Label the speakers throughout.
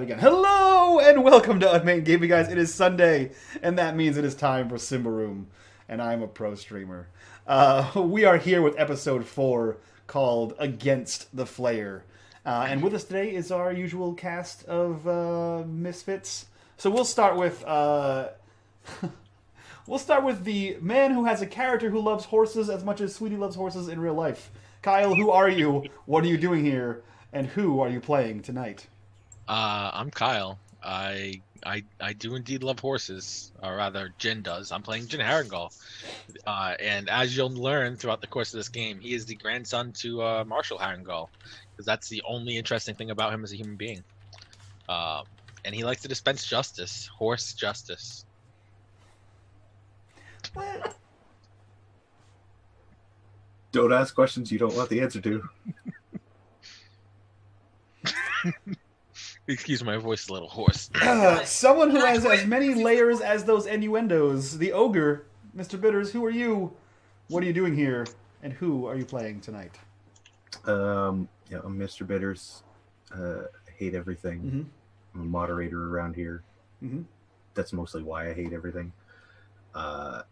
Speaker 1: Again. Hello and welcome to unMadeGaming, guys. It is Sunday, and that means it is time for Symbaroum, and I'm a pro streamer. We are here with episode 4 called Against the Flayer. And with us today is our usual cast of misfits. So we'll start with the man who has a character who loves horses as much as Sweetie loves horses in real life. Kyle, who are you? What are you doing here? And who are you playing tonight?
Speaker 2: I'm Kyle. I do indeed love horses, or rather, Jhin does. I'm playing Jhin Harengol, and as you'll learn throughout the course of this game, he is the grandson to Marshal Harengol, because that's the only interesting thing about him as a human being. And he likes to dispense justice, horse justice.
Speaker 3: Don't ask questions you don't want the answer to.
Speaker 2: Excuse my voice, a little hoarse.
Speaker 1: Someone who has as many layers as those innuendos. The Ogre, Mr. Bitters, who are you? What are you doing here? And who are you playing tonight?
Speaker 3: I'm Mr. Bitters. I hate everything.
Speaker 1: Mm-hmm.
Speaker 3: I'm a moderator around here.
Speaker 1: Mm-hmm.
Speaker 3: That's mostly why I hate everything. I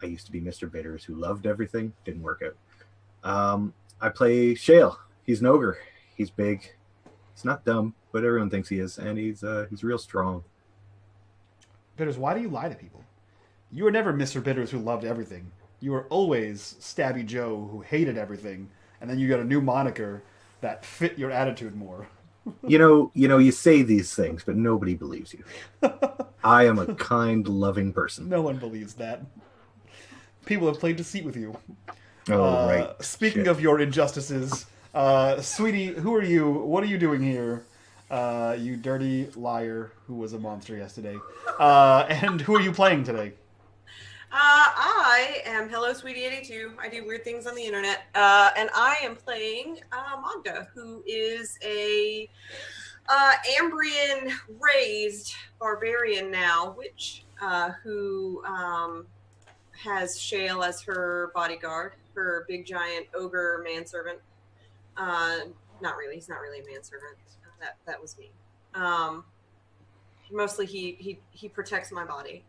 Speaker 3: used to be Mr. Bitters, who loved everything. Didn't work out. I play Shale. He's an ogre. He's big. He's not dumb, but everyone thinks he is, and he's real strong.
Speaker 1: Bitters, why do you lie to people? You were never Mr. Bitters who loved everything. You were always Stabby Joe who hated everything, and then you got a new moniker that fit your attitude more.
Speaker 3: You say these things, but nobody believes you. I am a kind, loving person.
Speaker 1: No one believes that. People have played deceit with you.
Speaker 3: Oh, right.
Speaker 1: Speaking
Speaker 3: Shit.
Speaker 1: of your injustices, Sweetie, who are you? What are you doing here? You dirty liar who was a monster yesterday. And who are you playing today?
Speaker 4: I am Hello Sweetie 82. I do weird things on the internet. And I am playing Mahdga, who is a Ambrian raised barbarian now, who has Shale as her bodyguard, her big giant ogre manservant. Not really. He's not really a manservant. That was me. Mostly he protects my body,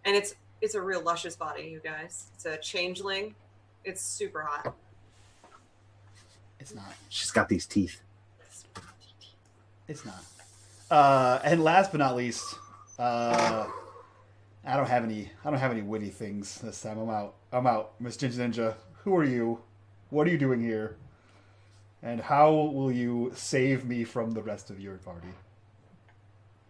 Speaker 4: and it's a real luscious body, you guys. It's a changeling. It's super hot.
Speaker 1: It's not.
Speaker 3: She's got these teeth.
Speaker 1: It's not. And last but not least, I don't have any witty things this time. I'm out. Miss Ginger Ninja, who are you? What are you doing here? And how will you save me from the rest of your party?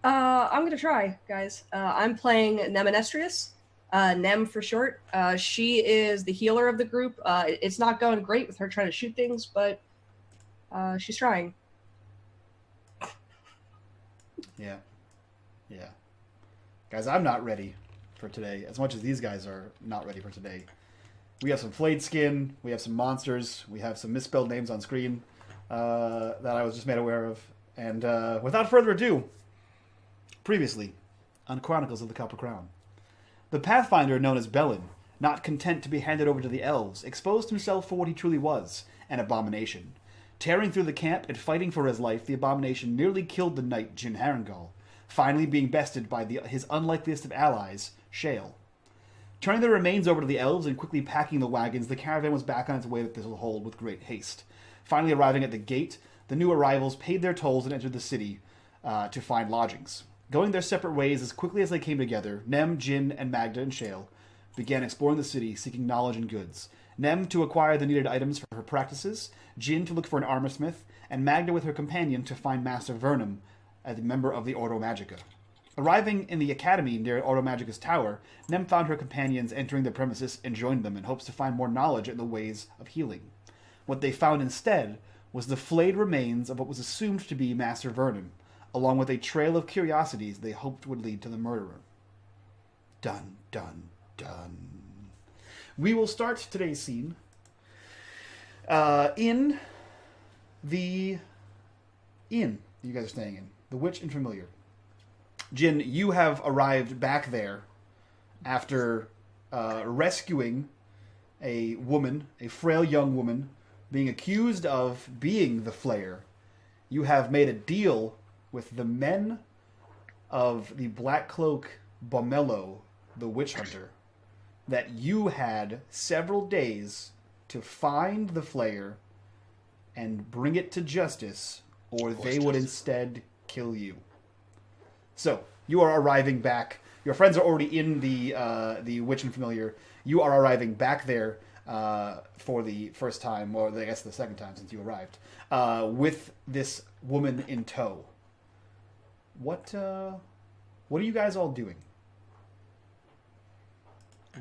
Speaker 5: I'm gonna try, guys. I'm playing Nemenestrius, Nem for short. She is the healer of the group. It's not going great with her trying to shoot things, but she's trying.
Speaker 1: Yeah. Guys, I'm not ready for today, as much as these guys are not ready for today. We have some flayed skin, we have some monsters, we have some misspelled names on screen that I was just made aware of. And without further ado, previously on Chronicles of the Copper Crown, the Pathfinder known as Bellin, not content to be handed over to the elves, exposed himself for what he truly was, an abomination. Tearing through the camp and fighting for his life, the abomination nearly killed the knight Jhin Harengol, finally being bested by his unlikeliest of allies, Shale. Turning the remains over to the elves and quickly packing the wagons, the caravan was back on its way to Thistle Hold with great haste. Finally arriving at the gate, the new arrivals paid their tolls and entered the city to find lodgings. Going their separate ways as quickly as they came together, Nem, Jhin, and Mahdga and Shale began exploring the city, seeking knowledge and goods. Nem to acquire the needed items for her practices, Jhin to look for an armorsmith, and Mahdga with her companion to find Master Vernum, a member of the Ordo Magica. Arriving in the academy near Ordo Magica's tower, Nem found her companions entering the premises and joined them in hopes to find more knowledge in the ways of healing. What they found instead was the flayed remains of what was assumed to be Master Vernum, along with a trail of curiosities they hoped would lead to the murderer. Dun, dun, dun. We will start today's scene in the inn you guys are staying in, the Witch and Familiar. Jhin, you have arrived back there after rescuing a woman, a frail young woman, being accused of being the Flayer. You have made a deal with the men of the Black Cloak Bomelo, the Witch Hunter, that you had several days to find the Flayer and bring it to justice, or they would instead kill you. So, you are arriving back. Your friends are already in the Witch and Familiar. You are arriving back there for the first time, or I guess the second time since you arrived, with this woman in tow. What are you guys all doing?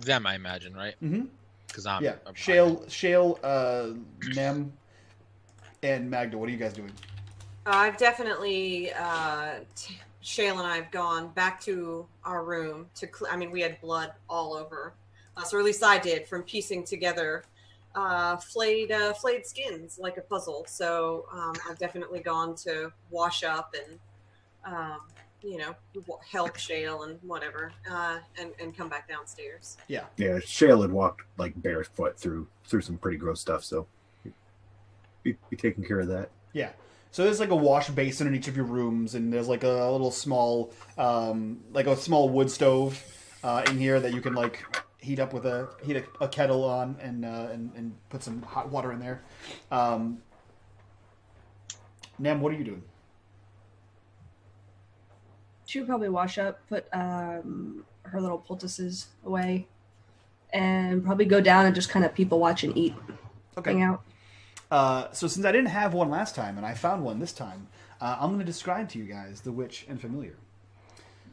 Speaker 2: Them, I imagine, right?
Speaker 1: Mm-hmm.
Speaker 2: Because I'm
Speaker 1: Shale, Nem, and Mahdga. What are you guys doing?
Speaker 4: I've definitely Shale and I have gone back to our room to. We had blood all over, so at least I did from piecing together flayed skins like a puzzle. So I've definitely gone to wash up and help Shale and whatever, and come back downstairs.
Speaker 1: Yeah.
Speaker 3: Shale had walked like barefoot through some pretty gross stuff, so be taking care of that.
Speaker 1: Yeah. So there's like a wash basin in each of your rooms, and there's like a little small, wood stove in here that you can like heat a kettle on and put some hot water in there. Nem, what are you doing?
Speaker 5: She would probably wash up, put her little poultices away, and probably go down and just kind of people watch and eat.
Speaker 1: Okay.
Speaker 5: Hang out.
Speaker 1: So since I didn't have one last time, and I found one this time, I'm going to describe to you guys the Witch and Familiar.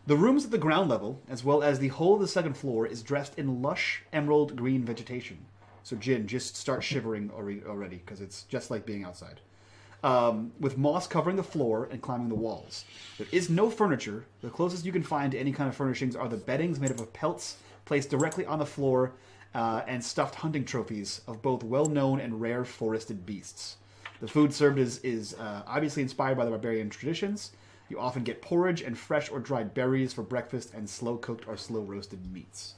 Speaker 1: The rooms at the ground level, as well as the whole of the second floor, is dressed in lush emerald green vegetation. So Jhin, just start shivering already, because it's just like being outside. With moss covering the floor and climbing the walls. There is no furniture. The closest you can find to any kind of furnishings are the beddings made of pelts placed directly on the floor, and stuffed hunting trophies of both well-known and rare forested beasts. The food served is obviously inspired by the barbarian traditions. You often get porridge and fresh or dried berries for breakfast and slow-cooked or slow-roasted meats.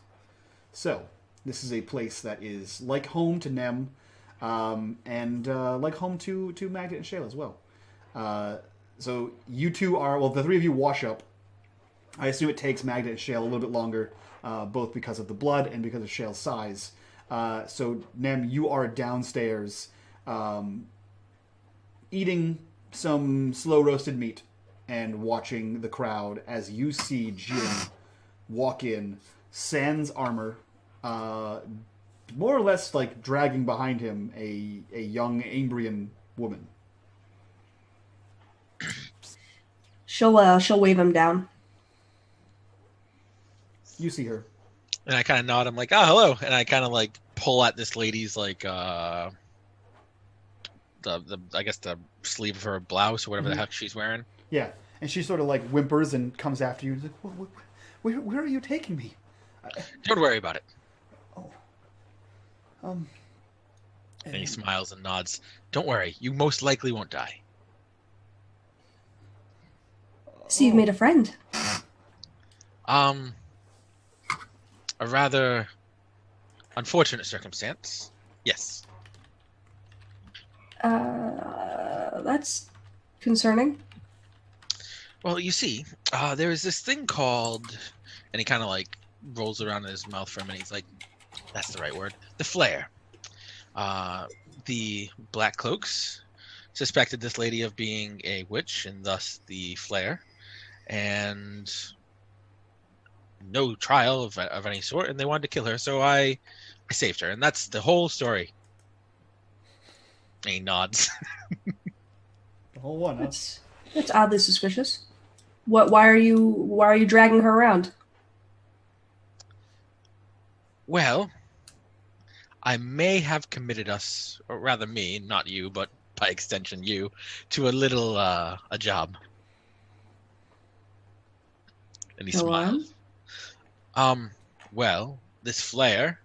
Speaker 1: So, this is a place that is like home to Nem, and like home to Mahdga and Shale as well. So you two the three of you wash up. I assume it takes Mahdga and Shale a little bit longer, both because of the blood and because of Shale's size. So Nem, you are downstairs eating some slow-roasted meat and watching the crowd as you see Jhin walk in, sans armor, more or less like dragging behind him a young Ambrian woman.
Speaker 5: She'll wave him down.
Speaker 1: You see her.
Speaker 2: And I kind of nod. I'm like, oh, hello. And I kind of like pull at this lady's like the I guess the sleeve of her blouse or whatever the heck she's wearing.
Speaker 1: Yeah, and she sort of like whimpers and comes after you. Like, where are you taking me?
Speaker 2: Don't worry about it.
Speaker 1: Oh.
Speaker 2: And he smiles and nods. Don't worry. You most likely won't die.
Speaker 5: So you've made a friend.
Speaker 2: A rather unfortunate circumstance. Yes.
Speaker 5: That's concerning.
Speaker 2: Well, you see, there is this thing called, and he kind of like rolls around in his mouth for a minute. He's like, that's the right word. The Flayer. The Black Cloaks suspected this lady of being a witch, and thus the Flayer. And no trial of any sort, and they wanted to kill her, so I saved her, and that's the whole story. And he nods.
Speaker 1: The whole one, huh?
Speaker 5: That's oddly suspicious. Why are you dragging her around?
Speaker 2: Well, I may have committed us, or rather me, not you, but by extension you, to a little a job. And he smiles. Well, this Flayer,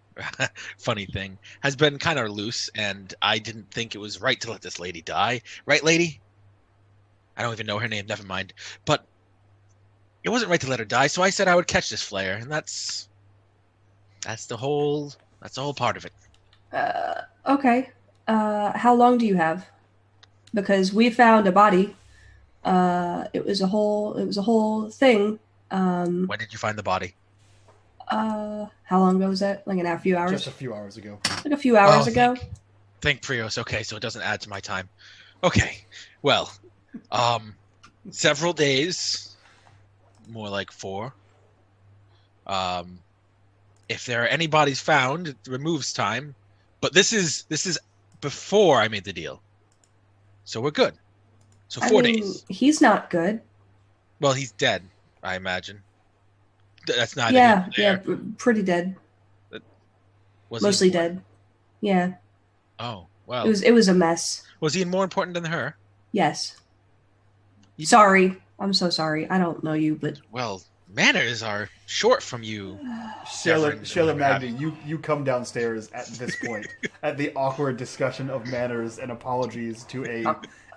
Speaker 2: funny thing, has been kind of loose, and I didn't think it was right to let this lady die. Right, lady? I don't even know her name, never mind. But it wasn't right to let her die, so I said I would catch this Flayer, and that's the whole part of it.
Speaker 5: Okay. How long do you have? Because we found a body It was a whole thing.
Speaker 2: When did you find the body?
Speaker 5: How long ago was that? Like a few hours?
Speaker 1: Just a few hours ago.
Speaker 5: Like a few hours ago.
Speaker 2: Thank Prios. Okay, so it doesn't add to my time. Okay, well, several days, more like 4. If there are any bodies found, it removes time. But this is before I made the deal, so we're good. So 4 days.
Speaker 5: He's not good.
Speaker 2: Well, he's dead, I imagine. That's not.
Speaker 5: Yeah, pretty dead.
Speaker 2: Was
Speaker 5: Mostly
Speaker 2: he
Speaker 5: dead. Yeah.
Speaker 2: Oh well.
Speaker 5: It was a mess.
Speaker 2: Was he more important than her?
Speaker 5: Yes. Sorry, I'm so sorry. I don't know you, but
Speaker 2: well, manners are short from you.
Speaker 1: Shale and Mahdga, you come downstairs at this point at the awkward discussion of manners and apologies to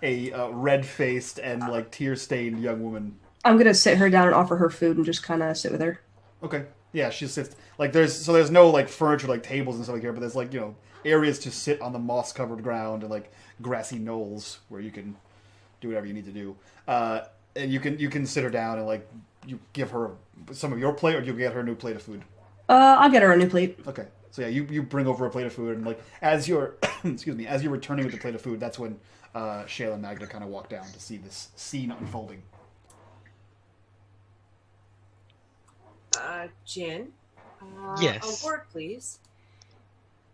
Speaker 1: a red-faced and like tear-stained young woman.
Speaker 5: I'm gonna sit her down and offer her food and just kind of sit with her.
Speaker 1: Okay. Yeah, she sits like there's no like furniture like tables and stuff like here, but there's like areas to sit on the moss-covered ground and like grassy knolls where you can do whatever you need to do. And you can sit her down and like you give her some of your plate, or you get her a new plate of food.
Speaker 5: I'll get her a new plate.
Speaker 1: Okay. So yeah, you bring over a plate of food, and like as you're as you're returning with the plate of food, that's when Shale and Mahdga kind of walk down to see this scene unfolding.
Speaker 4: Jhin.
Speaker 2: Yes.
Speaker 4: A word, please.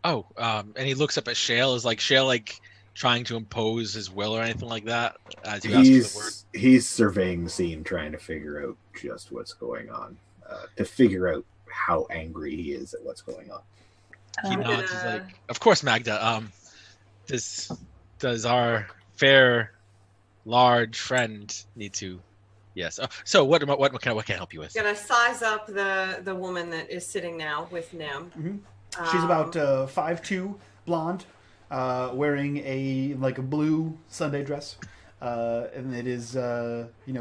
Speaker 2: Oh, and he looks up at Shale. Is like Shale like trying to impose his will or anything like that as you ask for the word?
Speaker 3: He's surveying the scene, trying to figure out just what's going on, to figure out how angry he is at what's going on.
Speaker 2: He nods. He's like, "Of course, Mahdga. Does our fair, large friend need to?" Yes. So what can I help you with?
Speaker 4: Gonna size up the woman that is sitting now with Nem.
Speaker 1: Mm-hmm. She's about 5'2", blonde, wearing a blue Sunday dress, and it is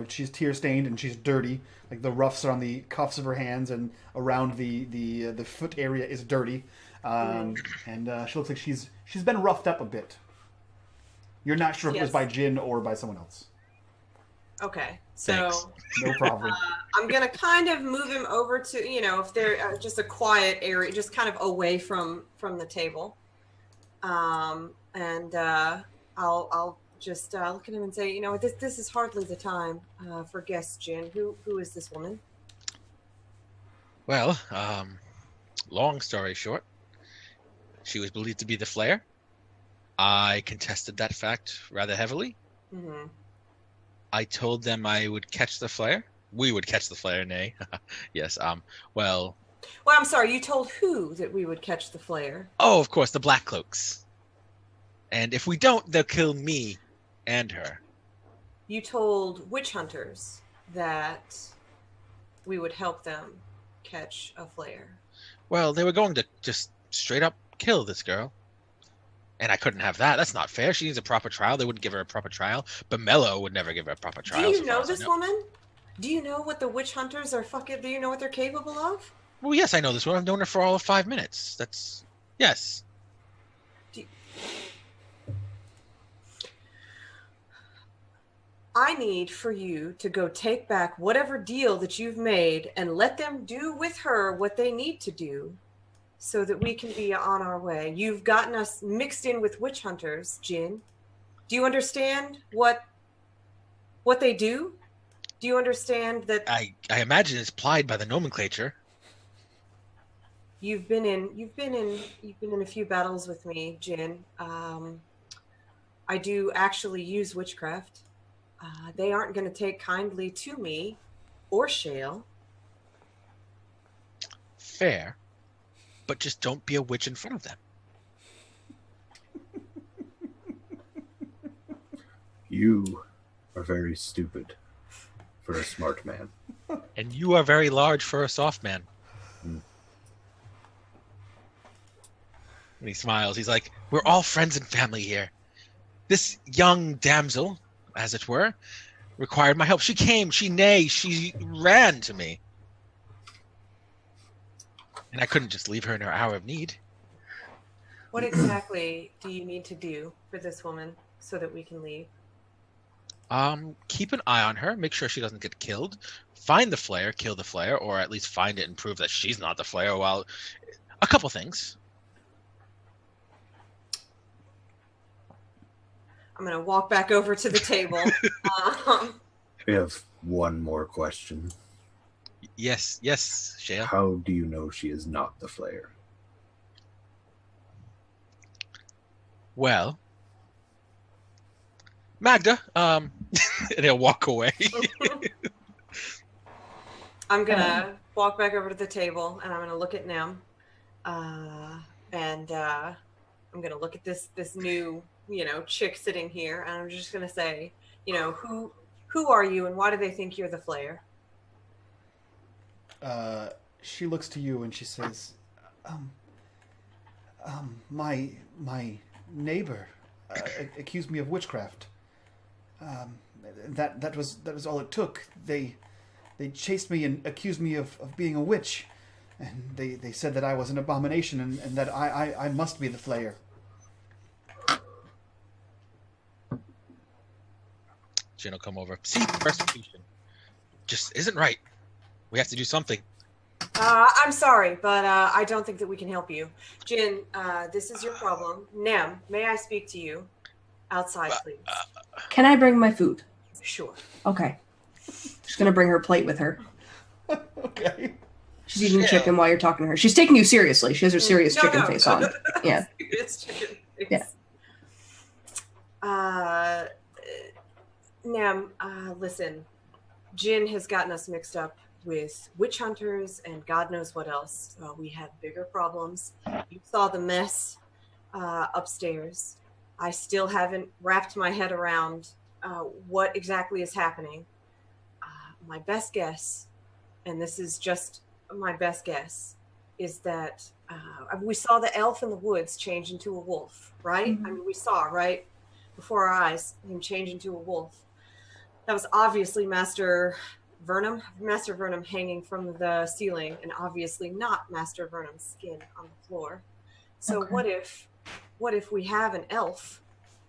Speaker 1: she's tear stained and she's dirty. Like the roughs are on the cuffs of her hands and around the foot area is dirty, and she looks like she's been roughed up a bit. You're not sure if it was by Jhin or by someone else.
Speaker 4: Okay,
Speaker 2: Thanks.
Speaker 4: so
Speaker 1: no problem.
Speaker 4: I'm gonna kind of move him over to if they're just a quiet area, just kind of away from the table, and I'll just look at him and say, this is hardly the time for guests, Jhin. Who is this woman?
Speaker 2: Well, long story short, she was believed to be the Flayer. I contested that fact rather heavily.
Speaker 4: Mm-hmm.
Speaker 2: I told them I would catch the Flayer. We would catch the Flayer, nay. Yes, well,
Speaker 4: I'm sorry, you told who that we would catch the Flayer?
Speaker 2: Oh, of course, the Black Cloaks. And if we don't, they'll kill me and her.
Speaker 4: You told witch hunters that we would help them catch a Flayer.
Speaker 2: Well, they were going to just straight up kill this girl. And I couldn't have that. That's not fair. She needs a proper trial. They wouldn't give her a proper trial. But Mello would never give her a proper trial.
Speaker 4: Do you know this woman? Do you know what the witch hunters are do you know what they're capable of?
Speaker 2: Well, yes, I know this woman. I've known her for all of 5 minutes. That's... Yes.
Speaker 4: I need for you to go take back whatever deal that you've made and let them do with her what they need to do, so that we can be on our way. You've gotten us mixed in with witch hunters, Jhin. Do you understand what they do? Do you understand that?
Speaker 2: I imagine it's plied by the nomenclature.
Speaker 4: You've been in a few battles with me, Jhin. I do actually use witchcraft. They aren't going to take kindly to me or Shale.
Speaker 2: Fair. But just don't be a witch in front of them.
Speaker 3: You are very stupid for a smart man.
Speaker 2: And you are very large for a soft man.
Speaker 3: Mm.
Speaker 2: And he smiles. He's like, we're all friends and family here. This young damsel, as it were, required my help. She came, she neighed, she ran to me. And I couldn't just leave her in her hour of need.
Speaker 4: What exactly do you need to do for this woman so that we can leave?
Speaker 2: Keep an eye on her. Make sure she doesn't get killed. Find the Flayer, kill the Flayer, or at least find it and prove that she's not the Flayer. Well, a couple things.
Speaker 4: I'm going to walk back over to the table.
Speaker 3: We have one more question.
Speaker 2: Yes, Shale.
Speaker 3: How do you know she is not the Flayer?
Speaker 2: Well, Mahdga, and he'll walk away.
Speaker 4: I'm going to walk back over to the table, and I'm going to look at Nem. And I'm going to look at this new, chick sitting here, and I'm just going to say, who are you, and why do they think you're the Flayer?
Speaker 1: She looks to you and she says, my neighbor accused me of witchcraft. That was all it took. They chased me and accused me of being a witch, and they said that I was an abomination and that I must be the Flayer.
Speaker 2: Jhin will come over. See, persecution just isn't right. We have to do something.
Speaker 4: I'm sorry, but I don't think that we can help you. Jhin, this is your problem. Nem, may I speak to you outside, please?
Speaker 5: Can I bring my food?
Speaker 4: Sure.
Speaker 5: Okay. She's going to bring her plate with her.
Speaker 1: Okay.
Speaker 5: She's eating chicken while you're talking to her. She's taking you seriously. She has her serious chicken face on. Yeah.
Speaker 4: Serious chicken face.
Speaker 5: Yeah.
Speaker 4: Nem, listen. Jhin has gotten us mixed up with witch hunters and God knows what else. We have bigger problems. You saw the mess upstairs. I still haven't wrapped my head around what exactly is happening. My best guess, and this is just my best guess, is that we saw the elf in the woods change into a wolf, right?
Speaker 5: Mm-hmm.
Speaker 4: I mean, we saw, right? Before our eyes, him change into a wolf. That was obviously Master Vernum hanging from the ceiling, and obviously not Master Vernum's skin on the floor. So
Speaker 5: Okay.
Speaker 4: what if we have an elf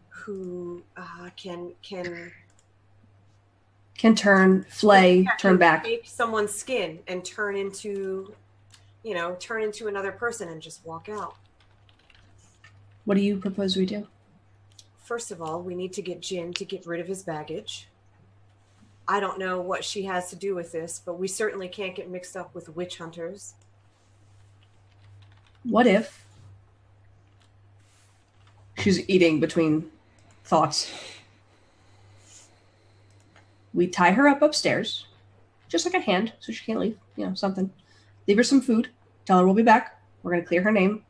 Speaker 4: who can
Speaker 5: turn back.
Speaker 4: take someone's skin and turn into another person and just walk out?
Speaker 5: What do you propose we do?
Speaker 4: First of all, we need to get Jhin to get rid of his baggage. I don't know what she has to do with this, but we certainly can't get mixed up with witch hunters.
Speaker 5: What if she's eating between thoughts? We tie her up upstairs, just like a hand, so she can't leave, something. Leave her some food. Tell her we'll be back. We're going to clear her name.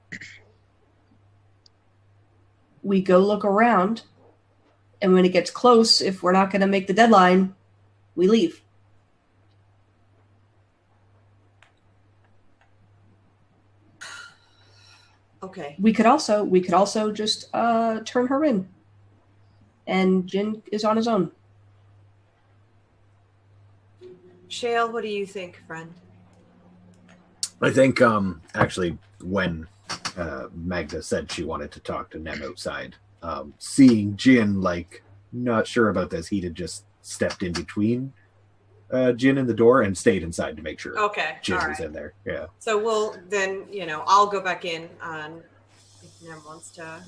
Speaker 5: We go look around, and when it gets close, if we're not going to make the deadline, we leave.
Speaker 4: Okay.
Speaker 5: We could also just turn her in, and Jhin is on his own.
Speaker 4: Shale, what do you think, friend?
Speaker 3: I think actually when Mahdga said she wanted to talk to Nem outside, seeing Jhin not sure about this, he'd have just stepped in between Jhin and the door and stayed inside to make sure Jhin was in there. Yeah.
Speaker 4: So we'll then, I'll go back in if Nem wants to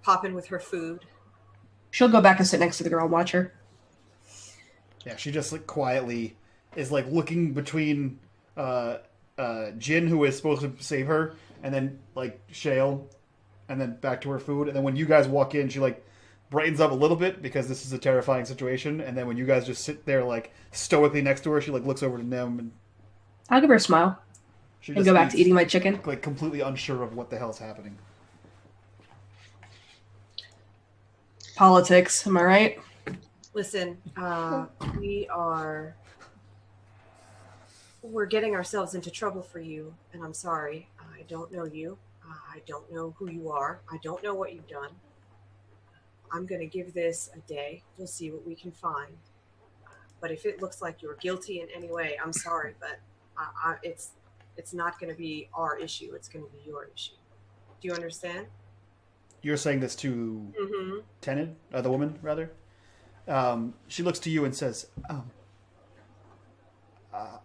Speaker 4: pop in with her food.
Speaker 5: She'll go back and sit next to the girl and watch her.
Speaker 1: Yeah, she just quietly is looking between Jhin, who is supposed to save her, and then Shale, and then back to her food. And then when you guys walk in, she brightens up a little bit because this is a terrifying situation. And then when you guys just sit there stoically next to her, she looks over to Nem and
Speaker 5: I'll give her a smile
Speaker 1: she
Speaker 5: and go back to eating my chicken.
Speaker 1: completely unsure of what the hell's happening.
Speaker 5: Politics, am I right?
Speaker 4: Listen, we're getting ourselves into trouble for you, and I'm sorry. I don't know you. I don't know who you are. I don't know what you've done. I'm going to give this a day. We'll see what we can find. But if it looks like you're guilty in any way, I'm sorry, but it's not going to be our issue. It's going to be your issue. Do you understand?
Speaker 1: You're saying this to Tened, the woman, rather? She looks to you and says,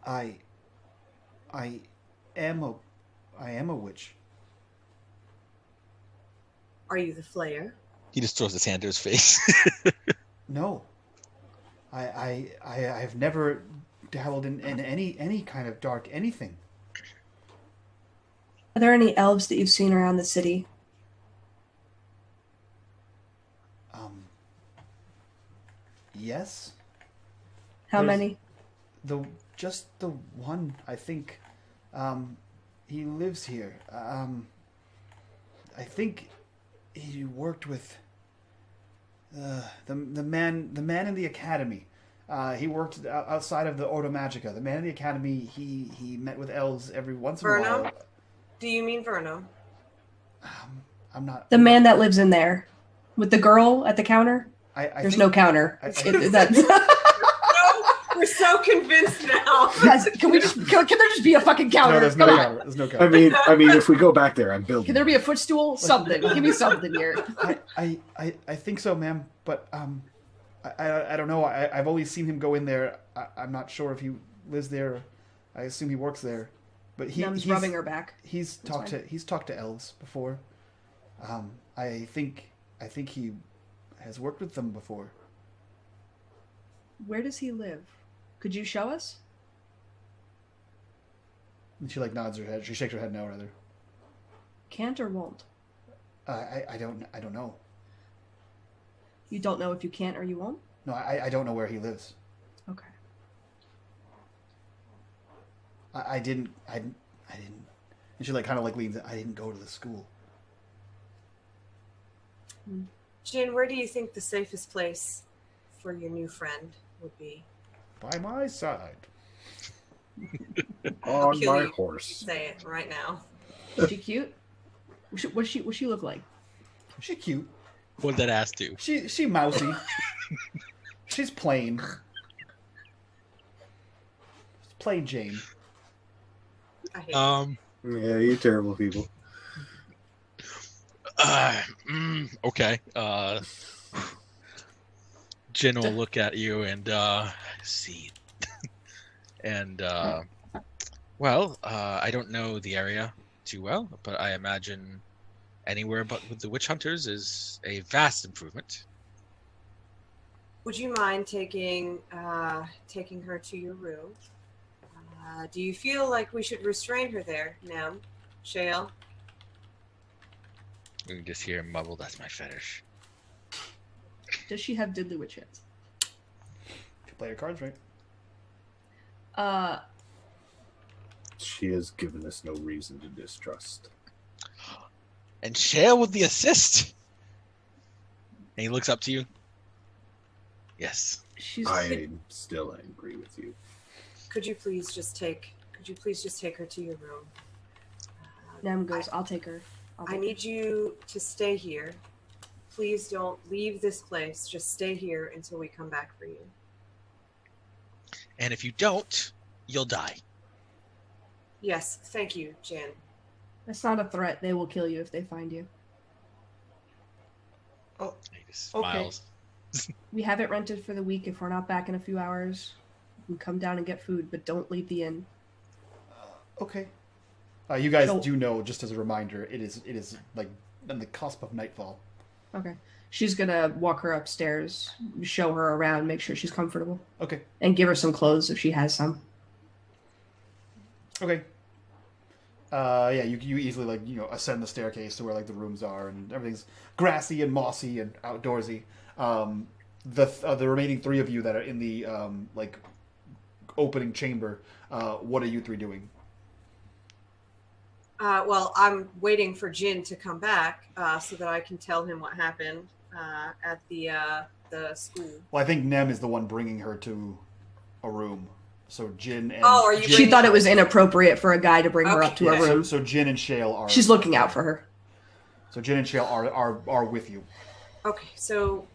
Speaker 1: I am a witch.
Speaker 4: Are you the Flayer?
Speaker 2: He just throws his hand to his face.
Speaker 1: No. I've never dabbled in any kind of dark anything.
Speaker 5: Are there any elves that you've seen around the city?
Speaker 1: Yes.
Speaker 5: How
Speaker 1: There's-
Speaker 5: many?
Speaker 1: Just the one, I think. He lives here. I think he worked with the man in the academy. He worked outside of the Ordo Magica. The man in the academy. He met with elves every once in a
Speaker 4: Verno?
Speaker 1: while.
Speaker 4: Do you mean Verno?
Speaker 1: I'm not.
Speaker 5: The man that lives in there with the girl at the counter?
Speaker 1: I
Speaker 5: There's
Speaker 1: think-
Speaker 5: no counter.
Speaker 4: No, we're so convinced now.
Speaker 5: Guys, can there just be a fucking counter?
Speaker 1: No, there's no
Speaker 5: Come on.
Speaker 1: counter. There's no counter.
Speaker 3: I mean, if we go back there, I'm building.
Speaker 5: Can there be a footstool? Something. Give me something here.
Speaker 1: I think so, ma'am. But I don't know. I've only seen him go in there. I'm not sure if he lives there. I assume he works there. But
Speaker 5: Nem's rubbing her back.
Speaker 1: He's talked to elves before. I think he has worked with them before.
Speaker 5: Where does he live? Could you show us?
Speaker 1: And she nods her head. She shakes her head no, rather.
Speaker 5: Can't or won't?
Speaker 1: I don't know.
Speaker 5: You don't know if you can't or you won't?
Speaker 1: No, I don't know where he lives.
Speaker 5: Okay.
Speaker 1: I didn't. And she kind of leans. I didn't go to the school.
Speaker 4: Jhin, where do you think the safest place for your new friend would be?
Speaker 1: By my side.
Speaker 3: on
Speaker 4: kill
Speaker 3: my
Speaker 4: you.
Speaker 3: horse.
Speaker 4: Say it right now.
Speaker 5: Is she cute? What she look like?
Speaker 1: She's cute.
Speaker 2: What'd that ass do?
Speaker 1: She mousy. She's plain. She's plain Jane.
Speaker 4: I hate
Speaker 3: Yeah, you terrible people.
Speaker 2: Okay. Jhin will look at you and see. And I don't know the area too well, but I imagine anywhere but with the witch hunters is a vast improvement.
Speaker 4: Would you mind taking her to your room? Do you feel like we should restrain her there, Nem? Shale?
Speaker 2: You can just hear him mumble, "That's my fetish."
Speaker 5: Does she have diddly witch hands?
Speaker 1: You play your cards right.
Speaker 3: She has given us no reason to distrust.
Speaker 2: And Shale with the assist. And he looks up to you. Yes.
Speaker 5: She's
Speaker 3: I'm still angry with you.
Speaker 4: Could you please just take her to your room?
Speaker 5: Nem goes, I'll take her.
Speaker 4: I need you to stay here. Please don't leave this place. Just stay here until we come back for you.
Speaker 2: And if you don't, you'll die.
Speaker 4: Yes, thank you, Jhin.
Speaker 5: That's not a threat. They will kill you if they find you.
Speaker 1: Oh,
Speaker 2: He just smiles.
Speaker 5: We have it rented for the week. If we're not back in a few hours, we can come down and get food, but don't leave the inn.
Speaker 1: okay. You guys
Speaker 5: So-
Speaker 1: do know, just as a reminder, it is on the cusp of nightfall.
Speaker 5: Okay. She's gonna walk her upstairs, show her around, make sure she's comfortable,
Speaker 1: Okay.
Speaker 5: and give her some clothes if she has some.
Speaker 1: Okay. Yeah, you easily ascend the staircase to where the rooms are, and everything's grassy and mossy and outdoorsy. The remaining three of you that are in the opening chamber, what are you three doing?
Speaker 4: Well, I'm waiting for Jhin to come back so that I can tell him what happened at the school.
Speaker 1: Well, I think Nem is the one bringing her to a room. So Jhin and
Speaker 4: Oh, are you
Speaker 1: Jhin-
Speaker 5: She thought it was inappropriate for a guy to bring her up to
Speaker 1: Yeah,
Speaker 5: a room.
Speaker 1: so Jhin and Shale are.
Speaker 5: She's looking out for her.
Speaker 1: So Jhin and Shale are with you.
Speaker 4: Okay, so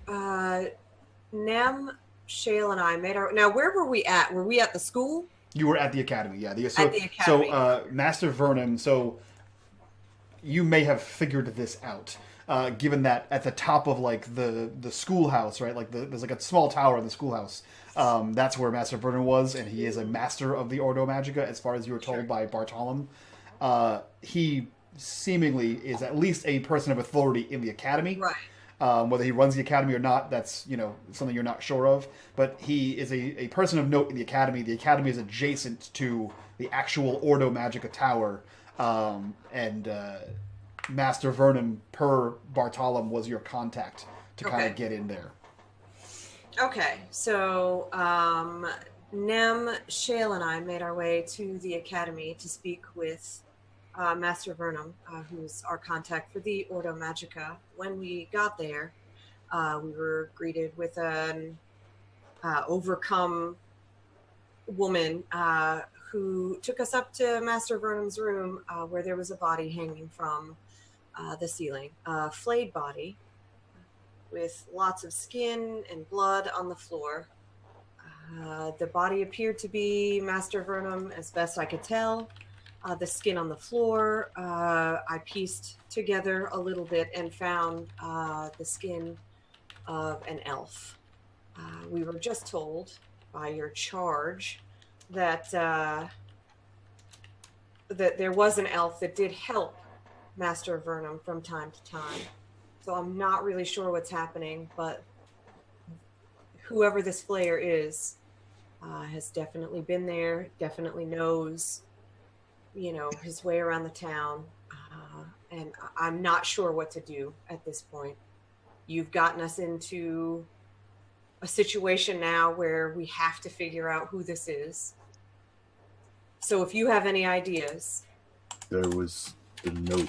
Speaker 4: Nem, Shale, and I made our. Now, where were we at? Were we at the school?
Speaker 1: You were at the academy, yeah.
Speaker 4: At the academy.
Speaker 1: So Master Vernon. So you may have figured this out. Given that at the top of like the schoolhouse, right? Like there's like a small tower in the schoolhouse. That's where Master Vernon was, and he is a master of the Ordo Magica, as far as you were told by Bartolom. He seemingly is at least a person of authority in the academy.
Speaker 4: Right.
Speaker 1: Whether he runs the academy or not, that's something you're not sure of. But he is a person of note in the academy. The academy is adjacent to the actual Ordo Magica tower, and Master Vernon, per Bartolom, was your contact to kind of get in there.
Speaker 4: Okay, so Nem, Shale, and I made our way to the academy to speak with Master Vernon, who's our contact for the Ordo Magica. When we got there, we were greeted with an overcome woman who took us up to Master Vernon's room, where there was a body hanging from the ceiling, a flayed body with lots of skin and blood on the floor. The body appeared to be Master Vernon, as best I could tell. The skin on the floor, I pieced together a little bit and found the skin of an elf. We were just told by your charge that that there was an elf that did help Master Vernon from time to time. So I'm not really sure what's happening, but whoever this Flayer is has definitely been there, definitely knows, his way around the town. And I'm not sure what to do at this point. You've gotten us into a situation now where we have to figure out who this is. So if you have any ideas.
Speaker 3: There was the note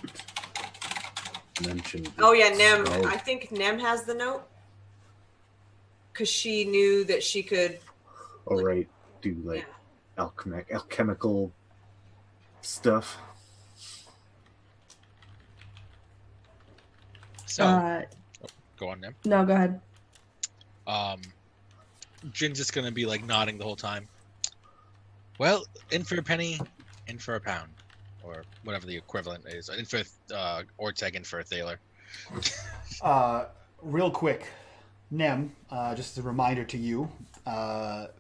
Speaker 3: mentioned.
Speaker 4: Oh yeah, Nem. I think Nem has the note. Because she knew that she could...
Speaker 3: All right, do alchemical stuff.
Speaker 2: So, go on, Nem.
Speaker 5: No, go ahead.
Speaker 2: Jhin's just gonna be like nodding the whole time. Well, in for a penny, in for a pound, or whatever the equivalent is. In for Orteg, in for a Thaler.
Speaker 1: Real quick, Nem, just as a reminder to you,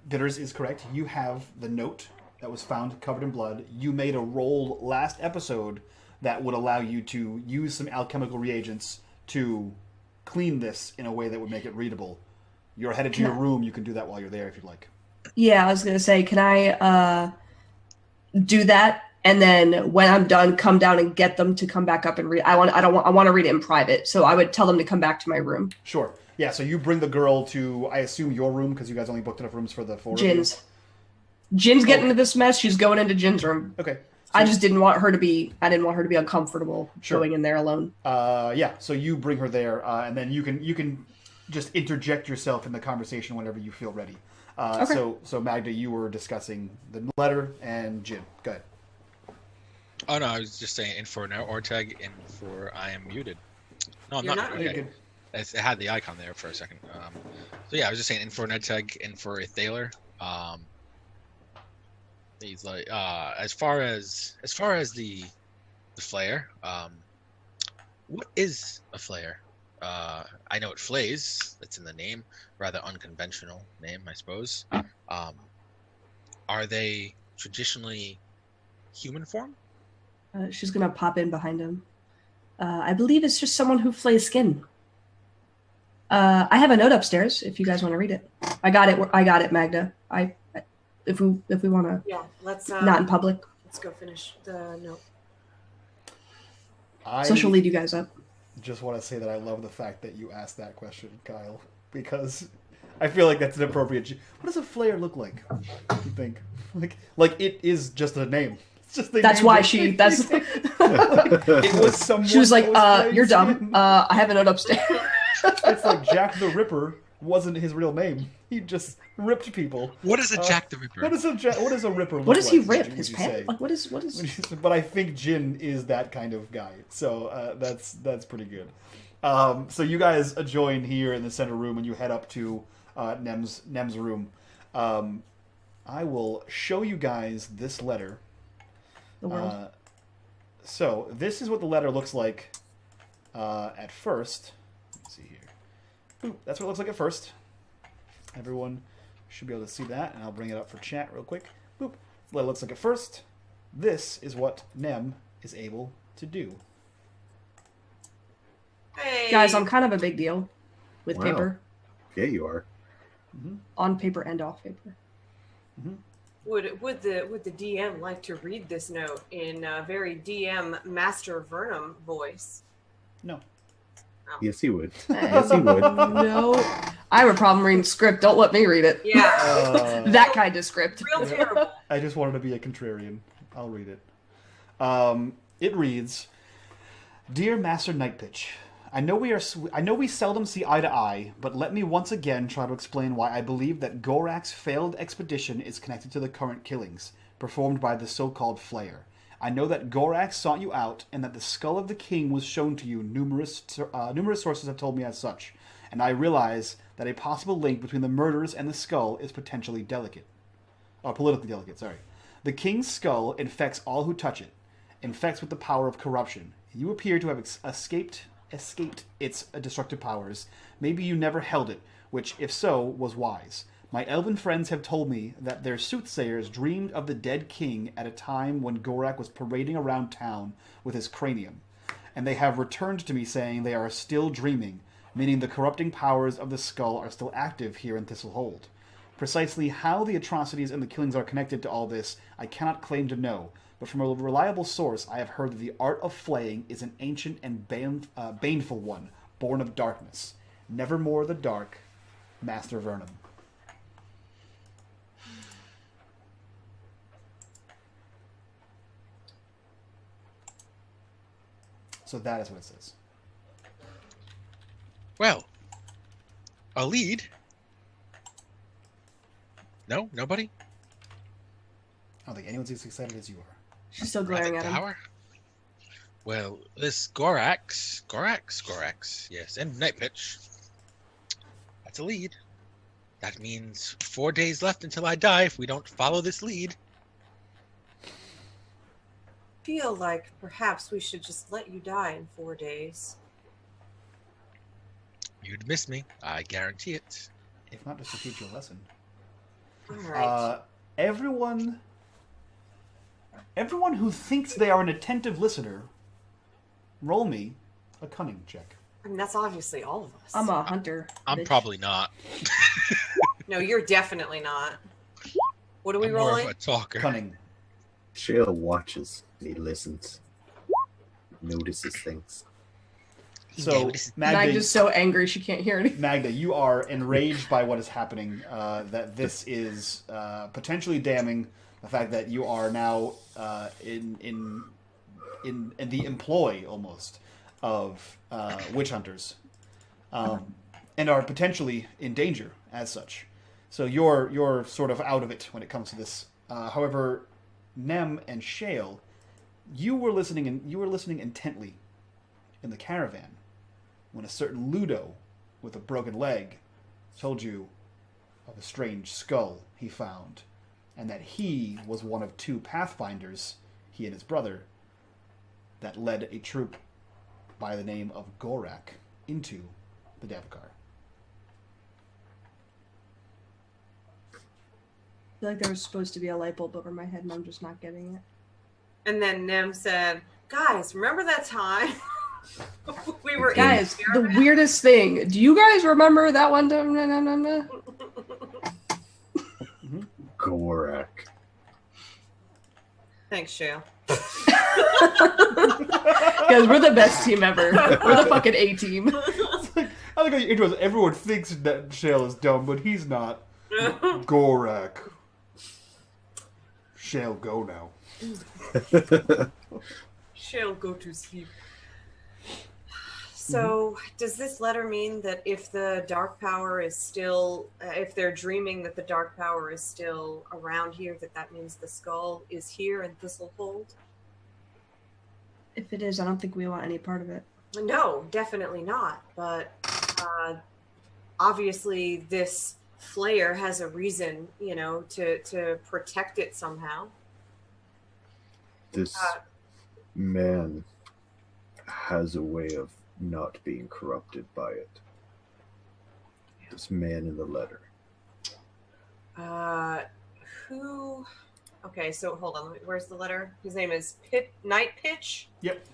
Speaker 1: Bitters is correct. You have the note that was found covered in blood. You made a roll last episode that would allow you to use some alchemical reagents to clean this in a way that would make it readable. You're headed to your room. You can do that while you're there if you'd like.
Speaker 5: Yeah, I was going to say, can I do that? And then when I'm done, come down and get them to come back up and read. I want to read it in private. So I would tell them to come back to my room.
Speaker 1: Sure. Yeah, so you bring the girl to, I assume, your room, because you guys only booked enough rooms for the 4 of you.
Speaker 5: Jhin's getting into this mess. She's going into Jhin's room.
Speaker 1: Okay. So
Speaker 5: I didn't want her to be uncomfortable going in there alone.
Speaker 1: Yeah, so you bring her there, and then you can just interject yourself in the conversation whenever you feel ready.
Speaker 5: Okay.
Speaker 1: So Mahdga, you were discussing the letter, and Jhin. Go ahead.
Speaker 2: Oh no, I was just saying in for Orteg, in for I am muted. No, I'm
Speaker 4: You're
Speaker 2: not.
Speaker 4: not
Speaker 2: Okay.
Speaker 1: muted.
Speaker 2: It had the icon there for a second. So yeah, I was just saying in for Orteg, in for a Thaler. He's like as far as the Flayer. What is a Flayer? I know it flays. It's in the name. Rather unconventional name, I suppose. Are they traditionally human form?
Speaker 5: She's going to pop in behind him. I believe it's just someone who flays skin. I have a note upstairs if you guys want to read it. I got it, Mahdga. If we want to.
Speaker 4: Yeah, let's
Speaker 5: not in public.
Speaker 4: Let's go finish the note.
Speaker 5: So she'll lead you guys up.
Speaker 1: Just want to say that I love the fact that you asked that question, Kyle, because I feel like that's an appropriate. What does a Flayer look like? You think like it is just a name. It's just
Speaker 5: that's why she. That's.
Speaker 1: It was someone.
Speaker 5: She was like, "You're dumb. I have a note upstairs."
Speaker 1: It's like Jack the Ripper wasn't his real name. He just ripped people.
Speaker 2: What is a Jack the Ripper?
Speaker 1: What does a Ripper look like?
Speaker 5: What does he rip? His pants? Like, what is?
Speaker 1: But I think Jhin is that kind of guy. So that's pretty good. So you guys join here in the center room and you head up to Nem's room. I will show you guys this letter.
Speaker 5: The world.
Speaker 1: So this is what the letter looks like at first. Let's see here. Boop. That's what it looks like at first. Everyone should be able to see that, and I'll bring it up for chat real quick. Boop. What it looks like at first. This is what Nem is able to do.
Speaker 4: Hey.
Speaker 5: Guys, I'm kind of a big deal with
Speaker 3: Wow.
Speaker 5: paper.
Speaker 3: Yeah, you are.
Speaker 1: Mm-hmm.
Speaker 5: On paper and off paper.
Speaker 1: Mm-hmm.
Speaker 4: Would the DM like to read this note in a very DM Master Vernum voice?
Speaker 1: No.
Speaker 3: Yes, he would. Yes, he would.
Speaker 5: No. I have a problem reading script. Don't let me read it.
Speaker 4: Yeah.
Speaker 5: That kind of script.
Speaker 4: Real terrible.
Speaker 1: I just wanted to be a contrarian. I'll read it. It reads, "Dear Master Nightpitch, I know we seldom see eye to eye, but let me once again try to explain why I believe that Gorak's failed expedition is connected to the current killings performed by the so-called Flayer. I know that Gorak sought you out, and that the skull of the king was shown to you. Numerous sources have told me as such, and I realize that a possible link between the murders and the skull is potentially politically delicate. Sorry. The king's skull infects all who touch it, infects with the power of corruption. You appear to have escaped its destructive powers. Maybe you never held it, which, if so, was wise. My elven friends have told me that their soothsayers dreamed of the dead king at a time when Gorak was parading around town with his cranium, and they have returned to me saying they are still dreaming, meaning the corrupting powers of the skull are still active here in Thistle Hold. Precisely how the atrocities and the killings are connected to all this, I cannot claim to know, but from a reliable source, I have heard that the art of flaying is an ancient and baneful one, born of darkness. Nevermore the dark, Master Vernum." So that is what it says.
Speaker 2: Well, a lead? No, nobody.
Speaker 1: I don't think anyone's as excited as you are.
Speaker 5: She's still glaring at him.
Speaker 2: Tower? Well, this Gorax, yes, and Nightpitch. That's a lead. That means 4 days left until I die if we don't follow this lead.
Speaker 4: Feel like perhaps we should just let you die in 4 days.
Speaker 2: You'd miss me, I guarantee it.
Speaker 1: If not, just to teach you a lesson.
Speaker 4: All right.
Speaker 1: Everyone who thinks they are an attentive listener, roll me a cunning check.
Speaker 4: I mean, that's obviously all of us.
Speaker 5: I'm a hunter.
Speaker 2: I'm
Speaker 5: bitch.
Speaker 2: probably not.
Speaker 4: No, you're definitely not. What are we
Speaker 2: I'm more
Speaker 4: rolling?
Speaker 2: of a talker.
Speaker 1: Cunning.
Speaker 3: Shale watches. He listens. Notices things.
Speaker 1: So,
Speaker 5: Magda's so angry she can't hear anything.
Speaker 1: Mahdga, you are enraged by what is happening. That this is potentially damning. The fact that you are now in the employ almost of witch hunters, and are potentially in danger as such. So you're sort of out of it when it comes to this. However, Nem and Shale, you were listening intently in the caravan when a certain Ludo with a broken leg told you of a strange skull he found, and that he was one of 2 pathfinders, he and his brother, that led a troop by the name of Gorak into the Davokar.
Speaker 5: I feel like there was supposed to be a light bulb over my head and I'm just not getting it.
Speaker 4: And then Nem said, "Guys, remember that time we were
Speaker 5: Guys,
Speaker 4: in
Speaker 5: the weirdest thing. Do you guys remember that one time?
Speaker 3: Gorak.
Speaker 4: Thanks, Shale.
Speaker 5: Guys, we're the best team ever. We're the fucking A team.
Speaker 1: I like how you intro. Everyone thinks that Shale is dumb, but he's not. Gorak. Shale, go now.
Speaker 4: Shale, go to sleep. So, does this letter mean that if the dark power is still, if they're dreaming that the dark power is still around here, that means the skull is here in Thistle Hold?
Speaker 5: If it is, I don't think we want any part of it.
Speaker 4: No, definitely not. But obviously, this Flayer has a reason, to protect it somehow.
Speaker 3: This man has a way of not being corrupted by it. This man in the letter.
Speaker 4: Who? Okay, so hold on. Where's the letter? His name is Night Pitch.
Speaker 1: Yep.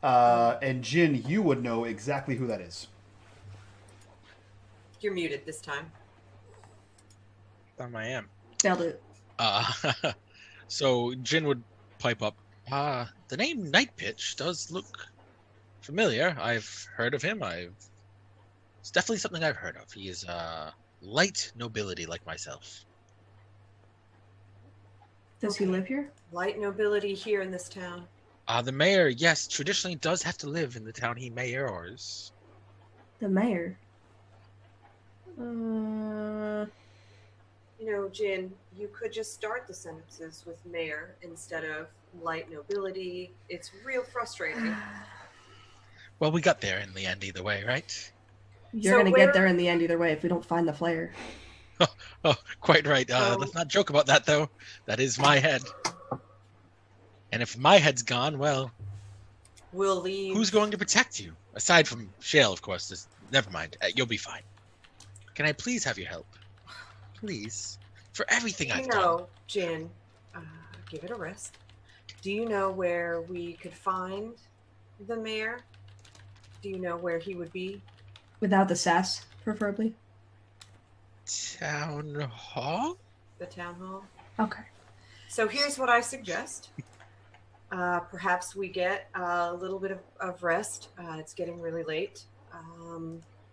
Speaker 1: And Jhin, you would know exactly who that is.
Speaker 4: You're muted this time.
Speaker 2: I am.
Speaker 5: Nailed it.
Speaker 2: So Jhin would pipe up. The name Night Pitch does look familiar. I've heard of him. It's definitely something I've heard of. He is light nobility like myself.
Speaker 5: Does he live here?
Speaker 4: Light nobility here in this town.
Speaker 2: The mayor, yes, traditionally does have to live in the town he mayors.
Speaker 5: The mayor.
Speaker 4: You know, Jhin, you could just start the sentences with mayor instead of light nobility. It's real frustrating.
Speaker 2: Well, we got there in the end either way, right?
Speaker 5: You're
Speaker 4: So
Speaker 5: gonna
Speaker 4: where-
Speaker 5: get there in the end either way if we don't find the Flayer.
Speaker 2: Oh, quite right.
Speaker 4: Oh.
Speaker 2: Let's not joke about that, though. That is my head. And if my head's gone, well,
Speaker 4: We'll leave.
Speaker 2: who's going to protect you? Aside from Shale, of course. Never mind. You'll be fine. Can I please have your help? Please. For everything I've
Speaker 4: You
Speaker 2: done.
Speaker 4: know, Jhin, give it a rest. Do you know where we could find the mayor? Do you know where he would be?
Speaker 5: Without the sass, preferably.
Speaker 2: Town hall?
Speaker 4: The town hall?
Speaker 5: Okay.
Speaker 4: So here's what I suggest. Perhaps we get a little bit of rest. It's getting really late.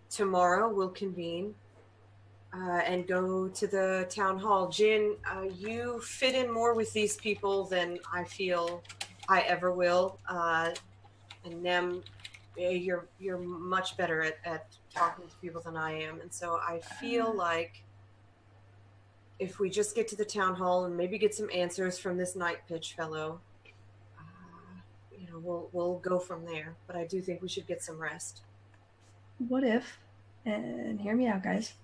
Speaker 4: Tomorrow we'll convene and go to the town hall. Jhin, you fit in more with these people than I feel I ever will. And Nem, you're much better at talking to people than I am. And so I feel like if we just get to the town hall and maybe get some answers from this Night Pitch fellow, we'll go from there. But I do think we should get some rest.
Speaker 5: What if, and hear me out, guys,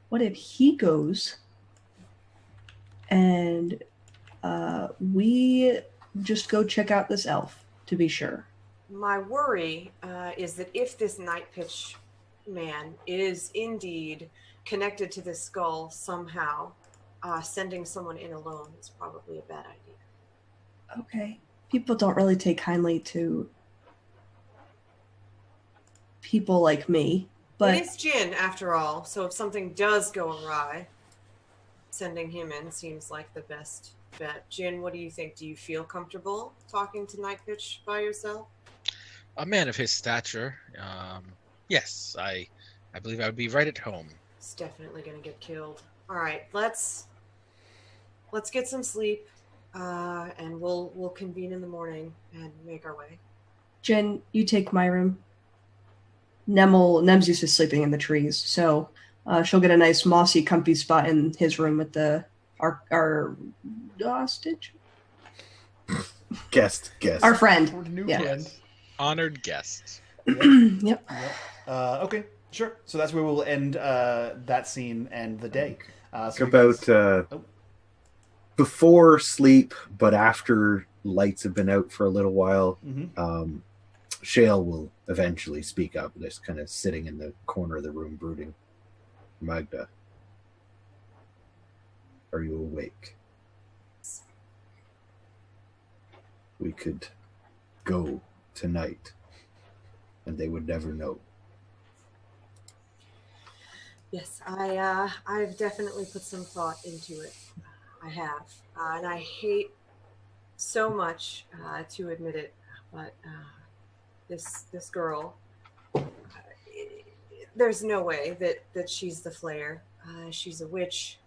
Speaker 5: what if he goes and we just go check out this elf to be sure?
Speaker 4: My worry is that if this Night Pitch man is indeed connected to this skull somehow, sending someone in alone is probably a bad idea.
Speaker 5: Okay. People don't really take kindly to people like me, but
Speaker 4: It is Jhin, after all, so if something does go awry, sending him in seems like the best bet. Jhin, what do you think? Do you feel comfortable talking to Night Pitch by yourself?
Speaker 2: A man of his stature. Yes, I believe I would be right at home.
Speaker 4: He's definitely going to get killed. All right, let's get some sleep, and we'll convene in the morning and make our way.
Speaker 5: Jen, you take my room. Nem's used to sleeping in the trees, so she'll get a nice mossy, comfy spot in his room with our hostage,
Speaker 3: Guest.
Speaker 5: our friend.
Speaker 1: Our new
Speaker 5: Yeah.
Speaker 1: friend.
Speaker 2: Honored guest.
Speaker 5: Yep.
Speaker 1: Okay, sure. So that's where we'll end that scene and the day. So
Speaker 3: About before sleep, but after lights have been out for a little while,
Speaker 1: Mhm.
Speaker 3: Shale will eventually speak up, just kind of sitting in the corner of the room brooding. Mahdga, are you awake? We could go tonight, and they would never know.
Speaker 4: Yes, I've definitely put some thought into it. I have, and I hate so much to admit it, but this girl, there's no way that she's the Flayer. She's a witch,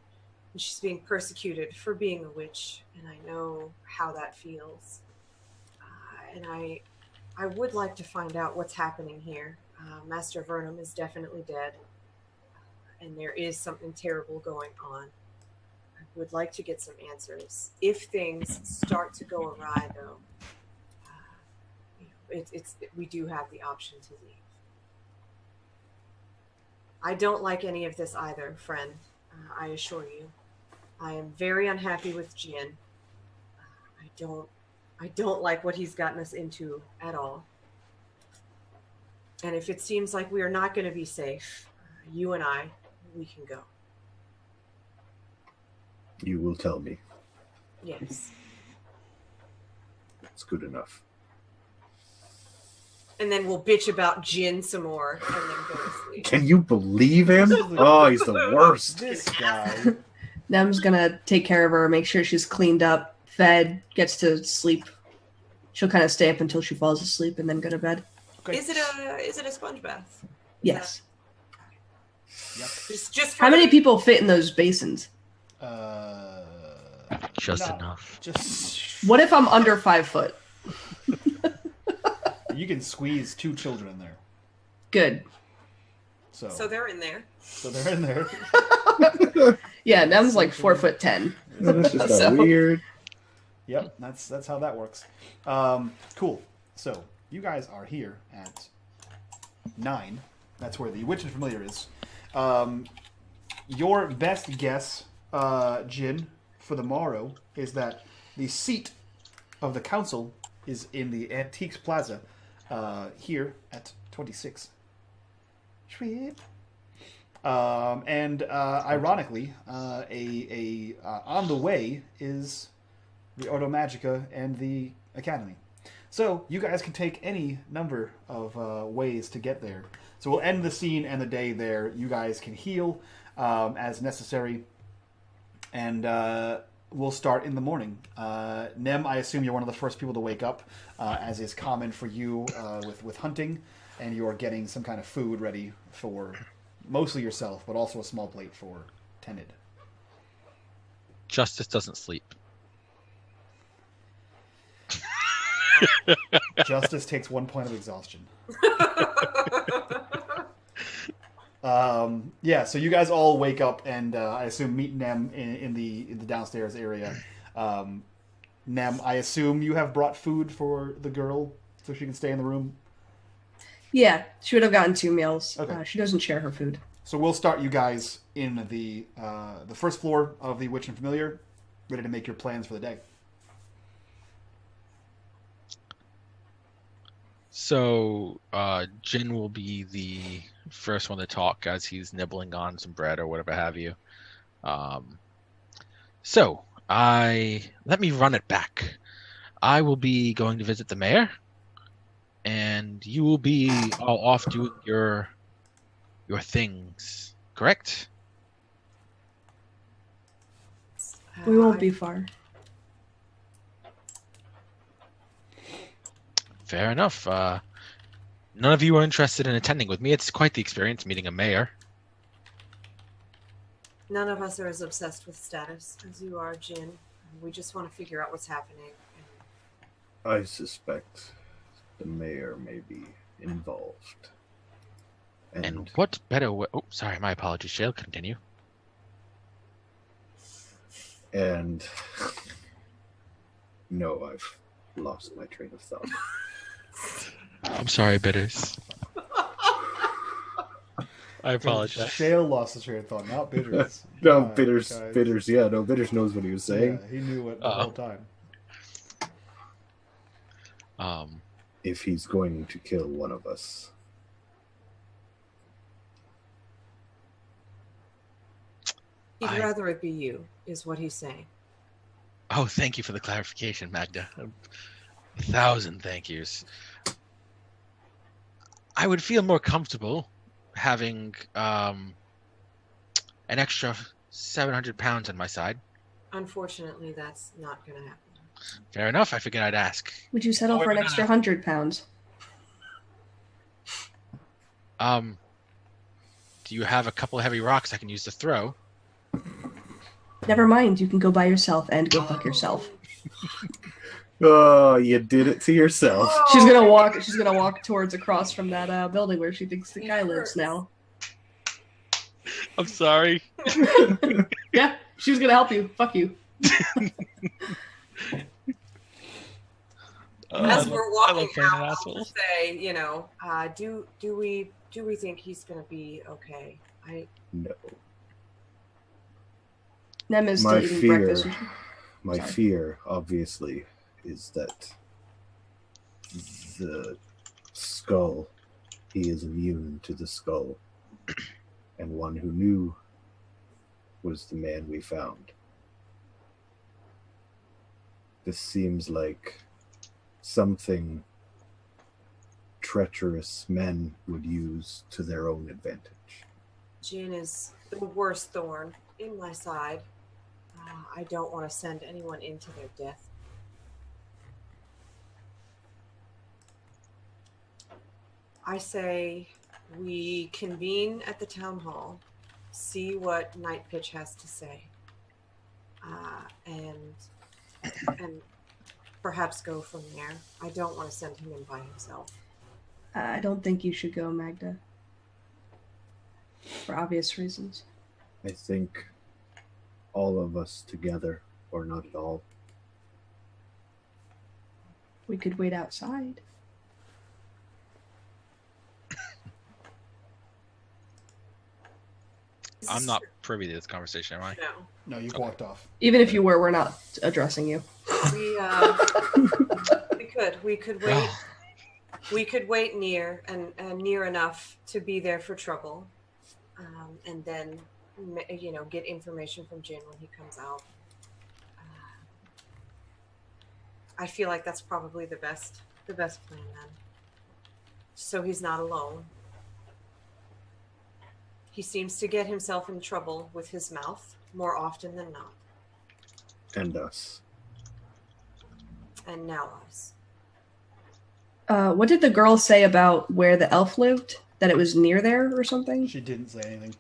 Speaker 4: and she's being persecuted for being a witch, and I know how that feels. And I would like to find out what's happening here. Master Vernum is definitely dead, and there is something terrible going on. I would like to get some answers. If things start to go awry, though, we do have the option to leave. I don't like any of this either, friend. I assure you. I am very unhappy with Jhin. I I don't like what he's gotten us into at all. And if it seems like we are not going to be safe, you and we can go.
Speaker 3: You will tell me.
Speaker 4: Yes.
Speaker 3: That's good enough.
Speaker 4: And then we'll bitch about Jhin some more and then go to sleep.
Speaker 3: Can you believe him? Oh, he's the worst.
Speaker 1: This guy.
Speaker 5: Nem's gonna take care of her, make sure she's cleaned up, fed, gets to sleep. She'll kind of stay up until she falls asleep and then go to bed.
Speaker 1: Okay.
Speaker 4: Is it a sponge bath?
Speaker 5: Yes.
Speaker 1: Yep.
Speaker 4: Just
Speaker 5: How many people fit in those basins?
Speaker 2: Just
Speaker 1: No.
Speaker 2: enough.
Speaker 1: Just
Speaker 5: What if I'm under 5 foot?
Speaker 1: you can squeeze 2 children in there.
Speaker 5: Good.
Speaker 4: So they're in there.
Speaker 1: So they're in there.
Speaker 5: Yeah, Nem's like 4'10".
Speaker 3: That's just
Speaker 5: So-
Speaker 3: weird.
Speaker 1: Yep, that's how that works. Cool. So you guys are here at 9. That's where the Witch and Familiar is. Your best guess, Jhin, for the morrow is that the seat of the council is in the Antiques Plaza here at 26. Sweet. And ironically, on the way is the Ordo Magica and the Academy. So you guys can take any number of ways to get there. So we'll end the scene and the day there. You guys can heal as necessary, and we'll start in the morning. Nem, I assume you're one of the first people to wake up, as is common for you with hunting, and you are getting some kind of food ready for mostly yourself, but also a small plate for Tenid.
Speaker 2: Justice doesn't sleep.
Speaker 1: Justice takes 1 point of exhaustion. Yeah, so you guys all wake up and I assume meet Nem in the downstairs area. Nem, I assume you have brought food for the girl so she can stay in the room.
Speaker 5: Yeah, she would have gotten 2 meals.
Speaker 1: Okay.
Speaker 5: She doesn't share her food.
Speaker 1: So we'll start you guys in the first floor of the Witch and Familiar, ready to make your plans for the day.
Speaker 2: So, Jhin will be the first one to talk as he's nibbling on some bread or whatever have you. Let me run it back. I will be going to visit the mayor, and you will be all off doing your things, correct?
Speaker 5: We won't be far.
Speaker 2: Fair enough. None of you are interested in attending with me. It's quite the experience meeting a mayor.
Speaker 4: None of us are as obsessed with status as you are, Jhin. We just want to figure out what's happening.
Speaker 3: I suspect the mayor may be involved.
Speaker 2: And what better way... Oh, sorry, my apologies. Shale, continue.
Speaker 3: And no, I've lost my train of thought.
Speaker 2: I'm sorry, Bitters. I apologize.
Speaker 1: Shale lost his train of thought, not Bitters.
Speaker 3: No,
Speaker 1: Come on,
Speaker 3: Bitters.
Speaker 1: guys.
Speaker 3: Bitters. Yeah, no, Bitters knows what he was saying.
Speaker 1: Yeah, he knew it the whole time.
Speaker 3: If he's going to kill one of us,
Speaker 4: He'd rather it be you, is what he's saying.
Speaker 2: Oh, thank you for the clarification, Mahdga. 1,000 thank yous. I would feel more comfortable having an extra 700 pounds on my side.
Speaker 4: Unfortunately, that's not going to happen.
Speaker 2: Fair enough. I figured I'd ask.
Speaker 5: Would you settle for an extra 100 pounds?
Speaker 2: Do you have a couple of heavy rocks I can use to throw?
Speaker 5: Never mind. You can go by yourself and go fuck yourself.
Speaker 3: oh, you did it to yourself.
Speaker 5: She's gonna walk. She's gonna walk towards across from that building where she thinks the guy lives now.
Speaker 2: I'm sorry.
Speaker 5: Yeah, she was gonna help you. Fuck you.
Speaker 4: As we're walking
Speaker 2: being an
Speaker 4: out,
Speaker 2: asshole.
Speaker 4: I'll say, you know, do we think he's going to be okay?
Speaker 3: No.
Speaker 5: Nem is
Speaker 3: My
Speaker 5: still eating
Speaker 3: fear-
Speaker 5: breakfast.
Speaker 3: My
Speaker 5: Sorry.
Speaker 3: fear, obviously, is that the skull, he is immune to the skull. And one who knew was the man we found. This seems like something treacherous men would use to their own advantage.
Speaker 4: Jhin is the worst thorn in my side. I don't want to send anyone into their death. I say we convene at the town hall, see what Night Pitch has to say, and perhaps go from there. I don't want to send him in by himself.
Speaker 5: I don't think you should go, Mahdga. For obvious reasons.
Speaker 3: I think all of us together, or not at all.
Speaker 5: We could wait outside.
Speaker 2: I'm not privy to this conversation, am I?
Speaker 4: No.
Speaker 1: No, you walked off.
Speaker 5: Even if you were, we're not addressing you.
Speaker 4: We could wait. We could wait near and near enough to be there for trouble, and then get information from Jhin when he comes out. I feel like that's probably the best plan then. So he's not alone. He seems to get himself in trouble with his mouth more often than not.
Speaker 3: And us.
Speaker 4: And now us.
Speaker 5: What did the girl say about where the elf lived? That it was near there or something?
Speaker 1: She didn't say anything.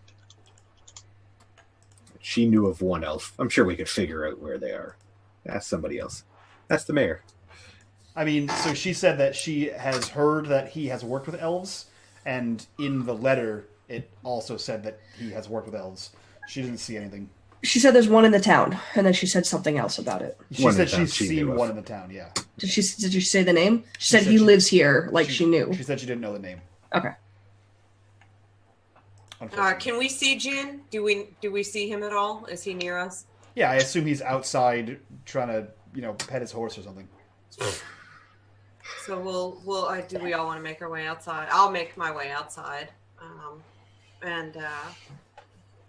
Speaker 3: She knew of one elf. I'm sure we could figure out where they are. Ask somebody else. Ask the mayor.
Speaker 1: I mean, so she said that she has heard that he has worked with elves, and in the letter, it also said that he has worked with elves. She didn't see anything.
Speaker 5: She said there's one in the town, and then she said something else about it.
Speaker 1: She said she's seen one in the town, yeah.
Speaker 5: Did you say the name? She said he lives here, like she knew.
Speaker 1: She said she didn't know the name.
Speaker 5: Okay.
Speaker 4: Can we see Jhin? Do we see him at all? Is he near us?
Speaker 1: Yeah, I assume he's outside trying to, pet his horse or something.
Speaker 4: So do we all want to make our way outside? I'll make my way outside, and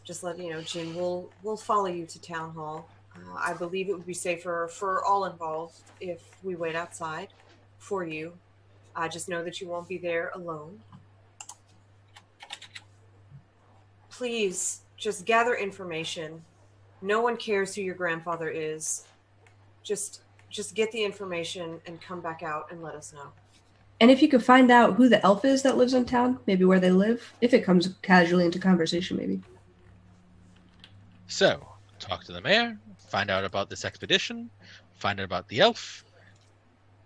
Speaker 4: just let you know, Jhin. We'll follow you to town hall. I believe it would be safer for all involved if we wait outside for you. I just know that you won't be there alone. Please, just gather information. No one cares who your grandfather is. Just get the information and come back out and let us know.
Speaker 5: And if you could find out who the elf is that lives in town, maybe where they live, if it comes casually into conversation, maybe.
Speaker 2: So, talk to the mayor, find out about this expedition, find out about the elf,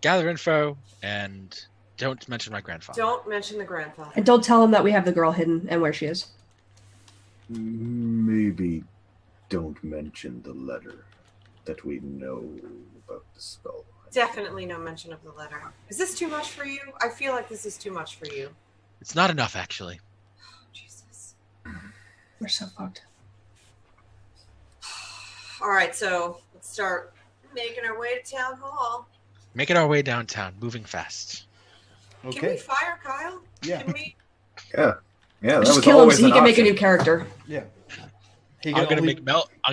Speaker 2: gather info, and don't mention my grandfather.
Speaker 4: Don't mention the grandfather.
Speaker 5: And don't tell him that we have the girl hidden and where she is.
Speaker 3: Maybe don't mention the letter that we know about the skull.
Speaker 4: Definitely no mention of the letter. Is this too much for you? I feel like this is too much for you.
Speaker 2: It's not enough, actually.
Speaker 4: Oh, Jesus.
Speaker 5: We're so fucked.
Speaker 4: All right, so let's start making our way to town hall.
Speaker 2: Making our way downtown, moving fast.
Speaker 1: Okay.
Speaker 4: Can we fire Kyle?
Speaker 1: Yeah.
Speaker 4: Can we?
Speaker 3: Yeah, that
Speaker 5: Just
Speaker 3: was
Speaker 5: kill him
Speaker 3: always
Speaker 5: so he
Speaker 3: an
Speaker 5: can make a
Speaker 3: option.
Speaker 5: new character.
Speaker 1: Yeah.
Speaker 2: I'm gonna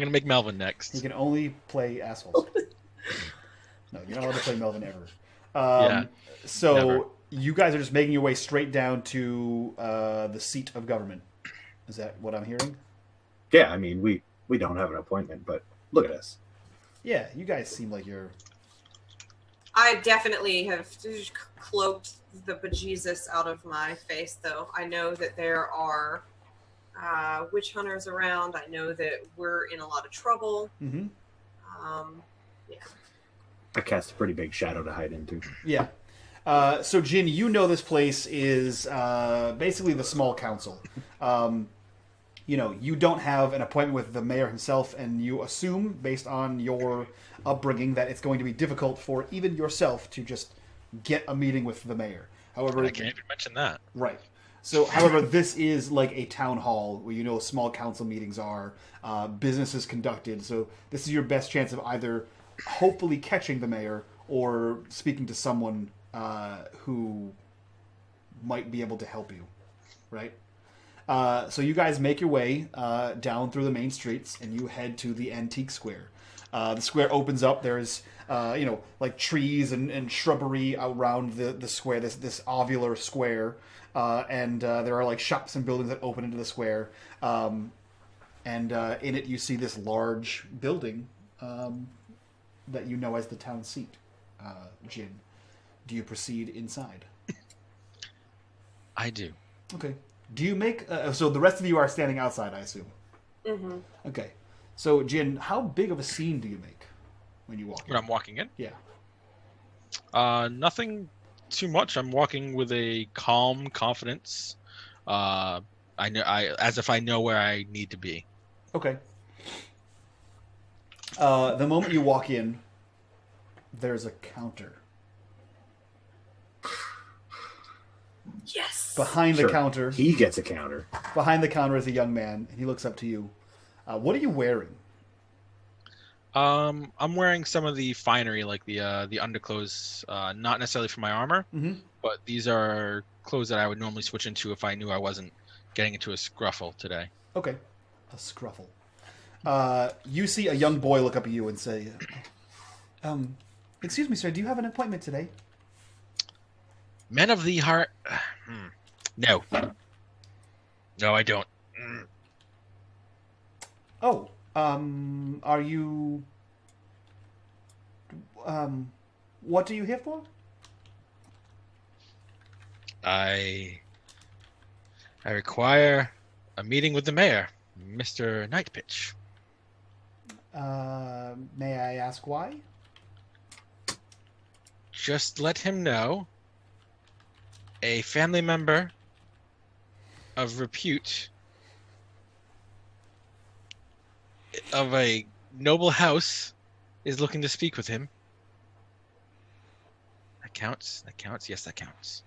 Speaker 2: make Melvin next.
Speaker 1: He can only play assholes. No, you're not allowed to play Melvin ever.
Speaker 2: Yeah,
Speaker 1: so
Speaker 2: never.
Speaker 1: you guys are just making your way straight down to the seat of government. Is that what I'm hearing?
Speaker 3: Yeah, I mean, we don't have an appointment, but look at us.
Speaker 1: Yeah, you guys seem like you're...
Speaker 4: I definitely have cloaked the bejesus out of my face, though. I know that there are witch hunters around. I know that we're in a lot of trouble.
Speaker 1: Mm-hmm.
Speaker 4: Yeah.
Speaker 3: I cast a pretty big shadow to hide into.
Speaker 1: Yeah. So, Jhin, you know this place is basically the small council. You don't have an appointment with the mayor himself, and you assume, based on your upbringing, that it's going to be difficult for even yourself to just get a meeting with the mayor. However,
Speaker 2: I can't even mention that.
Speaker 1: Right. So, however, this is like a town hall where small council meetings are, business is conducted. So this is your best chance of either hopefully catching the mayor or speaking to someone who might be able to help you, right? So you guys make your way down through the main streets, and you head to the antique square. The square opens up. There's like trees and shrubbery around the square. This ovular square, and there are like shops and buildings that open into the square. And in it, you see this large building that you know as the town seat. Jhin, do you proceed inside?
Speaker 2: I do.
Speaker 1: Okay. Do you make... so the rest of you are standing outside, I assume?
Speaker 4: Mm-hmm.
Speaker 1: Okay. So, Jhin, how big of a scene do you make when you walk in?
Speaker 2: When I'm walking in?
Speaker 1: Yeah.
Speaker 2: Nothing too much. I'm walking with a calm confidence. I as if I know where I need to be.
Speaker 1: Okay. The moment you walk in, there's a counter.
Speaker 4: Yes.
Speaker 1: Behind the
Speaker 3: Sure.
Speaker 1: counter...
Speaker 3: He gets a counter.
Speaker 1: Behind the counter is a young man, and he looks up to you. What are you wearing?
Speaker 2: I'm wearing some of the finery, like the underclothes, not necessarily for my armor, but these are clothes that I would normally switch into if I knew I wasn't getting into a scruffle today.
Speaker 1: Okay. A scruffle. You see a young boy look up at you and say, excuse me, sir, do you have an appointment today?
Speaker 2: Men of the heart... No. No, I don't.
Speaker 1: Oh, are you... what are you here for?
Speaker 2: I require a meeting with the mayor, Mr. Nightpitch.
Speaker 1: May I ask why?
Speaker 2: Just let him know a family member of repute of a noble house is looking to speak with him. That counts? That counts? Yes, that counts.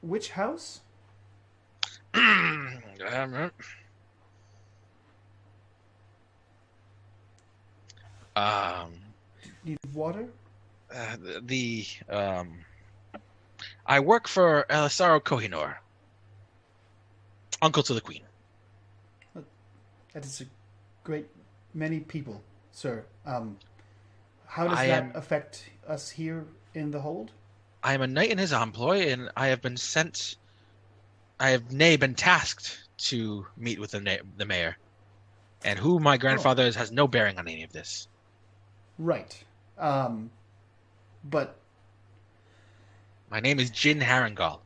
Speaker 1: Which house? Need water?
Speaker 2: I work for Elisaro Kohinoor, uncle to the queen.
Speaker 1: That is a great many people, sir. How does
Speaker 2: I
Speaker 1: that affect us here in the hold?
Speaker 2: I am a knight in his employ, and I have been sent. I have been tasked to meet with the mayor, and who my grandfather is has no bearing on any of this.
Speaker 1: Right. But
Speaker 2: My name is Jhin Harengol.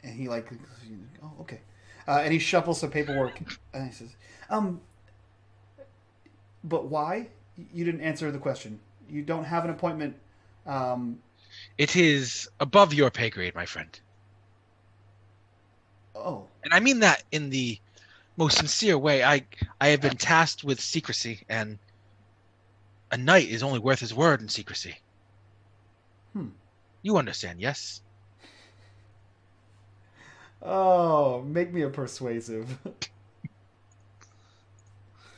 Speaker 1: and he like, oh, okay. And he shuffles some paperwork and he says, but why? You didn't answer the question. You don't have an appointment.
Speaker 2: It is above your pay grade, my friend.
Speaker 1: Oh,
Speaker 2: And I mean that in the most sincere way. I have been tasked with secrecy, and a knight is only worth his word in secrecy. You understand, yes?
Speaker 1: oh, make me a persuasive.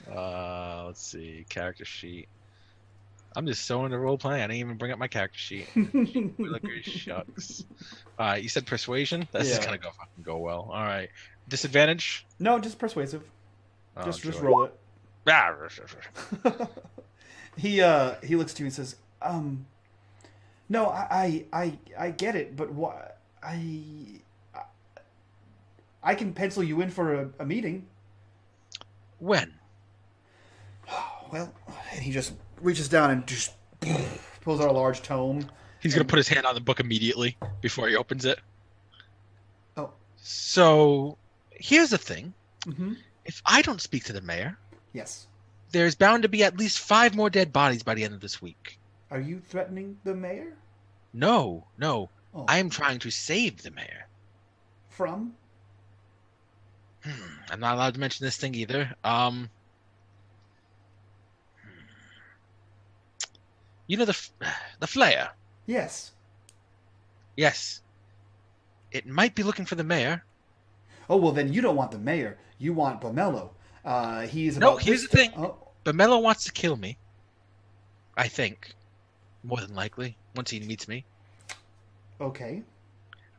Speaker 2: Let's see. Character sheet. I'm just so into role playing. I didn't even bring up my character sheet. Look, shucks. You said persuasion? That's just
Speaker 1: Yeah.
Speaker 2: gonna go well. All right. Disadvantage?
Speaker 1: No, just persuasive.
Speaker 2: Oh,
Speaker 1: just
Speaker 2: joy.
Speaker 1: roll it.
Speaker 2: Ah,
Speaker 1: He looks to you and says, no, I get it, but why? I can pencil you in for a meeting.
Speaker 2: When?
Speaker 1: Well, and he just reaches down and just pulls out a large tome.
Speaker 2: He's gonna put his hand on the book immediately before he opens it.
Speaker 1: Oh.
Speaker 2: So, here's the thing.
Speaker 1: Mm-hmm.
Speaker 2: If I don't speak to the mayor,
Speaker 1: Yes.
Speaker 2: there's bound to be at least 5 more dead bodies by the end of this week.
Speaker 1: Are you threatening the mayor?
Speaker 2: No.
Speaker 1: Oh.
Speaker 2: I am trying to save the mayor.
Speaker 1: From?
Speaker 2: I'm not allowed to mention this thing either. You know the Flayer?
Speaker 1: Yes.
Speaker 2: Yes. It might be looking for the mayor.
Speaker 1: Oh, well, then you don't want the mayor. You want Bomelo. He's
Speaker 2: No,
Speaker 1: about
Speaker 2: here's
Speaker 1: this
Speaker 2: the thing.
Speaker 1: Oh,
Speaker 2: Bamelo wants to kill me. I think. More than likely, once he meets me.
Speaker 1: okay.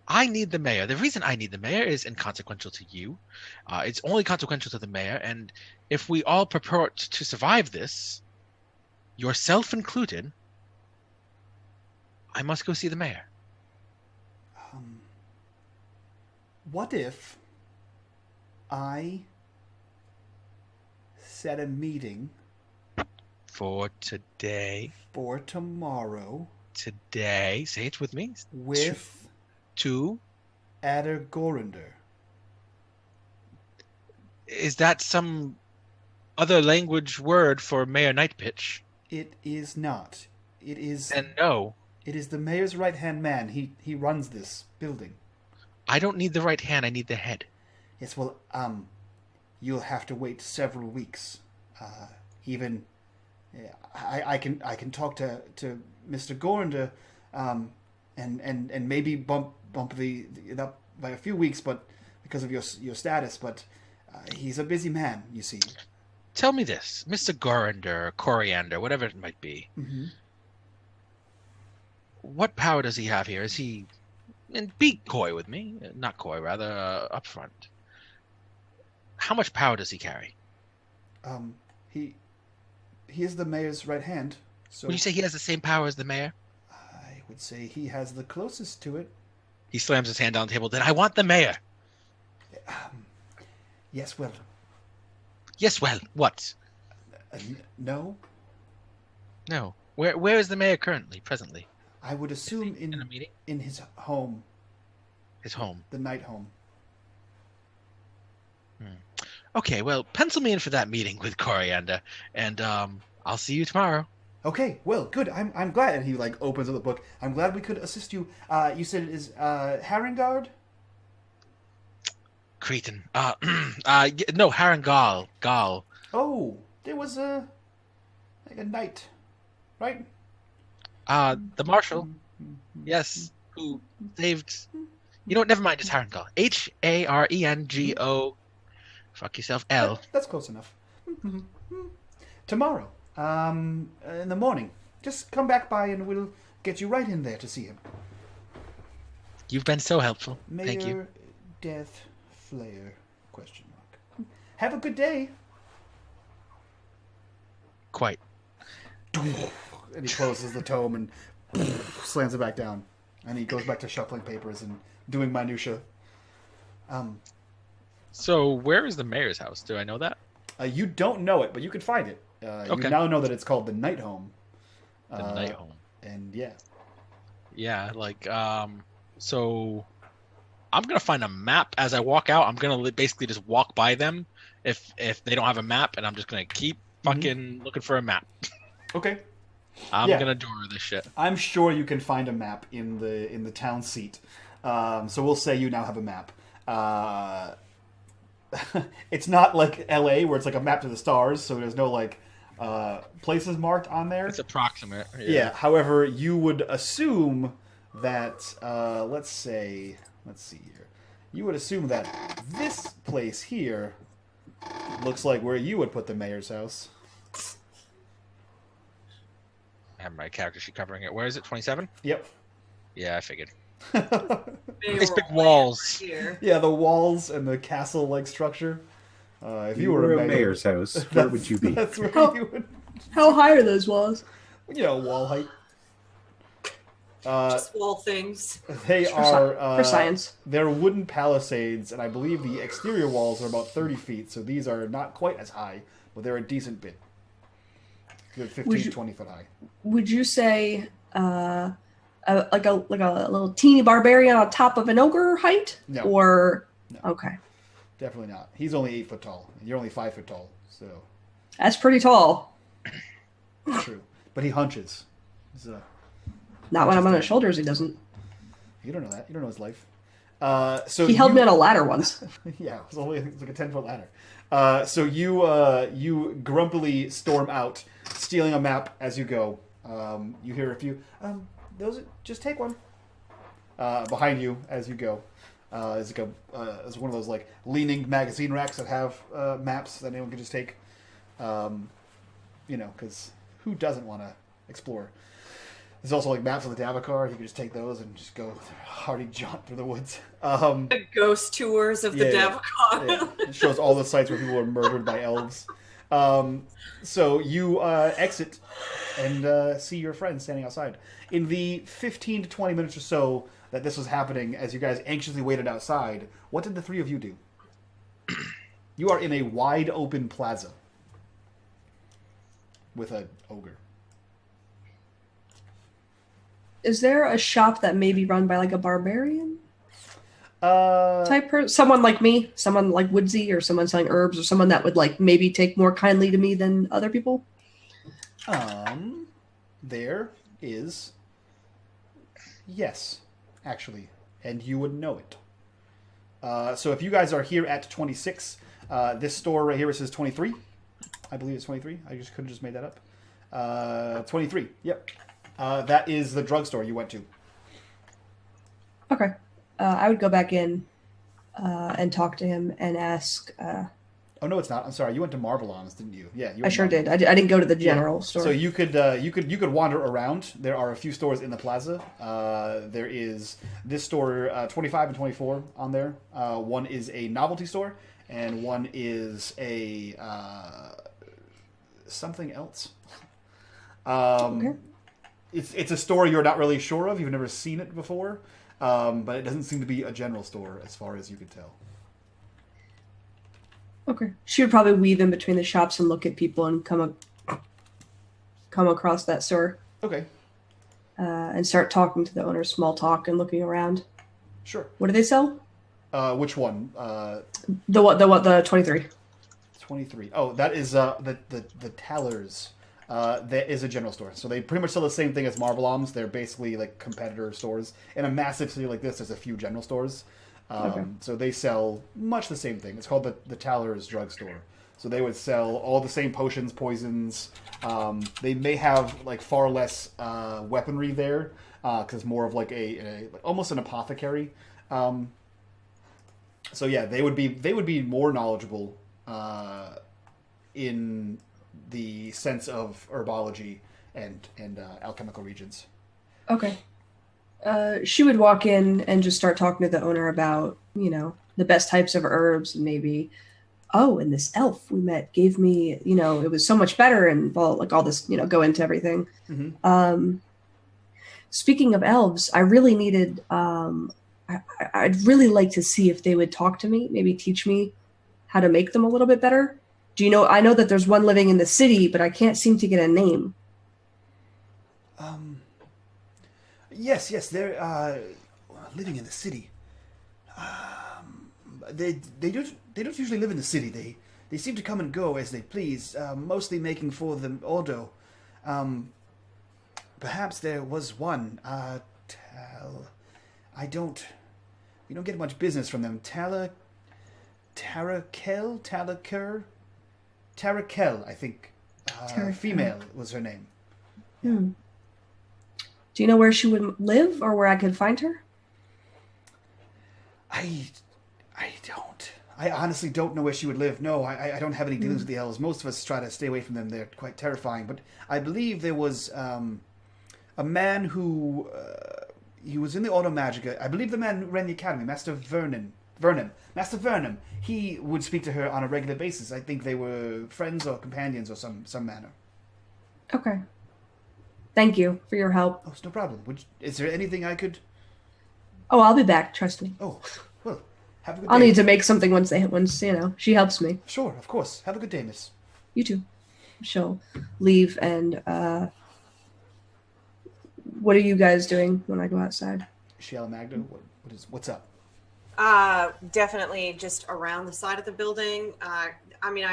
Speaker 2: I need the mayor. The reason I need the mayor is inconsequential to you. It's only consequential to the mayor, and if we all purport to survive this, yourself included, I must go see the mayor.
Speaker 1: What if I set a meeting
Speaker 2: For today,
Speaker 1: for tomorrow
Speaker 2: say it with me.
Speaker 1: with
Speaker 2: Two.
Speaker 1: Addergorinder?
Speaker 2: Is that some other language word for Mayor Nightpitch?
Speaker 1: It is not. It is.
Speaker 2: And no,
Speaker 1: It is the mayor's right-hand man. He runs this building.
Speaker 2: I don't need the right hand. I need the head.
Speaker 1: Yes, well, you'll have to wait several weeks. Even I can talk to Mr. Gorinder, and maybe bump the up by a few weeks, but because of your status. But he's a busy man, you see.
Speaker 2: Tell me this, Mr. Gorinder, Coriander, whatever it might be.
Speaker 1: Mm-hmm.
Speaker 2: What power does he have here? Is he... And be coy with me. Not coy, rather, upfront. How much power does he carry?
Speaker 1: He is the mayor's right hand. So
Speaker 2: Would you say he has the same power as the mayor?
Speaker 1: I would say he has the closest to it.
Speaker 2: He slams his hand on the table. Then I want the mayor.
Speaker 1: Yes, well,
Speaker 2: Yes, well, what?
Speaker 1: no.
Speaker 2: No. Where is the mayor currently, presently?
Speaker 1: I would assume
Speaker 2: In a meeting?
Speaker 1: in his home,
Speaker 2: His home.
Speaker 1: the night home.
Speaker 2: Okay, well, pencil me in for that meeting with Coriander, and I'll see you tomorrow.
Speaker 1: Okay, well, good. I'm glad. And he like opens up the book. I'm glad we could assist you. You said it is Harengard?
Speaker 2: Cretin. No, Harengol. Gal.
Speaker 1: Oh, there was like a knight, right?
Speaker 2: The marshal. Yes, who saved... You know what, never mind, it's Harengol. Harengo... Fuck yourself, L.
Speaker 1: That's close enough. Tomorrow, in the morning, just come back by and we'll get you right in there to see him.
Speaker 2: You've been so helpful.
Speaker 1: Mayor
Speaker 2: Thank you.
Speaker 1: Death Flayer? Question mark. Have a good day.
Speaker 2: Quite.
Speaker 1: And he closes the tome and slams it back down. And he goes back to shuffling papers and doing minutia.
Speaker 2: So, where is the mayor's house? Do I know that?
Speaker 1: You don't know it, but you can find it.
Speaker 2: Okay.
Speaker 1: You now know that it's called the Night Home.
Speaker 2: The night home.
Speaker 1: And yeah.
Speaker 2: Yeah, like, so I'm gonna find a map as I walk out. I'm gonna basically just walk by them if they don't have a map, and I'm just gonna keep fucking looking for a map.
Speaker 1: Okay.
Speaker 2: I'm
Speaker 1: Yeah.
Speaker 2: gonna door this shit.
Speaker 1: I'm sure you can find a map in the town seat. So we'll say you now have a map. It's not like LA where it's like a map to the stars, so there's no like places marked on there.
Speaker 2: It's approximate.
Speaker 1: Yeah. However, you would assume that let's see here. You would assume that this place here looks like where you would put the mayor's house.
Speaker 2: I have my character sheet covering it. Where is it? 27?
Speaker 1: Yep.
Speaker 2: Yeah, I figured.
Speaker 4: Mayoral
Speaker 2: big
Speaker 4: land
Speaker 2: walls.
Speaker 4: right here.
Speaker 1: Yeah, the walls and the castle-like structure. If you were a mayor,
Speaker 3: mayor's house, where would you be?
Speaker 1: That's where
Speaker 5: Oh.
Speaker 1: you would.
Speaker 5: How high are those walls?
Speaker 1: You know, wall height.
Speaker 4: Just wall things.
Speaker 1: They
Speaker 5: For
Speaker 1: are
Speaker 5: science.
Speaker 1: They're wooden palisades, and I believe the exterior walls are about 30 feet. So these are not quite as high, but they're a decent bit. Good 15 to 20 foot high.
Speaker 5: Would you say like a little teeny barbarian on top of an ogre height?
Speaker 1: No.
Speaker 5: Or
Speaker 1: No.
Speaker 5: okay,
Speaker 1: Definitely not. He's only 8 foot tall, and you're only 5 foot tall. So
Speaker 5: that's pretty tall.
Speaker 1: true, but he hunches. So
Speaker 5: Not when I'm on his shoulders. He doesn't.
Speaker 1: you don't know that. You don't know his life. So
Speaker 5: He held
Speaker 1: you-
Speaker 5: me on a ladder once.
Speaker 1: Yeah, it was only like a 10-foot ladder. So you grumpily storm out, stealing a map as you go. You hear a few. Just take one. Behind you as you go. It's like it's one of those like leaning magazine racks that have maps that anyone can just take. Because who doesn't want to explore? There's also like maps of the Davokar. You can just take those and just go hearty jaunt through the woods.
Speaker 4: The ghost tours of the Davokar.
Speaker 1: Yeah. It shows all the sites where people were murdered by elves. So you exit and see your friend standing outside. In the 15 to 20 minutes or so that this was happening, as you guys anxiously waited outside, what did the three of you do? You are in a wide open plaza with an ogre.
Speaker 5: Is there a shop that may be run by like a barbarian type person? Someone like me, someone like Woodsy, or someone selling herbs, or someone that would like maybe take more kindly to me than other people?
Speaker 1: There is, yes, actually, and you would know it. So if you guys are here at 26, this store right here, it says 23. I believe it's 23. I just couldn't just made that up. 23. Yep. That is the drugstore you went to.
Speaker 5: Okay. I would go back in and talk to him and ask.
Speaker 1: Oh no, it's not. I'm sorry. You went to Marvelon's, didn't you? Yeah, you
Speaker 5: I sure did. I didn't go to the general store.
Speaker 1: So you could wander around. There are a few stores in the plaza. There is this store, 25 and 24 on there. One is a novelty store, and one is a something else.
Speaker 5: Okay.
Speaker 1: It's a store you're not really sure of. You've never seen it before, but it doesn't seem to be a general store as far as you could tell.
Speaker 5: Okay. She would probably weave in between the shops and look at people and come across that store.
Speaker 1: Okay.
Speaker 5: And start talking to the owner, small talk, and looking around.
Speaker 1: Sure.
Speaker 5: What do they sell?
Speaker 1: Which one?
Speaker 5: The 23.
Speaker 1: 23. Oh, that is the Tallers. That is a general store. So they pretty much sell the same thing as Marvelon's. They're basically like competitor stores. In a massive city like this, there's a few general stores.
Speaker 5: Okay.
Speaker 1: So they sell much the same thing. It's called the Tallers drugstore. So they would sell all the same potions, poisons. They may have like far less weaponry there because more of like a almost an apothecary. So yeah, they would be more knowledgeable in the sense of herbology and alchemical regions.
Speaker 5: Okay. She would walk in and just start talking to the owner about, the best types of herbs, and maybe, and this elf we met gave me, it was so much better, and like all this, go into everything.
Speaker 1: Mm-hmm.
Speaker 5: Speaking of elves, I really needed, I'd really like to see if they would talk to me, maybe teach me how to make them a little bit better. Do you know, I know that there's one living in the city, but I can't seem to get a name.
Speaker 1: Yes, they're living in the city. They don't usually live in the city. They seem to come and go as they please, mostly making for the Ordo. Perhaps there was one. We don't get much business from them. Tarakel, I think. Female was her name.
Speaker 5: Hmm. Do you know where she would live or where I could find her?
Speaker 1: I don't. I honestly don't know where she would live. No, I don't have any dealings with the elves. Most of us try to stay away from them. They're quite terrifying. But I believe there was a man who... he was in the Auto Mahdga. I believe the man who ran the academy, Master Vernon. Master Vernon. He would speak to her on a regular basis. I think they were friends or companions or some manner.
Speaker 5: Okay. Thank you for your help.
Speaker 1: Oh, it's no problem. Is there anything I could...
Speaker 5: Oh, I'll be back. Trust me.
Speaker 1: Oh, well, have a good day.
Speaker 5: I'll need to make something once she helps me.
Speaker 1: Sure, of course. Have a good day, miss.
Speaker 5: You too. She'll leave, and what are you guys doing when I go outside?
Speaker 1: Shale and Mahdga, what's up?
Speaker 4: Definitely just around the side of the building. I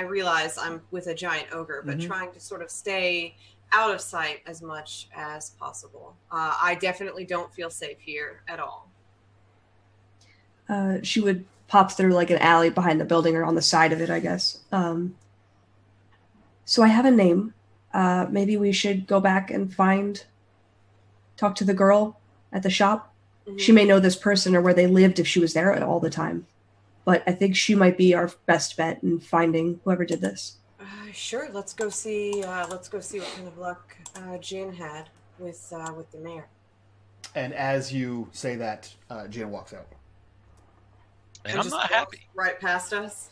Speaker 4: realize I'm with a giant ogre, but trying to sort of stay out of sight as much as possible. I definitely don't feel safe here at all.
Speaker 5: She would pop through like an alley behind the building or on the side of it, I guess. So I have a name. Maybe we should go back and talk to the girl at the shop. She may know this person or where they lived if she was there all the time. But I think she might be our best bet in finding whoever did this.
Speaker 4: Sure, let's go see what kind of luck Jhin had with the mayor.
Speaker 1: And as you say that, Jhin walks out.
Speaker 2: And I'm not happy.
Speaker 4: Right past us.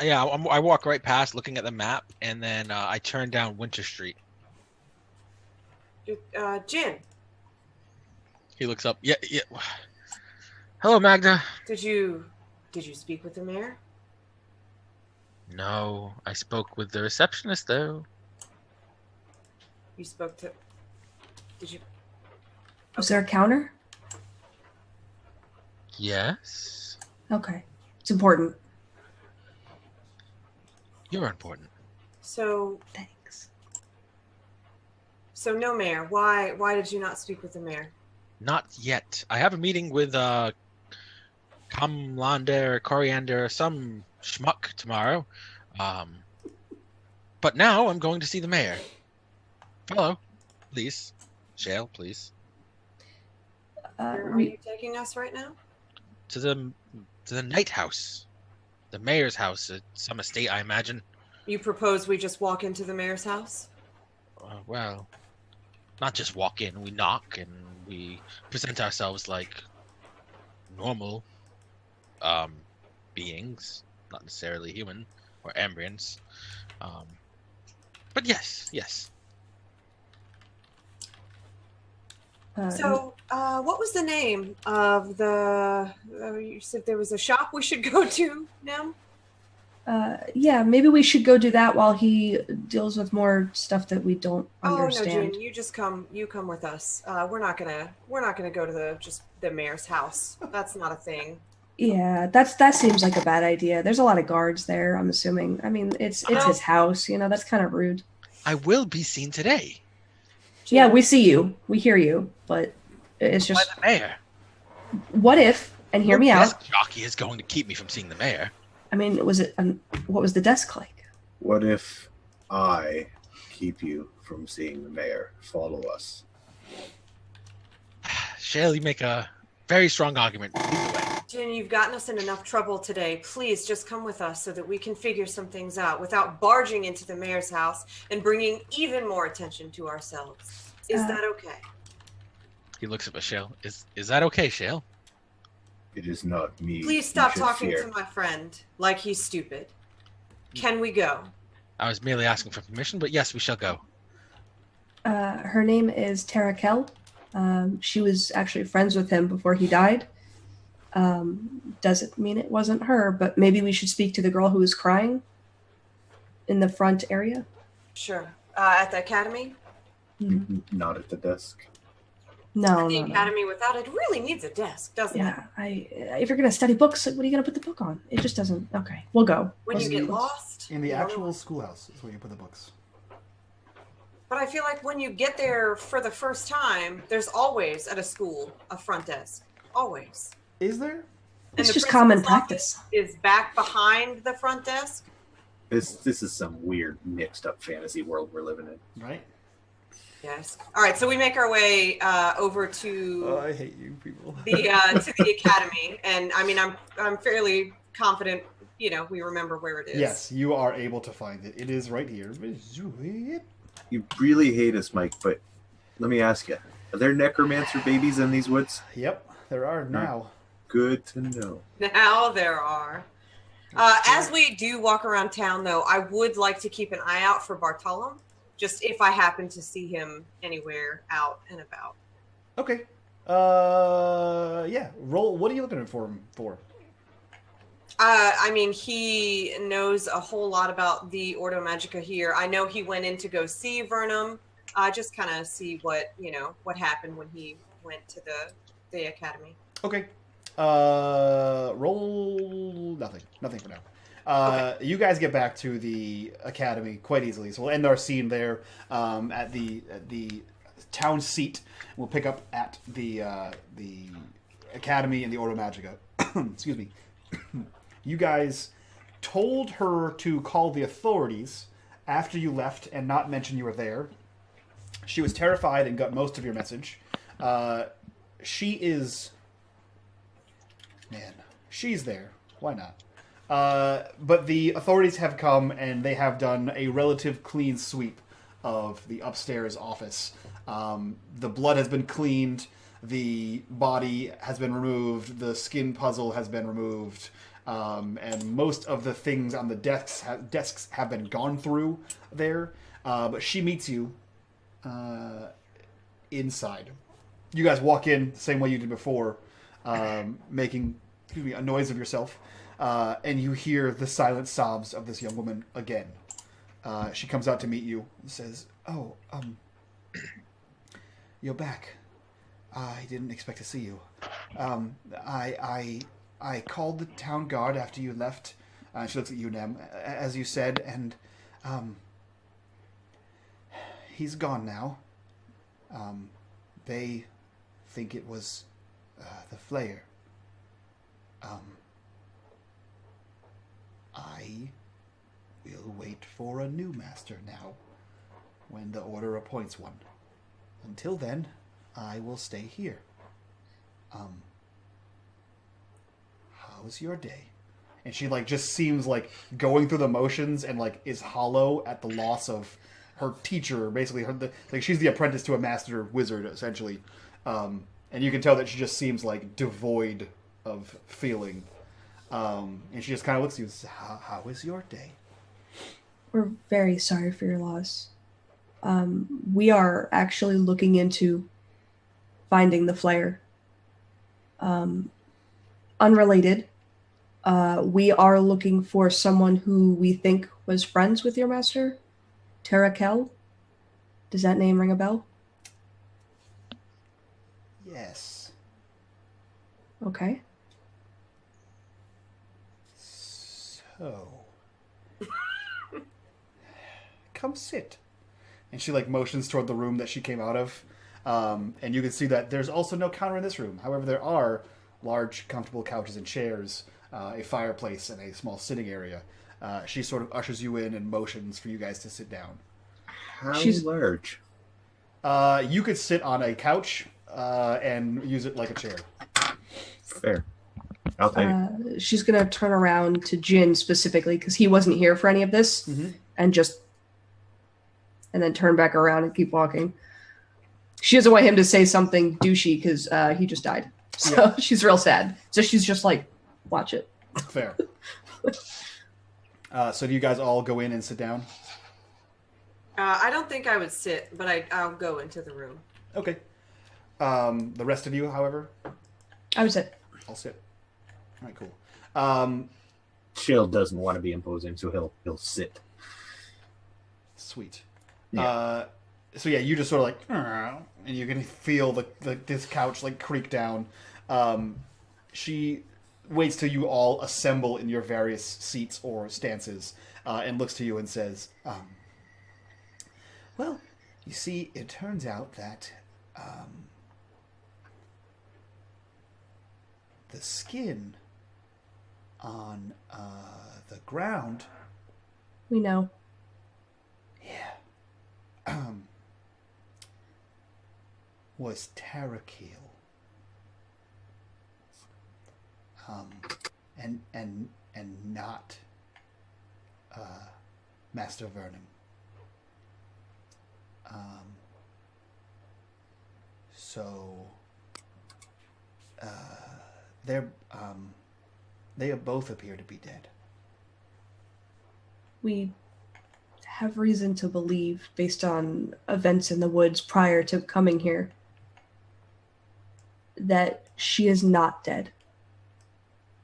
Speaker 2: Yeah, I walk right past, looking at the map, and then I turn down Winter Street.
Speaker 4: Jhin.
Speaker 2: He looks up. Yeah. Hello, Mahdga.
Speaker 4: Did you speak with the mayor?
Speaker 2: No, I spoke with the receptionist though.
Speaker 4: You spoke to. Did you?
Speaker 5: Was there a counter?
Speaker 2: Yes.
Speaker 5: Okay. It's important.
Speaker 2: You're important.
Speaker 4: So.
Speaker 5: Thanks.
Speaker 4: So no mayor. Why did you not speak with the mayor?
Speaker 2: Not yet. I have a meeting with Comlander, Coriander, some schmuck tomorrow. But now I'm going to see the mayor. Hello, please. Shale, please.
Speaker 4: Where are you taking us right now?
Speaker 2: To the night house. The mayor's house at some estate, I imagine.
Speaker 4: You propose we just walk into the mayor's house?
Speaker 2: Well, not just walk in. We knock and we present ourselves like normal beings, not necessarily human or embryons. But yes.
Speaker 4: So, what was the name of the? You said there was a shop we should go to, Nem?
Speaker 5: Yeah, maybe we should go do that while he deals with more stuff that we don't understand.
Speaker 4: Oh no, Jhin, you just come. You come with us. We're not gonna go to the mayor's house. That's not a thing.
Speaker 5: Yeah, that seems like a bad idea. There's a lot of guards there, I'm assuming. I mean, it's his house, that's kind of rude.
Speaker 2: I will be seen today.
Speaker 4: Jhin.
Speaker 5: Yeah, we see you. We hear you, but it's just...
Speaker 2: By the mayor.
Speaker 5: What if, and hear me out...
Speaker 2: Desk jockey is going to keep me from seeing the mayor.
Speaker 5: I mean, what was the desk like?
Speaker 3: What if I keep you from seeing the mayor? Follow us.
Speaker 2: Shale, you make a very strong argument. Lead the way.
Speaker 4: Jhin, you've gotten us in enough trouble today. Please just come with us so that we can figure some things out without barging into the mayor's house and bringing even more attention to ourselves. Is that okay?
Speaker 2: He looks up at Shale. Is that okay, Shale?
Speaker 3: It is not me.
Speaker 4: Please stop talking to my friend like he's stupid. Can we go?
Speaker 2: I was merely asking for permission, but yes, we shall go.
Speaker 5: Her name is Tara Kell. She was actually friends with him before he died. Doesn't mean it wasn't her, but maybe we should speak to the girl who was crying in the front area.
Speaker 4: Sure. At the academy?
Speaker 3: Not at the desk.
Speaker 5: No,
Speaker 4: the academy without it really needs a desk, doesn't it?
Speaker 5: Yeah, if you're gonna study books, what are you gonna put the book on? It just doesn't. Okay, we'll go.
Speaker 4: When you get lost
Speaker 1: in the actual schoolhouse is where you put the books.
Speaker 4: But I feel like when you get there for the first time, there's always at a school a front desk. Always.
Speaker 1: Is there?
Speaker 5: It's just common practice.
Speaker 4: Is back behind the front desk.
Speaker 3: This is some weird mixed up fantasy world we're living in.
Speaker 1: Right.
Speaker 4: Yes. All right. So we make our way over to.
Speaker 1: Oh, I hate you people.
Speaker 4: To the academy, and I mean, I'm fairly confident. We remember where it is.
Speaker 1: Yes, you are able to find it. It is right here.
Speaker 3: You really hate us, Mike. But let me ask you: are there necromancer babies in these woods?
Speaker 1: Yep, there are now.
Speaker 3: Good to know.
Speaker 4: Now there are. As we do walk around town, though, I would like to keep an eye out for Bartolom. Just if I happen to see him anywhere out and about.
Speaker 1: Okay. Yeah. Roll. What are you looking for him for?
Speaker 4: I mean, he knows a whole lot about the Ordo Magica here. I know he went in to go see Vernum. Just kind of see what happened when he went to the academy.
Speaker 1: Okay. Roll nothing. Nothing for now. Okay. You guys get back to the academy quite easily, so we'll end our scene there at the town seat. We'll pick up at the academy in the Ordo Magica. Excuse me. You guys told her to call the authorities after you left and not mention you were there. She was terrified and got most of your message. She is... Man, she's there. Why not? But the authorities have come, and they have done a relative clean sweep of the upstairs office. The blood has been cleaned, the body has been removed, the skin puzzle has been removed, and most of the things on the desks have been gone through there. But she meets you inside. You guys walk in the same way you did before, making a noise of yourself, and you hear the silent sobs of this young woman again. She comes out to meet you and says, "Oh, you're back. I didn't expect to see you. I called the town guard after you left." She looks at you, Nem, as you said, and he's gone now. They think it was the Flayer. I will wait for a new master now, when the order appoints one. Until then, I will stay here. How's your day? And she just seems going through the motions and is hollow at the loss of her teacher. Basically, she's the apprentice to a master wizard, essentially. And you can tell that she just seems devoid of feeling. And she just kind of looks at you and says, how is your day?
Speaker 5: We're very sorry for your loss. We are actually looking into finding the Flayer. Unrelated, we are looking for someone who we think was friends with your master, Tarakel. Does that name ring a bell?
Speaker 1: Yes.
Speaker 5: Okay.
Speaker 1: So... come sit. And she motions toward the room that she came out of. And you can see that there's also no counter in this room. However, there are large, comfortable couches and chairs, a fireplace, and a small sitting area. She sort of ushers you in and motions for you guys to sit down.
Speaker 3: How large?
Speaker 1: You could sit on a couch and use it like a chair.
Speaker 3: Fair. I'll take it.
Speaker 5: She's going to turn around to Jhin specifically, because he wasn't here for any of this, and then turn back around and keep walking. She doesn't want him to say something douchey, because he just died. So she's real sad. So she's just watch it.
Speaker 1: Fair. So do you guys all go in and sit down?
Speaker 4: I don't think I would sit, but I'll go into the room.
Speaker 1: Okay. The rest of you, however?
Speaker 5: I would sit.
Speaker 1: I'll sit. All right, cool.
Speaker 3: Shale doesn't want to be imposing, so he'll sit.
Speaker 1: Sweet.
Speaker 3: Yeah.
Speaker 1: So yeah, you just sort of and you can feel this couch creak down. She waits till you all assemble in your various seats or stances, and looks to you and says, "Well, you see, it turns out that the skin on the ground."
Speaker 5: We know.
Speaker 1: Yeah. Was Tarakil. And not Master Vernon. So they both appear to be dead.
Speaker 5: We have reason to believe, based on events in the woods prior to coming here, that she is not dead,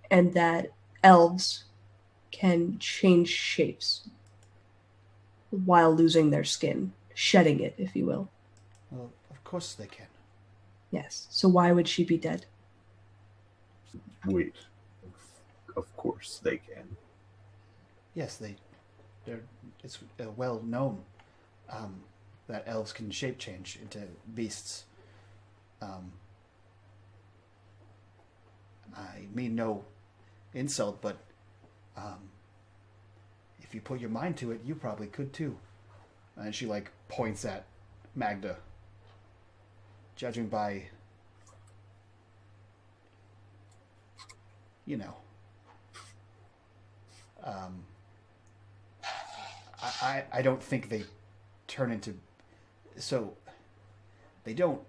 Speaker 5: and that elves can change shapes while losing their skin, shedding it, if you will.
Speaker 1: Well, of course they can.
Speaker 5: Yes. So why would she be dead?
Speaker 3: Wait. Of course they can.
Speaker 1: Yes, it's well known that elves can shape change into beasts. I mean no insult, but if you put your mind to it, you probably could too. And she points at Mahdga. judging by, you know, I don't think they turn into... So, they don't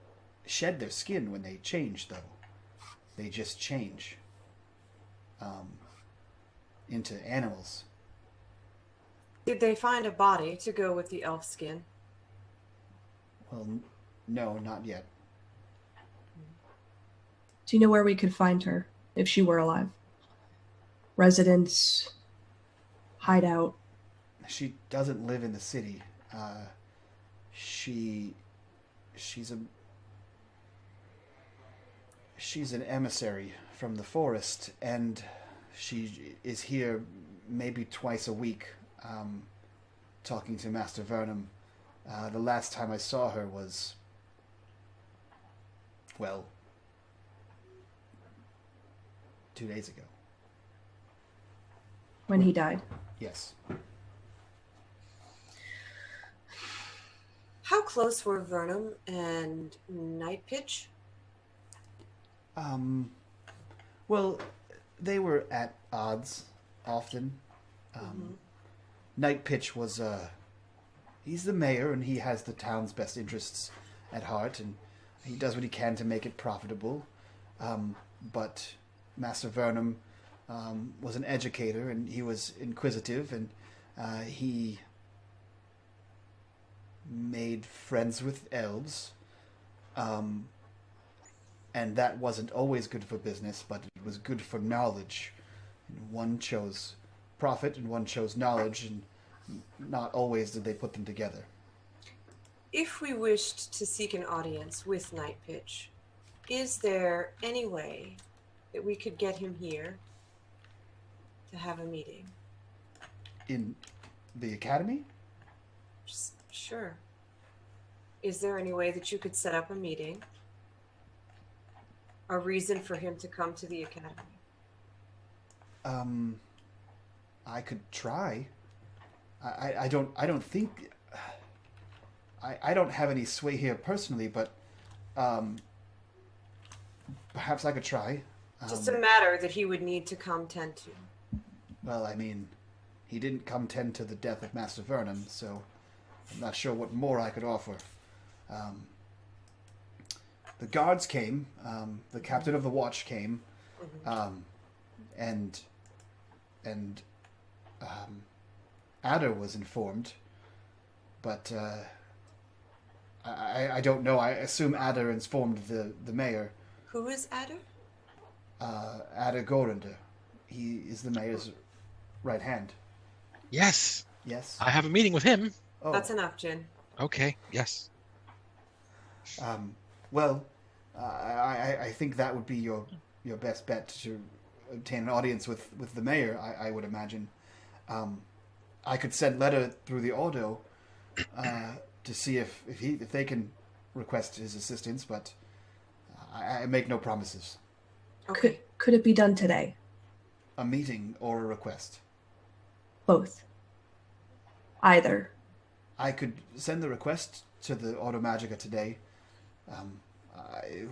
Speaker 1: shed their skin when they change, though. They just change into animals.
Speaker 4: Did they find a body to go with the elf skin?
Speaker 1: Well, no, not yet.
Speaker 5: Do you know where we could find her if she were alive? Residence, hideout.
Speaker 1: She doesn't live in the city. She's an emissary from the forest, and she is here maybe twice a week, talking to Master Vernum. The last time I saw her was, well, 2 days ago.
Speaker 5: When he died.
Speaker 1: Yes.
Speaker 4: How close were Vernum and Night Pitch?
Speaker 1: Well, they were at odds often. Night Pitch was, he's the mayor, and he has the town's best interests at heart, and he does what he can to make it profitable. But Master Vernum was an educator, and he was inquisitive, and he made friends with elves. And that wasn't always good for business, but it was good for knowledge. And one chose profit, and one chose knowledge, and not always did they put them together.
Speaker 4: If we wished to seek an audience with Night Pitch, is there any way that we could get him here to have a meeting?
Speaker 1: In the academy?
Speaker 4: Sure. Is there any way that you could set up a meeting? A reason for him to come to the academy?
Speaker 1: I could try. I don't think... I don't have any sway here personally, but perhaps I could try.
Speaker 4: Just a matter that he would need to come tend to.
Speaker 1: Well, I mean, he didn't come tend to the death of Master Vernum, so I'm not sure what more I could offer. The guards came, the captain of the watch came, and Adder was informed, but I don't know. I assume Adder informed the mayor.
Speaker 4: Who is Adder?
Speaker 1: Adder Gorender. He is the mayor's right hand.
Speaker 2: Yes.
Speaker 1: Yes.
Speaker 2: I have a meeting with him.
Speaker 1: Oh.
Speaker 4: That's enough, Jhin.
Speaker 2: Okay. Yes.
Speaker 1: Well, I think that would be your best bet to obtain an audience with the mayor, I would imagine. I could send letter through the auto to see if they can request his assistance, but I make no promises.
Speaker 4: Okay.
Speaker 5: Could it be done today?
Speaker 1: A meeting or a request?
Speaker 5: Both. Either.
Speaker 1: I could send the request to the Automagica today.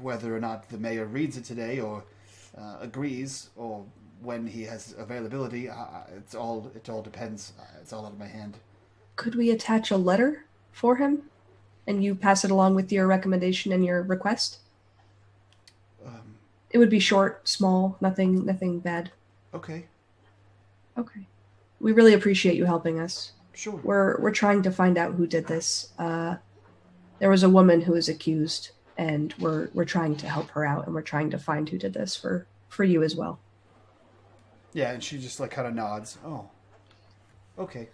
Speaker 1: Whether or not the mayor reads it today or agrees, or when he has availability, it all depends. It's all out of my hand.
Speaker 5: Could we attach a letter for him, and you pass it along with your recommendation and your request? It would be short, small, nothing bad.
Speaker 1: Okay.
Speaker 5: Okay. We really appreciate you helping us.
Speaker 1: Sure.
Speaker 5: We're trying to find out who did this. There was a woman who was accused, and we're trying to help her out, and we're trying to find who did this for you as well.
Speaker 1: Yeah, and she just kind of nods. Oh. Okay.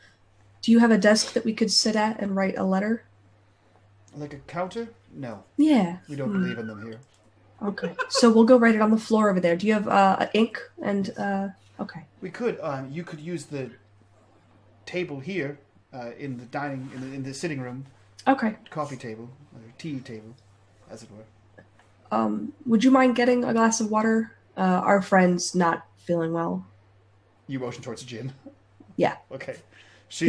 Speaker 5: Do you have a desk that we could sit at and write a letter?
Speaker 1: Like a counter? No.
Speaker 5: Yeah.
Speaker 1: We don't believe in them here.
Speaker 5: Okay. So we'll go write it on the floor over there. Do you have ink and okay.
Speaker 1: We could. You could use the table here in the dining in the sitting room.
Speaker 5: Okay.
Speaker 1: Coffee table or tea table, as it were.
Speaker 5: Would you mind getting a glass of water? Our friend's not feeling well.
Speaker 1: You motion towards Jhin.
Speaker 5: Yeah.
Speaker 1: Okay. She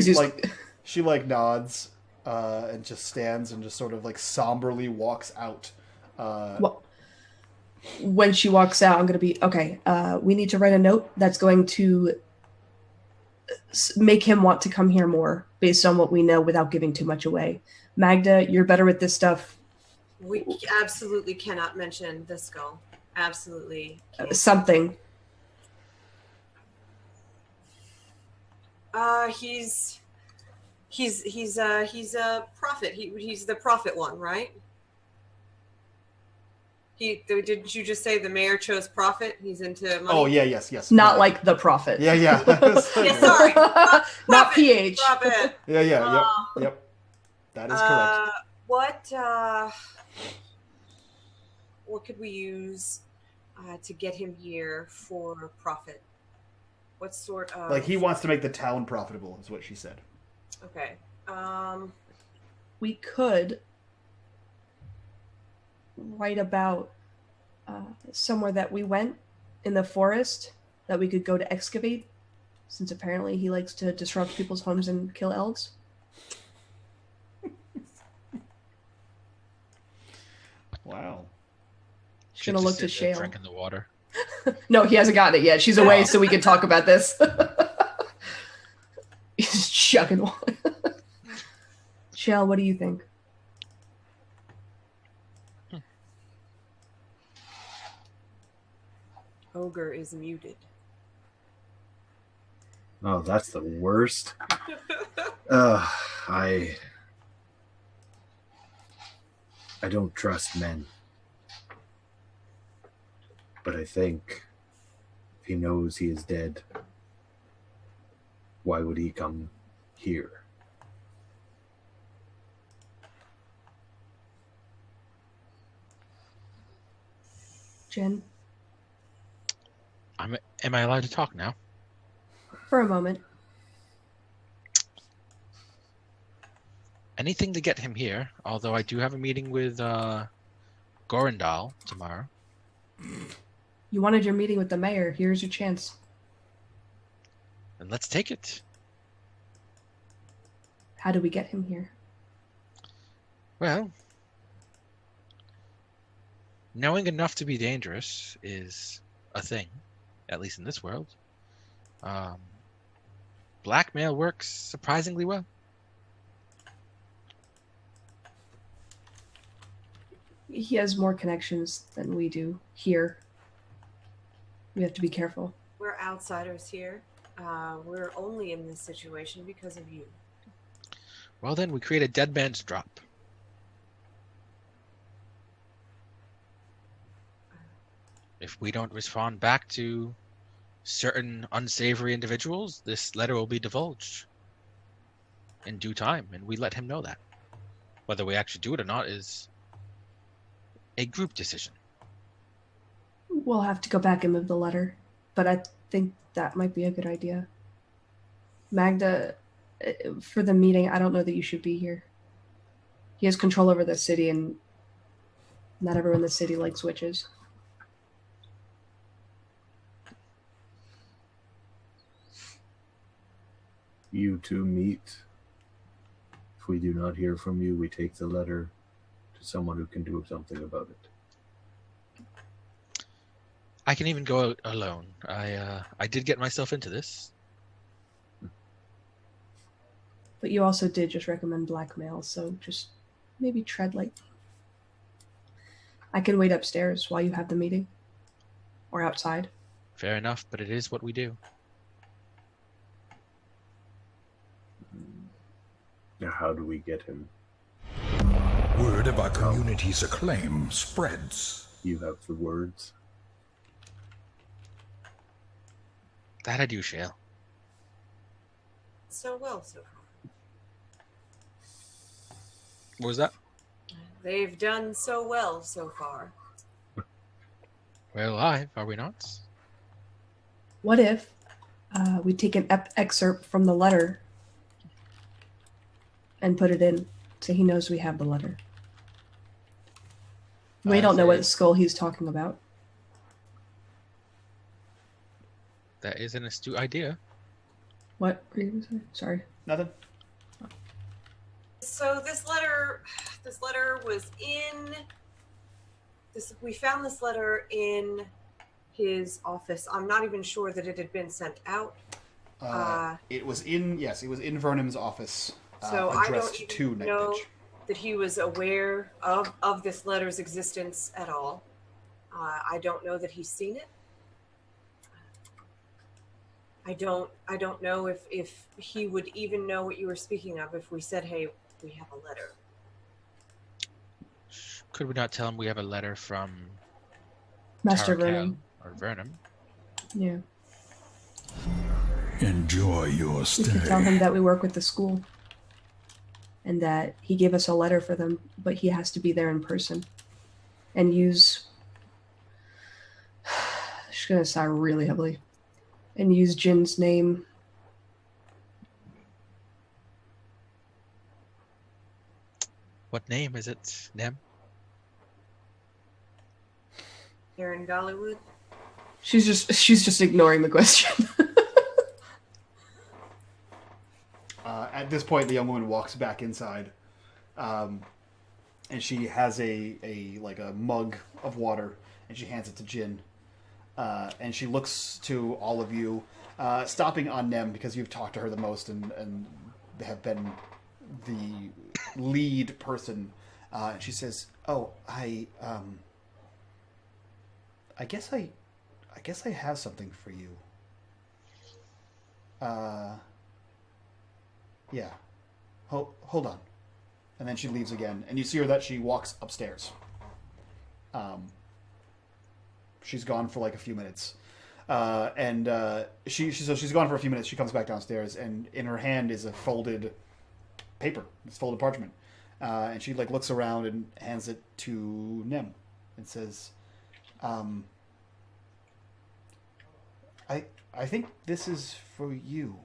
Speaker 1: nods and just stands and just sort of somberly walks out
Speaker 5: Well, when she walks out, I'm going to be, okay, we need to write a note that's going to make him want to come here more based on what we know without giving too much away. Mahdga, you're better with this stuff.
Speaker 4: We absolutely cannot mention the skull. Absolutely. Can't.
Speaker 5: Something.
Speaker 4: He's a prophet. He's the prophet one, right? Didn't you just say the mayor chose prophet? He's into money?
Speaker 1: Oh yeah, yes.
Speaker 5: Not like the prophet.
Speaker 1: Yeah.
Speaker 4: Yeah, sorry.
Speaker 5: Not PH.
Speaker 4: Prophet.
Speaker 1: Yeah. Yep. That is correct.
Speaker 4: What could we use to get him here for profit? What sort of...
Speaker 1: Like, he wants to make the town profitable, is what she said.
Speaker 4: Okay.
Speaker 5: We could write about somewhere that we went in the forest that we could go to excavate, since apparently he likes to disrupt people's homes and kill elves.
Speaker 1: Wow.
Speaker 5: She's gonna look to Shale.
Speaker 2: Drinking the water.
Speaker 5: No, he hasn't gotten it yet. She's away, so we can talk about this. He's just chugging water. Shale, what do you think?
Speaker 4: Ogre is muted.
Speaker 3: Oh, that's the worst. I don't trust men. But I think if he knows he is dead, why would he come here?
Speaker 5: Jhin?
Speaker 2: Am I allowed to talk now?
Speaker 5: For a moment.
Speaker 2: Anything to get him here, although I do have a meeting with Gorendal tomorrow.
Speaker 5: You wanted your meeting with the mayor. Here's your chance.
Speaker 2: And let's take it.
Speaker 5: How do we get him here?
Speaker 2: Well, knowing enough to be dangerous is a thing, at least in this world. Blackmail works surprisingly well.
Speaker 5: He has more connections than we do here. We have to be careful.
Speaker 4: We're outsiders here. We're only in this situation because of you.
Speaker 2: Well, then we create a dead man's drop. If we don't respond back to certain unsavory individuals, this letter will be divulged in due time, and we let him know that. Whether we actually do it or not is a group decision.
Speaker 5: We'll have to go back and move the letter, but I think that might be a good idea. Mahdga, for the meeting, I don't know that you should be here. He has control over the city, and not everyone in the city likes witches.
Speaker 3: You two meet. If we do not hear from you, we take the letter to someone who can do something about it.
Speaker 2: I can even go alone. I did get myself into this.
Speaker 5: But you also did just recommend blackmail, so just maybe tread lightly. I can wait upstairs while you have the meeting. Or outside.
Speaker 2: Fair enough, but it is what we do.
Speaker 3: Now, how do we get him?
Speaker 6: Word of our community's acclaim spreads.
Speaker 3: You have the words.
Speaker 2: That I do, Shale.
Speaker 4: So well so far.
Speaker 2: What was that?
Speaker 4: They've done so well so far.
Speaker 2: We're alive, are we not?
Speaker 5: What if we take an excerpt from the letter and put it in so he knows we have the letter? We don't know what skull he's talking about.
Speaker 2: That is an astute idea.
Speaker 5: What were you going to say? Sorry.
Speaker 1: Nothing?
Speaker 4: So this letter was in we found this letter in his office. I'm not even sure that it had been sent out.
Speaker 1: It was in Vernum's office.
Speaker 4: So I
Speaker 1: addressed
Speaker 4: don't
Speaker 1: to
Speaker 4: even
Speaker 1: Night
Speaker 4: know
Speaker 1: Bitch.
Speaker 4: that he was aware of this letter's existence at all. I don't know that he's seen it. I don't know if he would even know what you were speaking of if we said, hey, we have a letter.
Speaker 2: Could we not tell him we have a letter from
Speaker 5: Master
Speaker 2: Tarakel
Speaker 5: Vernon.
Speaker 2: or Vernum?
Speaker 5: Yeah.
Speaker 6: Enjoy your
Speaker 5: We can tell
Speaker 6: stay.
Speaker 5: him that we work with the school. And that he gave us a letter for them, but he has to be there in person. And use... She's going to sigh really heavily. And use Jhin's name.
Speaker 2: What name is it, Nem?
Speaker 4: Aaron Gollywood?
Speaker 5: She's just ignoring the question.
Speaker 1: At this point, the young woman walks back inside, and she has a mug of water, and she hands it to Jhin. And she looks to all of you, stopping on Nem because you've talked to her the most and have been the lead person. And she says, "Oh, I guess I have something for you. Yeah. Hold on." And then she leaves again, and you see her that she walks upstairs. She's gone for like a few minutes, and she's gone for a few minutes. She comes back downstairs, and in her hand is a folded paper. It's folded parchment, and she like looks around and hands it to Nem, and says, "I think this is for you."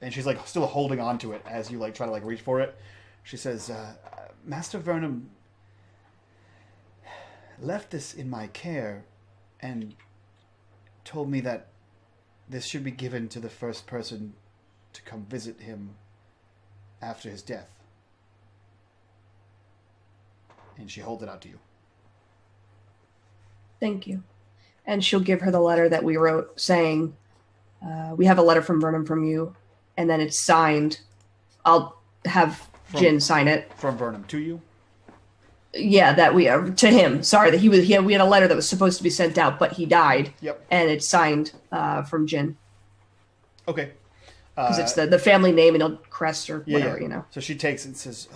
Speaker 1: And she's like still holding on to it as you like try to like reach for it. She says, "Master Vernum left this in my care and told me that this should be given to the first person to come visit him after his death." And she holds it out to you.
Speaker 5: Thank you. And she'll give her the letter that we wrote saying, we have a letter from Vernon from you, and then it's signed. I'll have Jhin sign it.
Speaker 1: From Vernum to you?
Speaker 5: Yeah, that we to him. Sorry, that we had a letter that was supposed to be sent out, but he died.
Speaker 1: Yep.
Speaker 5: And it's signed from Jhin.
Speaker 1: Okay.
Speaker 5: Because it's the family name and crest or whatever, you know.
Speaker 1: So she takes it and says,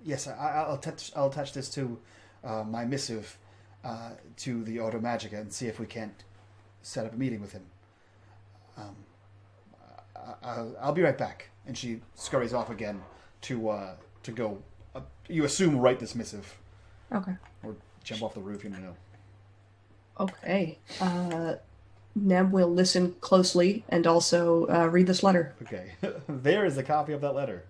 Speaker 1: "Yes, I'll attach this to my missive to the Order Mahdga and see if we can't set up a meeting with him. I'll be right back." And she scurries off again to go. You assume write this missive.
Speaker 5: Okay.
Speaker 1: Or jump off the roof. You know.
Speaker 5: Okay. Nem will listen closely and also read this letter.
Speaker 1: Okay. There is a copy of that letter.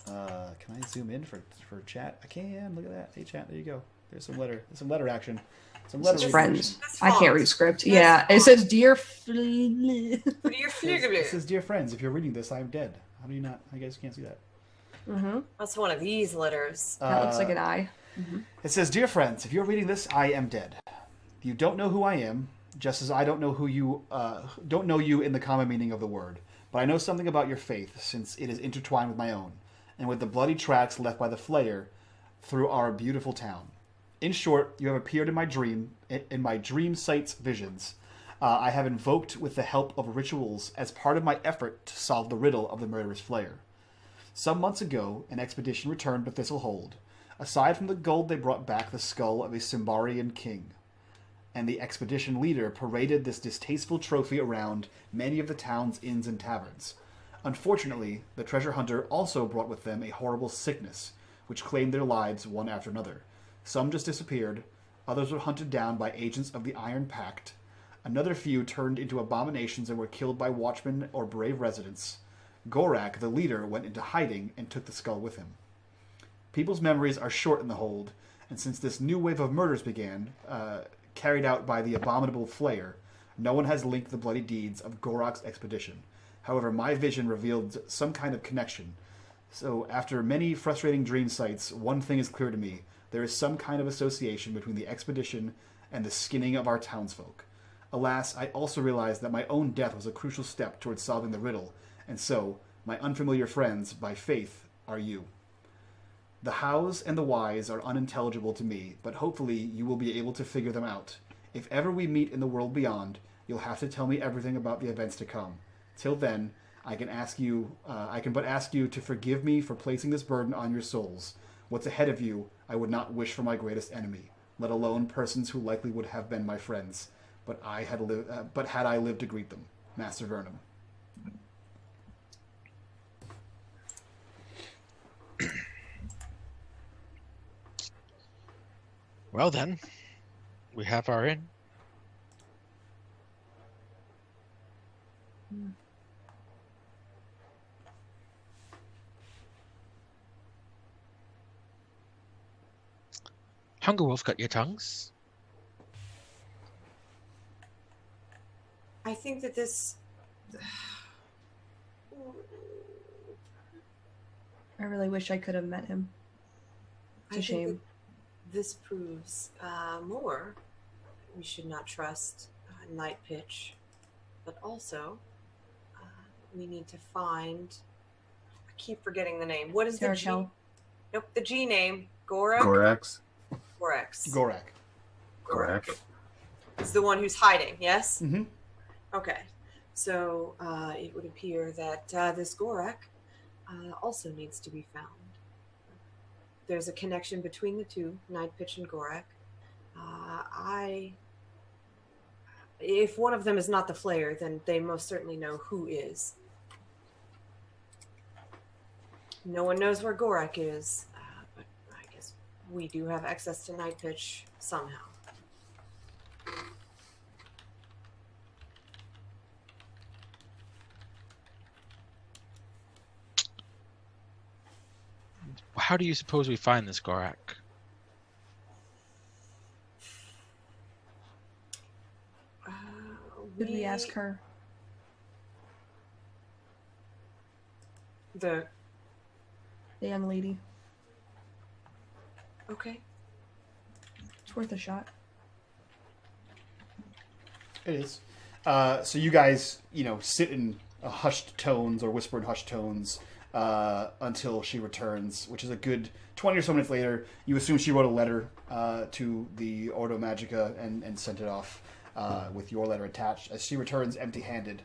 Speaker 1: Can I zoom in for chat? I can. Look at that. Hey, chat. There you go. There's some letter. There's some letter action. Some letter
Speaker 5: This is
Speaker 1: reading
Speaker 5: friends.
Speaker 1: action.
Speaker 5: I can't read script. Yeah, it says dear.
Speaker 1: It says, "Dear friends, if you're reading this, I am dead." How do you not? I guess you can't see that.
Speaker 5: Mm-hmm.
Speaker 4: That's one of these letters.
Speaker 5: That looks like an eye.
Speaker 1: It says, "Dear friends, if you're reading this, I am dead. You don't know who I am, just as I don't know who you don't know you in the common meaning of the word. But I know something about your faith, since it is intertwined with my own, and with the bloody tracks left by the Flayer through our beautiful town. In short, you have appeared in my dream sight's visions. I have invoked with the help of rituals as part of my effort to solve the riddle of the murderous Flayer. Some months ago, an expedition returned to Thistle Hold. Aside from the gold, they brought back the skull of a Symbaroum king, and the expedition leader paraded this distasteful trophy around many of the town's inns and taverns. Unfortunately, the treasure hunter also brought with them a horrible sickness, which claimed their lives one after another. Some just disappeared, others were hunted down by agents of the Iron Pact, another few turned into abominations and were killed by watchmen or brave residents. Gorak, the leader, went into hiding and took the skull with him. People's memories are short in the hold, and since this new wave of murders began, carried out by the abominable Flayer, no one has linked the bloody deeds of Gorak's expedition. However, my vision revealed some kind of connection. So after many frustrating dream sights, one thing is clear to me. There is some kind of association between the expedition and the skinning of our townsfolk. Alas, I also realized that my own death was a crucial step towards solving the riddle, and so, my unfamiliar friends, by faith, are you. The hows and the whys are unintelligible to me, but hopefully you will be able to figure them out. If ever we meet in the world beyond, you'll have to tell me everything about the events to come. Till then, I can but ask you to forgive me for placing this burden on your souls. What's ahead of you, I would not wish for my greatest enemy, let alone persons who likely would have been my friends. But had I lived to greet them, Master Vernum.
Speaker 7: Well then, we have our inn. Hunger Wolf, got your tongues?
Speaker 4: I think that this.
Speaker 5: I really wish I could have met him. It's a shame.
Speaker 4: This proves more. We should not trust Night Pitch, but also we need to find. I keep forgetting the name. What is the G? Nope, the G name.
Speaker 3: Gorax.
Speaker 4: Gorak. Is the one who's hiding, yes?
Speaker 1: Mm-hmm.
Speaker 4: Okay. So it would appear that this Gorak also needs to be found. There's a connection between the two, Night Pitch and Gorak. If one of them is not the Flayer, then they most certainly know who is. No one knows where Gorak is, but I guess we do have access to Night Pitch somehow.
Speaker 7: How do you suppose we find this Gorak?
Speaker 5: Did we ask her?
Speaker 4: The
Speaker 5: young lady.
Speaker 4: Okay.
Speaker 5: It's worth a shot.
Speaker 1: It is. So you guys, sit in hushed tones or whispered hushed tones until she returns, which is a good 20 or so minutes later. You assume she wrote a letter to the Ordo Magica and sent it off with your letter attached. As she returns empty-handed,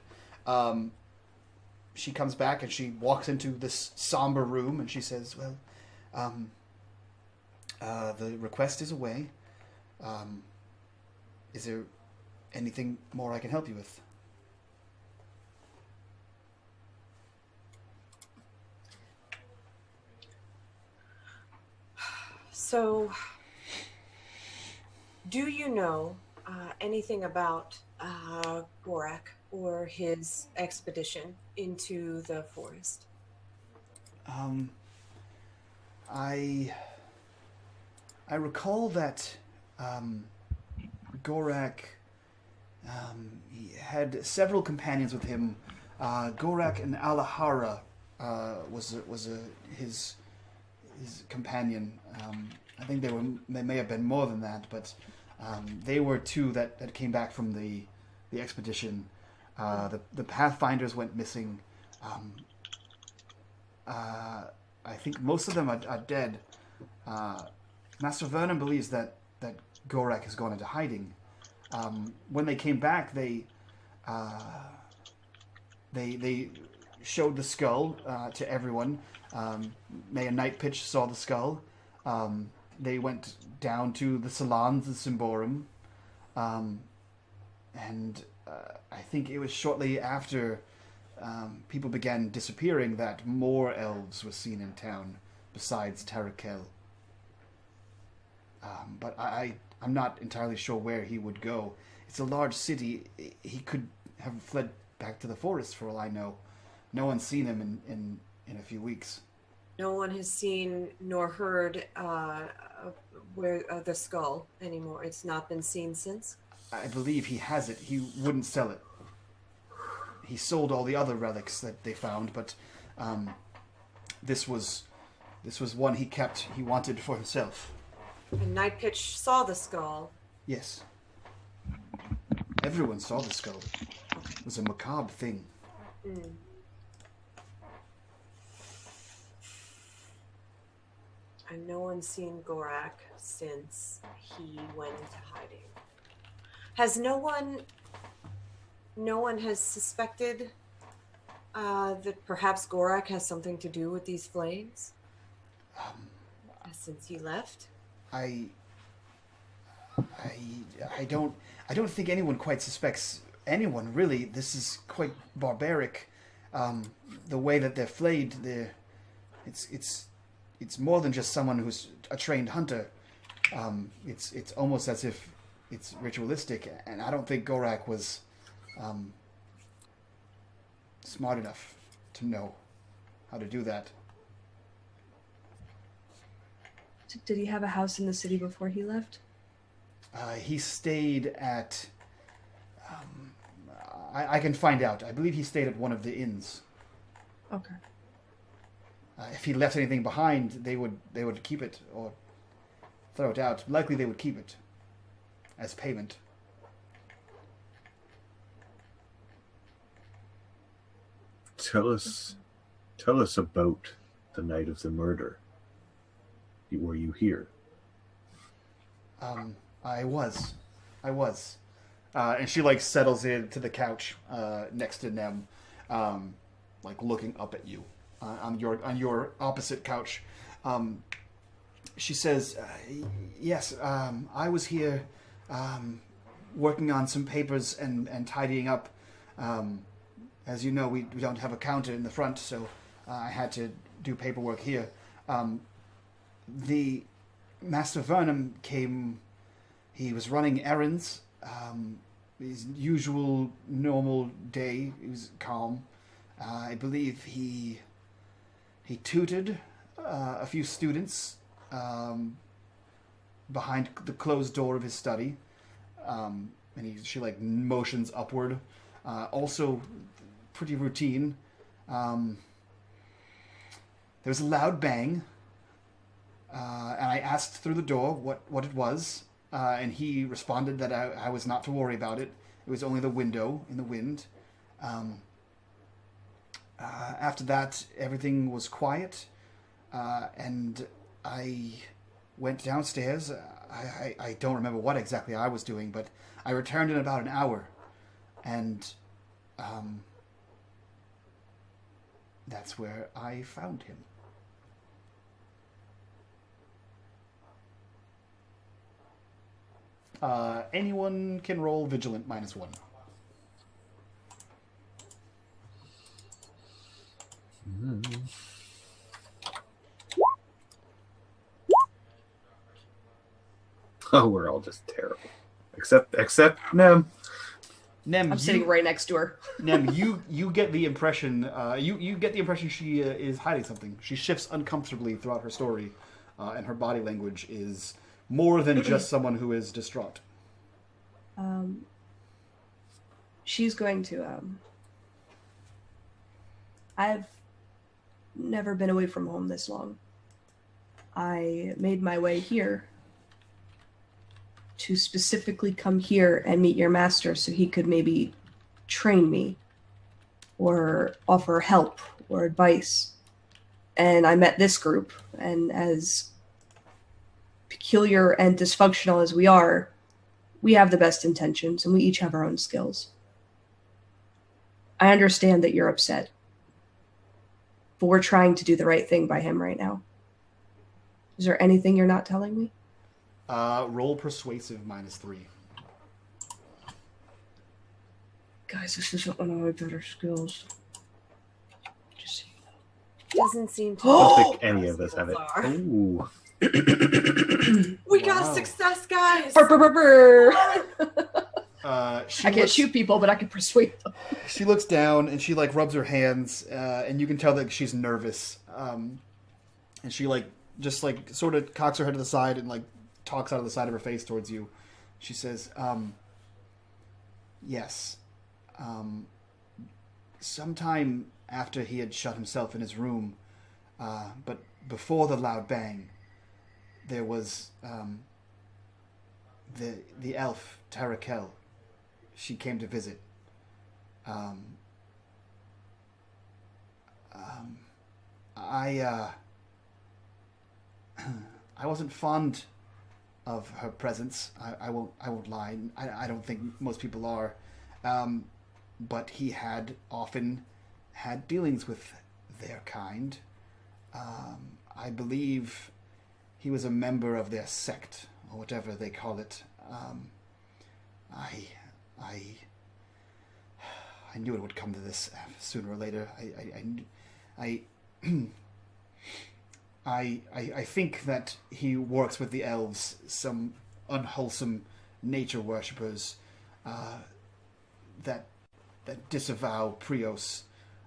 Speaker 1: she comes back and she walks into this somber room and she says, well, the request is away. Is there anything more I can help you with?
Speaker 4: So, do you know anything about Gorak or his expedition into the forest?
Speaker 1: I recall that Gorak he had several companions with him. Gorak and Alahara was his companion. I think they may have been more than that, but they were two that came back from the expedition. The Pathfinders went missing. I think most of them are dead. Master Vernon believes that Gorak has gone into hiding. When they came back, they showed the skull to everyone. Mayor Nightpitch saw the skull. They went down to the salons in Symbaroum. And I think it was shortly after people began disappearing that more elves were seen in town besides Tarakel. But I'm not entirely sure where he would go. It's a large city. He could have fled back to the forest for all I know. No one's seen him in a few weeks.
Speaker 4: No one has seen nor heard where the skull anymore. It's not been seen since?
Speaker 1: I believe he has it. He wouldn't sell it. He sold all the other relics that they found, but this was one he wanted for himself.
Speaker 4: And Night Pitch saw the skull.
Speaker 1: Yes. Everyone saw the skull. It was a macabre thing.
Speaker 4: Mm. And no one's seen Gorak since he went into hiding. Has no one has suspected that perhaps Gorak has something to do with these flames? Since he left?
Speaker 1: I don't think anyone quite suspects anyone really. This is quite barbaric. The way that they're flayed, it's more than just someone who's a trained hunter. It's almost as if it's ritualistic, and I don't think Gorak was smart enough to know how to do that.
Speaker 5: Did he have a house in the city before he left?
Speaker 1: He stayed at... I can find out. I believe he stayed at one of the inns.
Speaker 5: Okay.
Speaker 1: If he left anything behind, they would keep it or throw it out. Likely they would keep it as payment.
Speaker 3: Tell us about the night of the murder. Were you here?
Speaker 1: I was. And she like settles into the couch next to Nem, like looking up at you on your opposite couch. She says, "Yes, I was here working on some papers and tidying up. As you know, we don't have a counter in the front, so I had to do paperwork here. The Master Vernum came. He was running errands. His usual normal day. He was calm. I believe he tutored a few students behind the closed door of his study, and she like motions upward. Also, pretty routine. There was a loud bang, and I asked through the door what it was. And he responded that I was not to worry about it. It was only the window in the wind. After that, everything was quiet, and I went downstairs. I don't remember what exactly I was doing, but I returned in about an hour, and that's where I found him. Anyone can roll Vigilant -1.
Speaker 3: Oh, we're all just terrible. Except Nem.
Speaker 1: Nem,
Speaker 5: I'm sitting right next to her.
Speaker 1: Nem, you get the impression you get the impression she is hiding something. She shifts uncomfortably throughout her story, and her body language is more than just someone who is distraught.
Speaker 5: She's going to. I've never been away from home this long. I made my way here to specifically come here and meet your master so he could maybe train me or offer help or advice. And I met this group, and as peculiar and dysfunctional as we are, we have the best intentions and we each have our own skills. I understand that you're upset, but we're trying to do the right thing by him right now. Is there anything you're not telling me?
Speaker 1: Roll Persuasive -3.
Speaker 5: Guys, this isn't one of my better skills. Just so you know.
Speaker 4: Doesn't seem to.
Speaker 3: I don't think any of us have it.
Speaker 4: Are.
Speaker 3: Ooh.
Speaker 4: We got a success, guys.
Speaker 5: Brr, brr, brr, brr. I
Speaker 1: She
Speaker 5: can't shoot people, but I can persuade them.
Speaker 1: She looks down and she like rubs her hands, and you can tell that she's nervous. And she like just like sort of cocks her head to the side and like talks out of the side of her face towards you. She says, "Yes. Sometime after he had shut himself in his room, But before the loud bang, there was the elf Tarakel. She came to visit. I wasn't fond of her presence. I won't lie. I don't think most people are. But he had often had dealings with their kind. I believe he was a member of their sect, or whatever they call it. I knew it would come to this sooner or later. I think that he works with the elves, some unwholesome nature worshippers that disavow Prios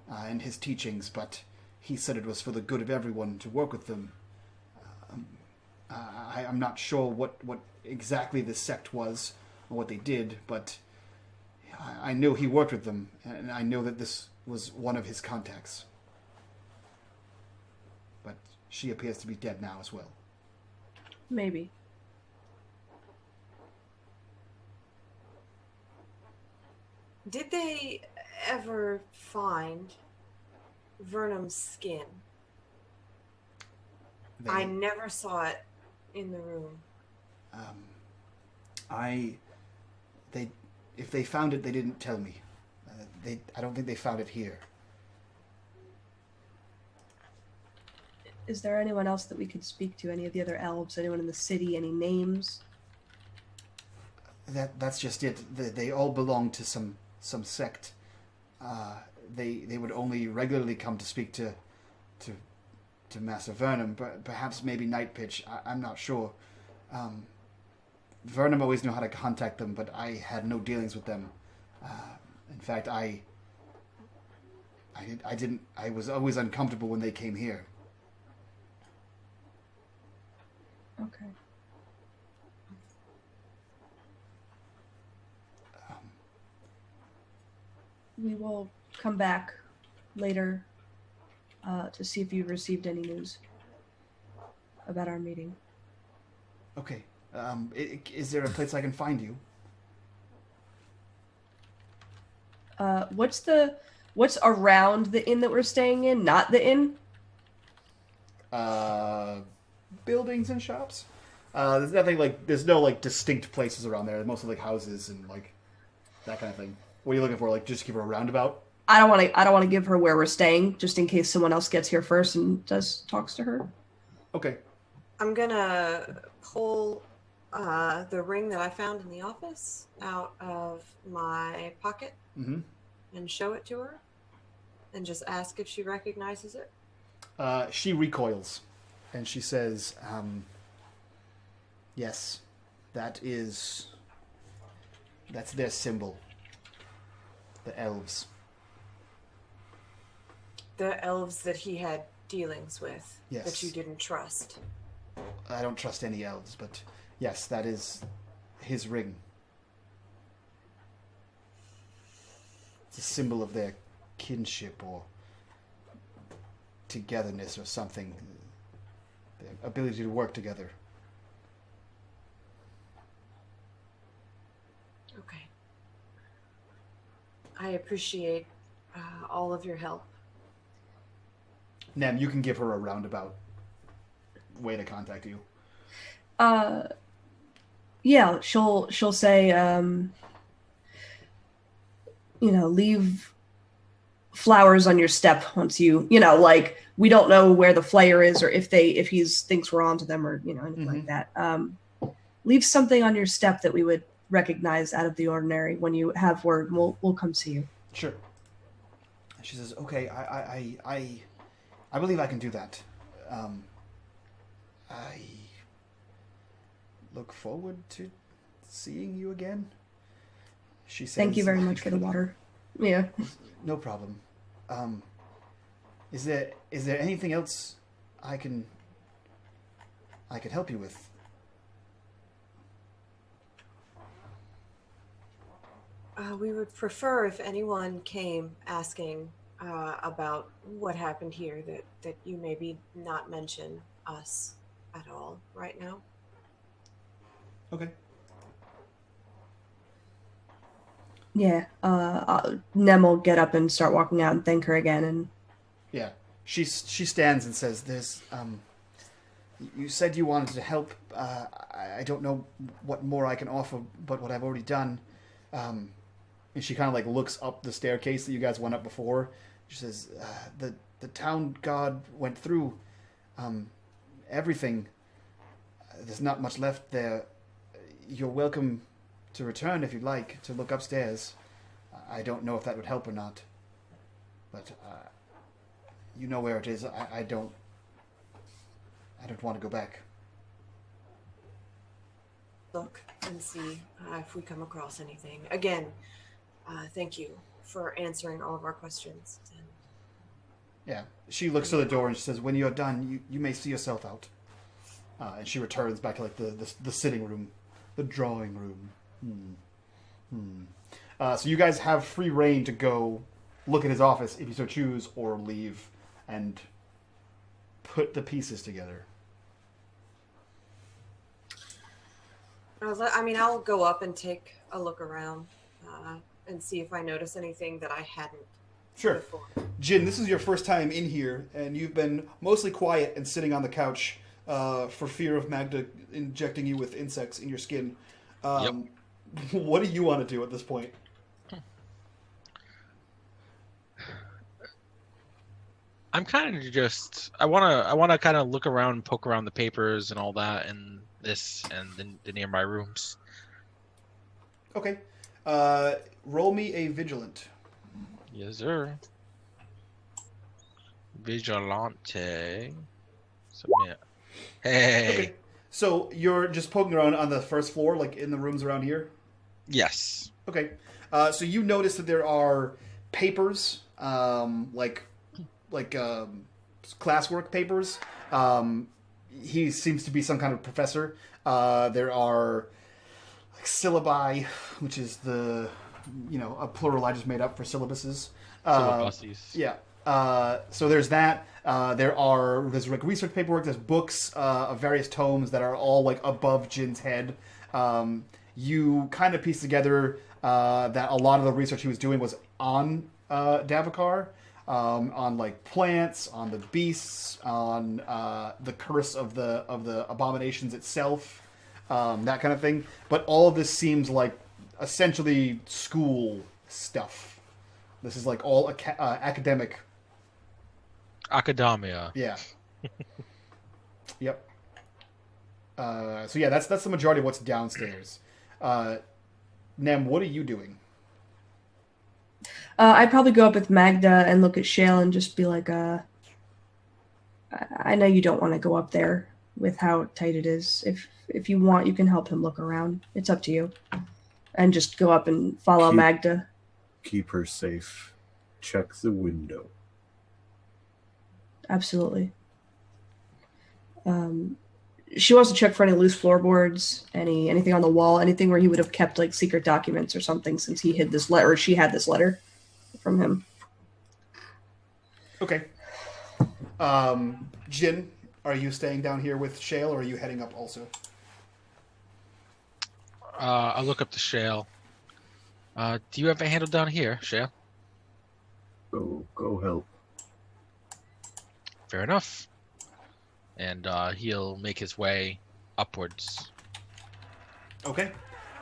Speaker 1: and his teachings, but he said it was for the good of everyone to work with them. I'm not sure what exactly the sect was or what they did, but I know he worked with them, and I know that this was one of his contacts. But she appears to be dead now as well.
Speaker 5: Maybe.
Speaker 4: Did they ever find Vernum's skin? I never saw it in the room.
Speaker 1: If they found it, they didn't tell me. I don't think they found it here.
Speaker 5: Is there anyone else that we could speak to? Any of the other elves? Anyone in the city? Any names?
Speaker 1: That's just it. They all belong to some sect. They would only regularly come to speak to Master Vernum, but perhaps maybe Night Pitch. I'm not sure. Vernum always knew how to contact them, but I had no dealings with them. In fact, I didn't. I was always uncomfortable when they came here.
Speaker 5: Okay. We will come back later to see if you received any news about our meeting.
Speaker 1: Okay. Is there a place I can find you?
Speaker 5: What's around the inn that we're staying in? Not the inn?
Speaker 1: Buildings and shops. There's nothing there's no distinct places around there. Mostly houses and that kind of thing. What are you looking for? Just give her a roundabout?
Speaker 5: I don't want to give her where we're staying, just in case someone else gets here first and talks to her.
Speaker 1: Okay.
Speaker 4: I'm gonna pull the ring that I found in the office out of my pocket and show it to her, and just ask if she recognizes it.
Speaker 1: She recoils, and she says, "Yes, that's their symbol. The elves."
Speaker 4: The elves that he had dealings with,
Speaker 1: yes.
Speaker 4: That you didn't trust.
Speaker 1: I don't trust any elves, but yes, that is his ring. It's a symbol of their kinship or togetherness or something. Their ability to work together.
Speaker 4: Okay. I appreciate all of your help.
Speaker 1: Nem, you can give her a roundabout way to contact you.
Speaker 5: Yeah, she'll say, leave flowers on your step once you, we don't know where the Flayer is or if he thinks we're onto them or, anything like that. Leave something on your step that we would recognize out of the ordinary. When you have word, we'll come see you.
Speaker 1: Sure. She says, okay, I believe I can do that. I look forward to seeing you again. She says,
Speaker 5: thank you very much for the water. Yeah.
Speaker 1: No problem. Is there anything else I could help you with?
Speaker 4: We would prefer if anyone came asking about what happened here that you maybe not mention us at all right now.
Speaker 1: Okay.
Speaker 5: Yeah. Nem will get up and start walking out and thank her again. And
Speaker 1: Yeah. She stands and says, "There's you said you wanted to help. I don't know what more I can offer, but what I've already done." And she kind of like looks up the staircase that you guys went up before. She says, "The town guard went through everything. There's not much left there. You're welcome to return if you'd like to look upstairs. I don't know if that would help or not, but you know where it is. I don't want to go back."
Speaker 4: Look and see if we come across anything. Again, thank you for answering all of our questions.
Speaker 1: Yeah. She looks to the door and she says, "When you're done, you may see yourself out." And she returns back to like the sitting room, the drawing room. So you guys have free reign to go look at his office if you so choose, or leave and put the pieces together.
Speaker 4: I'll go up and take a look around and see if I notice anything that I hadn't.
Speaker 1: Sure.
Speaker 4: Before.
Speaker 1: Jhin, this is your first time in here, and you've been mostly quiet and sitting on the couch for fear of Mahdga injecting you with insects in your skin.
Speaker 2: Yep.
Speaker 1: What do you want to do at this point?
Speaker 2: I'm kind of just I want to kind of look around and poke around the papers and all that and this and the nearby rooms.
Speaker 1: Okay. Roll me a vigilant.
Speaker 2: Yes, sir. Vigilante. Submit. Hey.
Speaker 1: Okay. So you're just poking around on the first floor, like in the rooms around here?
Speaker 2: Yes.
Speaker 1: Okay. So you notice that there are papers, like classwork papers. He seems to be some kind of professor. There are like syllabi, which is a plural I just made up for syllabuses.
Speaker 2: Syllabuses.
Speaker 1: Yeah. So there's that. There's like research paperwork. There's books of various tomes that are all like above Jin's head. You kind of piece together that a lot of the research he was doing was on Davokar, on like plants, on the beasts, on the curse of the abominations itself, that kind of thing. But all of this seems like essentially school stuff. This is like all academic.
Speaker 2: Academia.
Speaker 1: Yeah. Yep. So yeah, that's the majority of what's downstairs. Nem, what are you doing?
Speaker 5: I'd probably go up with Mahdga and look at Shale and just be like, I know you don't want to go up there with how tight it is. If you want, you can help him look around. It's up to you. And just go up and follow Mahdga.
Speaker 3: Keep her safe. Check the window.
Speaker 5: Absolutely. She wants to check for any loose floorboards, anything on the wall, anything where he would have kept like secret documents or something, since he hid this letter, or she had this letter from him.
Speaker 1: Okay. Jhin, are you staying down here with Shale, or are you heading up also?
Speaker 2: I'll look up the Shale. Do you have a handle down here, Shale?
Speaker 3: Go help.
Speaker 2: Fair enough. And he'll make his way upwards.
Speaker 1: Okay.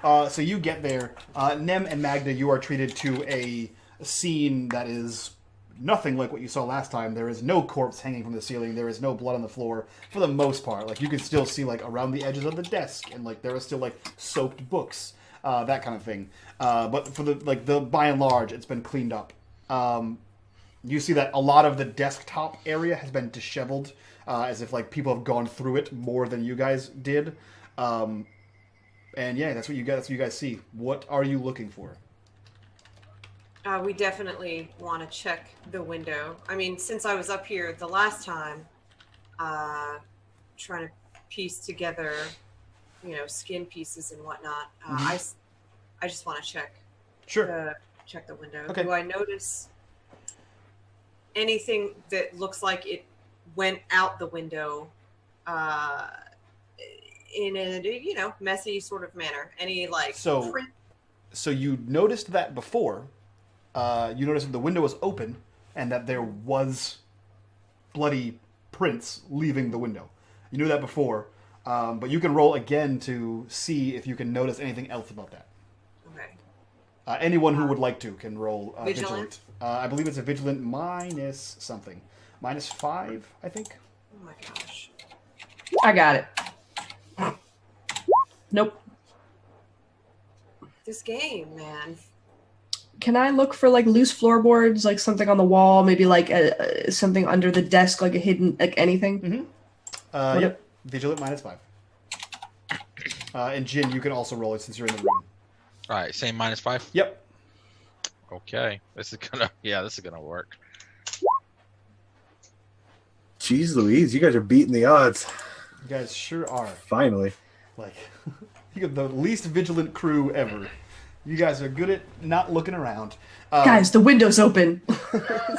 Speaker 1: So you get there. Nem and Mahdga, you are treated to a scene that is nothing like what you saw last time. There is no corpse hanging from the ceiling. There is no blood on the floor for the most part. Like you can still see like around the edges of the desk, and like there are still like soaked books, that kind of thing. But for the by and large, it's been cleaned up. You see that a lot of the desktop area has been disheveled, as if like people have gone through it more than you guys did. And yeah, that's what you guys see. What are you looking for?
Speaker 4: We definitely want to check the window. I mean, since I was up here the last time, trying to piece together, skin pieces and whatnot, I just want to check.
Speaker 1: Sure.
Speaker 4: Check the window.
Speaker 1: Okay.
Speaker 4: Do I notice anything that looks like it went out the window in a messy sort of manner. Any like print?
Speaker 1: So you noticed that before. You noticed that the window was open and that there was bloody prints leaving the window. You knew that before, but you can roll again to see if you can notice anything else about that.
Speaker 4: Okay.
Speaker 1: Anyone who would like to can roll
Speaker 4: Vigilant?
Speaker 1: I believe it's a vigilant minus something. -5, I think.
Speaker 4: Oh my gosh.
Speaker 5: I got it. Nope.
Speaker 4: This game, man.
Speaker 5: Can I look for like loose floorboards, like something on the wall, maybe like something under the desk, like a hidden, like anything?
Speaker 1: Mm-hmm. Yep. Vigilant -5. And Jhin, you can also roll it since you're in the room.
Speaker 7: All right, same -5.
Speaker 1: Yep.
Speaker 7: Okay, this is gonna work.
Speaker 3: Jeez Louise, you guys are beating the odds.
Speaker 1: You guys sure are.
Speaker 3: Finally.
Speaker 1: Like, you have the least vigilant crew ever. You guys are good at not looking around.
Speaker 5: Guys, the window's open.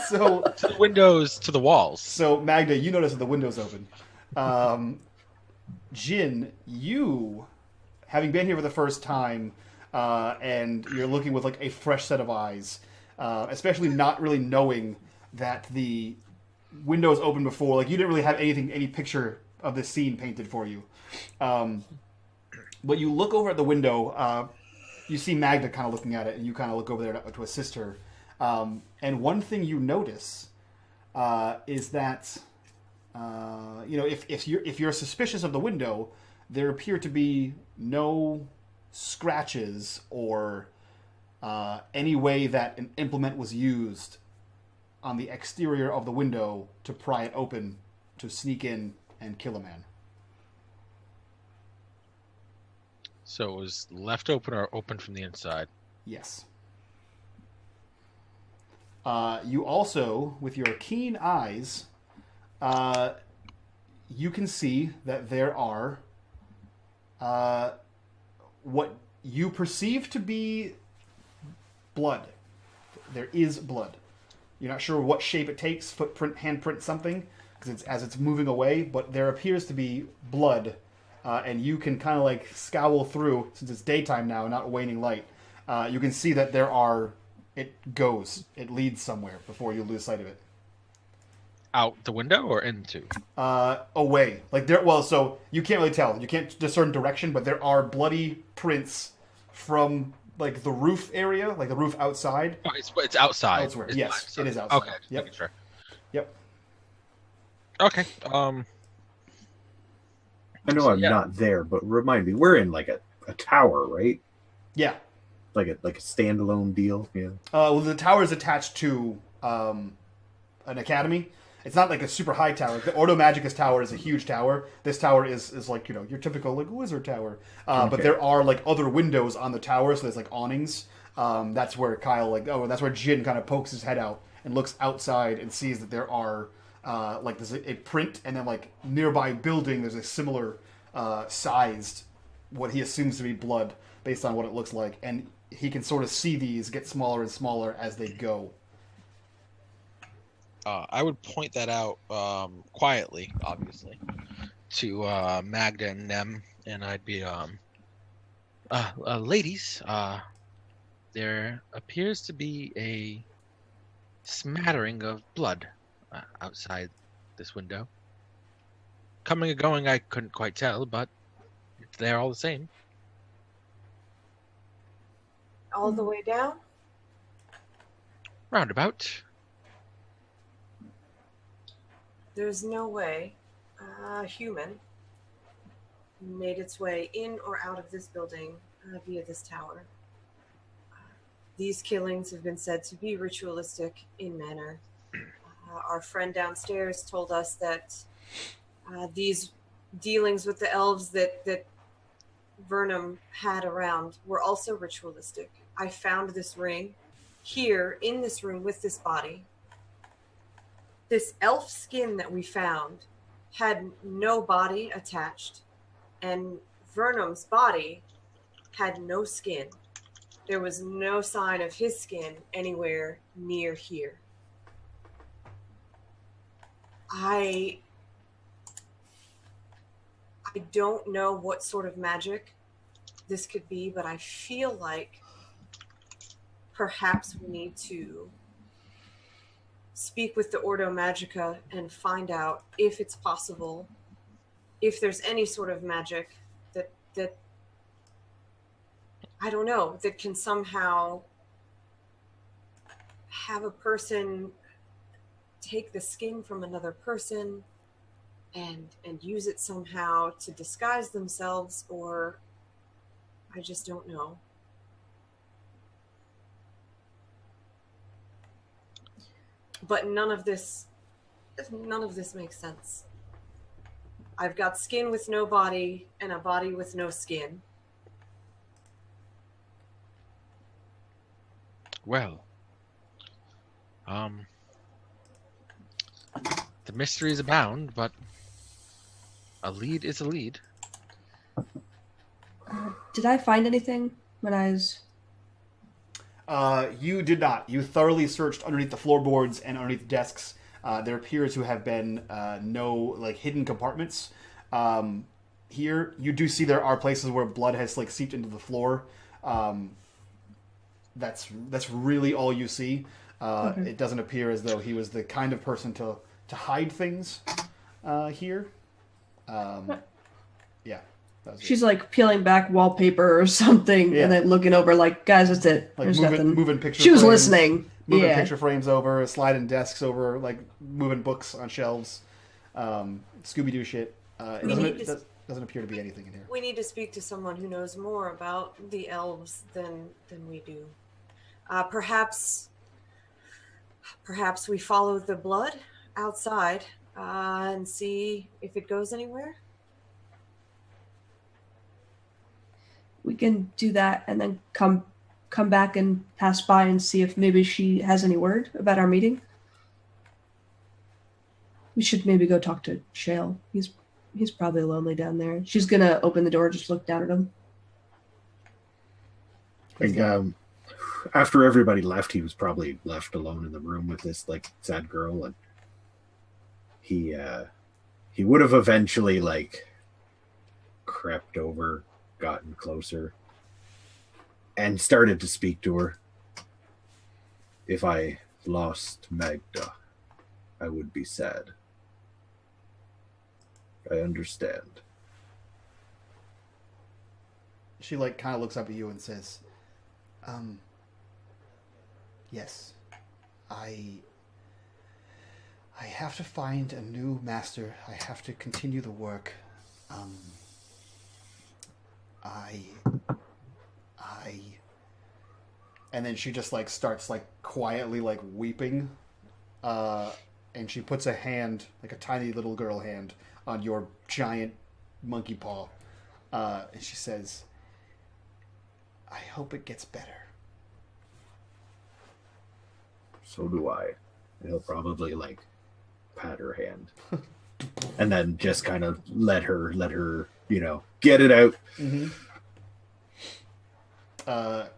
Speaker 1: So
Speaker 7: To the windows, to the walls.
Speaker 1: So Mahdga, you notice that the window's open. Jhin, you, having been here for the first time, and you're looking with like a fresh set of eyes, especially not really knowing that the window was open before. Like you didn't really have any picture of the scene painted for you. But you look over at the window. You see Mahdga kind of looking at it, and you kind of look over there to assist her. And one thing you notice is that if you're suspicious of the window, there appear to be no scratches or any way that an implement was used on the exterior of the window to pry it open to sneak in and kill a man.
Speaker 7: So it was left open or open from the inside?
Speaker 1: Yes. You also, with your keen eyes, you can see that there are what you perceive to be blood. There is blood. You're not sure what shape it takes, footprint, handprint, something, because as it's moving away, but there appears to be blood, and you can kind of like scowl through, since it's daytime now, not waning light. You can see that it leads somewhere before you lose sight of it.
Speaker 7: Out the window or into?
Speaker 1: Away. So you can't really tell. You can't discern direction, but there are bloody prints from like the roof area, like the roof outside.
Speaker 7: Oh, it's outside.
Speaker 1: Elsewhere.
Speaker 7: It's
Speaker 1: Yes,
Speaker 7: fine.
Speaker 1: it is outside.
Speaker 7: Okay,
Speaker 1: Yep.
Speaker 7: making sure.
Speaker 1: Yep.
Speaker 7: Okay.
Speaker 3: I know I'm not there, but remind me, we're in like a tower, right?
Speaker 1: Yeah.
Speaker 3: Like a standalone deal. Yeah.
Speaker 1: Well, the tower is attached to an academy. It's not like a super high tower. The Ordo Magicus tower is a huge tower. This tower is like, your typical like wizard tower. But there are like other windows on the tower, so there's like awnings. That's where Kyle that's where Jhin kind of pokes his head out and looks outside and sees that there are there's a print, and then like nearby building there's a similar sized what he assumes to be blood based on what it looks like, and he can sort of see these get smaller and smaller as they go.
Speaker 7: I would point that out quietly, obviously, to Mahdga and Nem, and I'd be, ladies, there appears to be a smattering of blood outside this window. Coming and going, I couldn't quite tell, but they're all the same.
Speaker 4: All the way down?
Speaker 7: Roundabout.
Speaker 4: There's no way a human made its way in or out of this building via this tower. These killings have been said to be ritualistic in manner. Our friend downstairs told us that these dealings with the elves that Vernum had around were also ritualistic. I found this ring here in this room with this body. This elf skin that we found had no body attached, and Vernum's body had no skin. There was no sign of his skin anywhere near here. I don't know what sort of magic this could be, but I feel like perhaps we need to speak with the Ordo Magica and find out if it's possible, if there's any sort of magic that I don't know, that can somehow have a person take the skin from another person and use it somehow to disguise themselves, or I just don't know. But none of this makes sense. I've got skin with no body and a body with no skin.
Speaker 7: Well, the mysteries abound, but a lead is a lead.
Speaker 5: Did I find anything when I was...
Speaker 1: You did not. You thoroughly searched underneath the floorboards and underneath desks. There appears to have been no like hidden compartments. Here, you do see there are places where blood has like seeped into the floor. That's really all you see.
Speaker 5: Okay.
Speaker 1: It doesn't appear as though he was the kind of person to hide things here. Yeah. That was it.
Speaker 5: She's like peeling back wallpaper or something,
Speaker 1: Yeah.
Speaker 5: and then looking over like, guys, that's it.
Speaker 1: Like
Speaker 5: There's nothing.
Speaker 1: moving picture
Speaker 5: She was
Speaker 1: frames,
Speaker 5: listening.
Speaker 1: Moving
Speaker 5: Yeah.
Speaker 1: picture frames over, sliding desks over, like moving books on shelves. Scooby-Doo shit. Doesn't appear to be anything in here.
Speaker 4: We need to speak to someone who knows more about the elves than we do. Perhaps we follow the blood outside and see if it goes anywhere.
Speaker 5: We can do that and then come back and pass by and see if maybe she has any word about our meeting. We should maybe go talk to Shale. He's probably lonely down there. She's gonna open the door, just look down at him.
Speaker 3: Like, after everybody left, he was probably left alone in the room with this like sad girl, and he would have eventually like crept over, gotten closer, and started to speak to her. If I lost Mahdga, I would be sad. I understand.
Speaker 1: She like kind of looks up at you and says, yes, I have to find a new master. I have to continue the work. And then she just like starts like quietly like weeping, and she puts a hand, like a tiny little girl hand, on your giant monkey paw, and she says, I hope it gets better.
Speaker 3: So do I. And he'll probably like pat her hand, and then just kind of let her, get it out.
Speaker 1: Mm-hmm.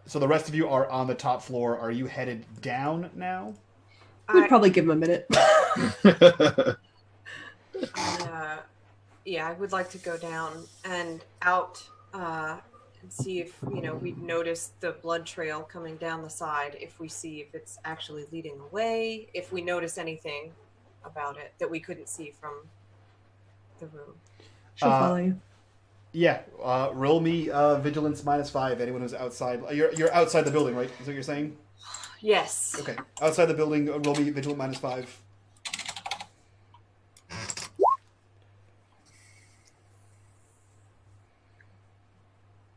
Speaker 1: So the rest of you are on the top floor. Are you headed down now?
Speaker 5: We'd probably give him a minute.
Speaker 4: Yeah, I would like to go down and out and see if, we've noticed the blood trail coming down the side, if we see if it's actually leading away, if we notice anything about it that we couldn't see from the room.
Speaker 5: She'll follow you.
Speaker 1: Yeah, roll me vigilance -5. Anyone who's outside. You're outside the building, right? Is what you're saying?
Speaker 4: Yes.
Speaker 1: Okay, outside the building. Roll me vigilant -5.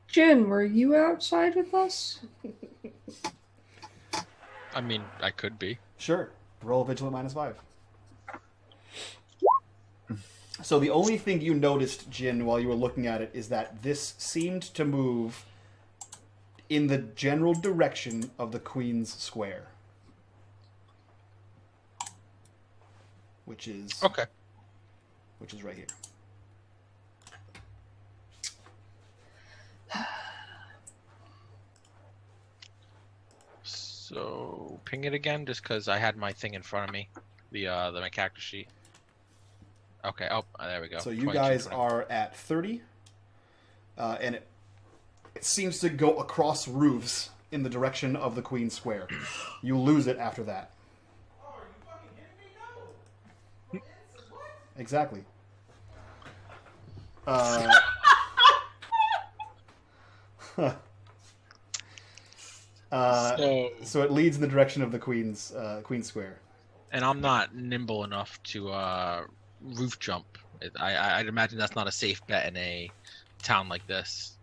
Speaker 5: Jhin, were you outside with us?
Speaker 7: I mean, I could be.
Speaker 1: Sure. Roll vigilant -5. So the only thing you noticed, Jhin, while you were looking at it, is that this seemed to move in the general direction of the Queen's Square. Which is...
Speaker 7: Okay.
Speaker 1: Which is right here.
Speaker 7: So ping it again, just because I had my thing in front of me, my character sheet. Okay. Oh, there we go.
Speaker 1: So you
Speaker 7: 22,
Speaker 1: guys
Speaker 7: 20.
Speaker 1: are at 30, and it seems to go across roofs in the direction of the Queen's Square. You lose it after that. Exactly. So it leads in the direction of the Queen's Square.
Speaker 7: And I'm not nimble enough to roof jump. I'd imagine that's not a safe bet in a town like this.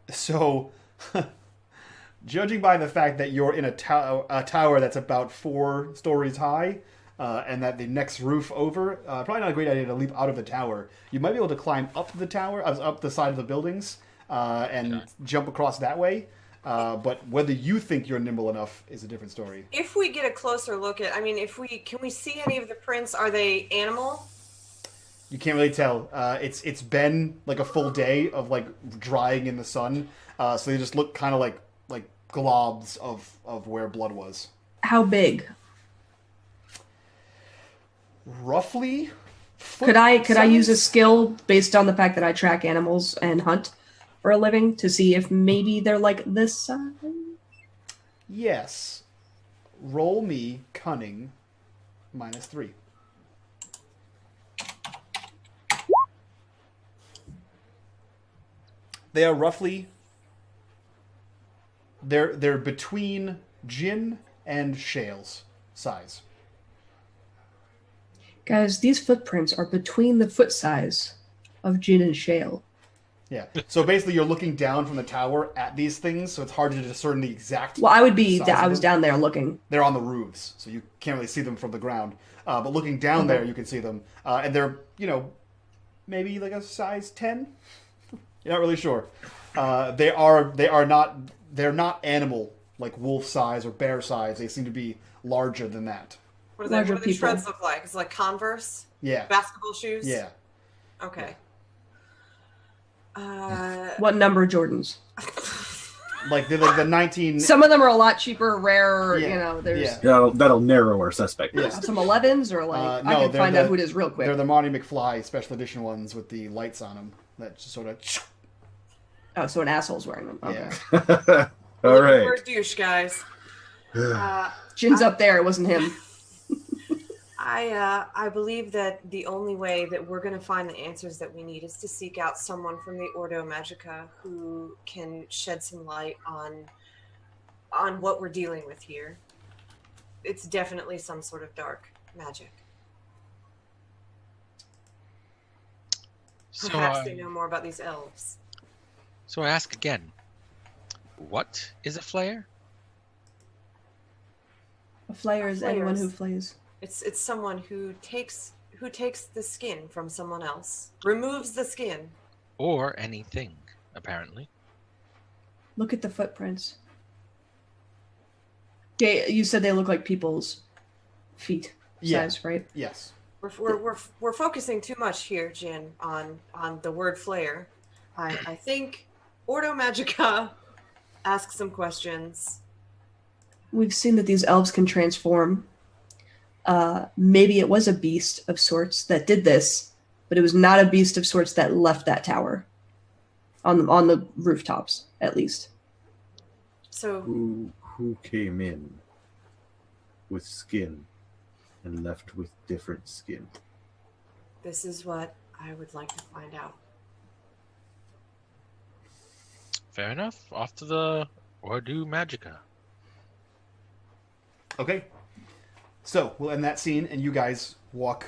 Speaker 1: So, judging by the fact that you're in a tower that's about 4 stories high, and that the next roof over, probably not a great idea to leap out of the tower. You might be able to climb up the tower, up the side of the buildings, and jump across that way. But whether you think you're nimble enough is a different story.
Speaker 4: If we get a closer look at, can we see any of the prints? Are they animal?
Speaker 1: You can't really tell. It's been like a full day of like drying in the sun, so they just look kind of like globs of where blood was.
Speaker 5: How big?
Speaker 1: Roughly.
Speaker 5: Could I use a skill based on the fact that I track animals and hunt for a living to see if maybe they're like this size?
Speaker 1: Yes. Roll me cunning -3. They are roughly. They're between Jhin and Shale's size.
Speaker 5: Guys, these footprints are between the foot size of Jhin and Shale.
Speaker 1: Yeah. So basically, you're looking down from the tower at these things, so it's hard to discern the exact.
Speaker 5: Well, I would be.
Speaker 1: size
Speaker 5: I
Speaker 1: of
Speaker 5: was
Speaker 1: them.
Speaker 5: down there looking.
Speaker 1: They're on the roofs, so you can't really see them from the ground. But looking down there, you can see them, and they're maybe like a size 10. You're not really sure. They're not animal like wolf size or bear size. They seem to be larger than that.
Speaker 4: What
Speaker 5: Larger
Speaker 4: do these
Speaker 5: people.
Speaker 4: treads look like? It's like Converse?
Speaker 1: Yeah.
Speaker 4: Basketball shoes?
Speaker 1: Yeah.
Speaker 4: Okay.
Speaker 5: What number Jordans?
Speaker 1: Like they're like the 19.
Speaker 5: Some of them are a lot cheaper, rarer.
Speaker 1: Yeah,
Speaker 5: There's
Speaker 1: yeah.
Speaker 3: That'll narrow our suspect
Speaker 1: Yeah.
Speaker 3: list.
Speaker 5: some 11s or like
Speaker 1: No,
Speaker 5: I can
Speaker 1: they're
Speaker 5: find
Speaker 1: the-
Speaker 5: out who it is real quick.
Speaker 1: They're the Marty McFly special edition ones with the lights on them that just sort of.
Speaker 5: Oh, so an asshole's wearing them. Okay.
Speaker 1: Yeah.
Speaker 3: All right.
Speaker 4: We're a douche, guys.
Speaker 5: Jin's up there. It wasn't him.
Speaker 4: I believe that the only way that we're going to find the answers that we need is to seek out someone from the Ordo Magica who can shed some light on what we're dealing with here. It's definitely some sort of dark magic.
Speaker 7: So,
Speaker 4: Perhaps they know more about these elves.
Speaker 7: so I ask again. What is a Flayer?
Speaker 5: A flayer is anyone who flays.
Speaker 4: It's someone who takes the skin from someone else, removes the skin.
Speaker 7: Or anything, apparently.
Speaker 5: Look at the footprints. Yeah, you said they look like people's feet size, right?
Speaker 1: Yes.
Speaker 4: We're focusing too much here, Jhin, on the word Flayer. I think Ordo Magica asks some questions.
Speaker 5: We've seen that these elves can transform. Maybe it was a beast of sorts that did this, but it was not a beast of sorts that left that tower. On the rooftops, at least.
Speaker 4: So
Speaker 3: Who came in with skin and left with different skin?
Speaker 4: this is what I would like to find out.
Speaker 7: Fair enough. Off to the Ordo Magica.
Speaker 1: Okay. So we'll end that scene, and you guys walk,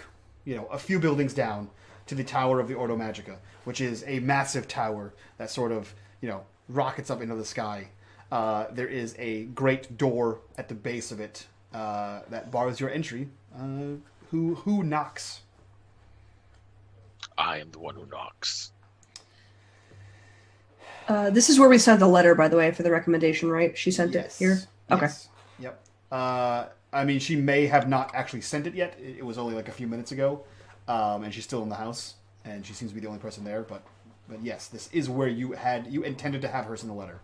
Speaker 1: a few buildings down to the Tower of the Ordo Magica, which is a massive tower that sort of, rockets up into the sky. There is a great door at the base of it that bars your entry. Who knocks?
Speaker 7: I am the one who knocks.
Speaker 5: This is where we sent the letter, by the way, for the recommendation, right? She sent
Speaker 1: Yes.
Speaker 5: it here? Okay.
Speaker 1: Yes. Yep. She may have not actually sent it yet. It was only like a few minutes ago, and she's still in the house, and she seems to be the only person there. But yes, this is where you intended to have her send the letter.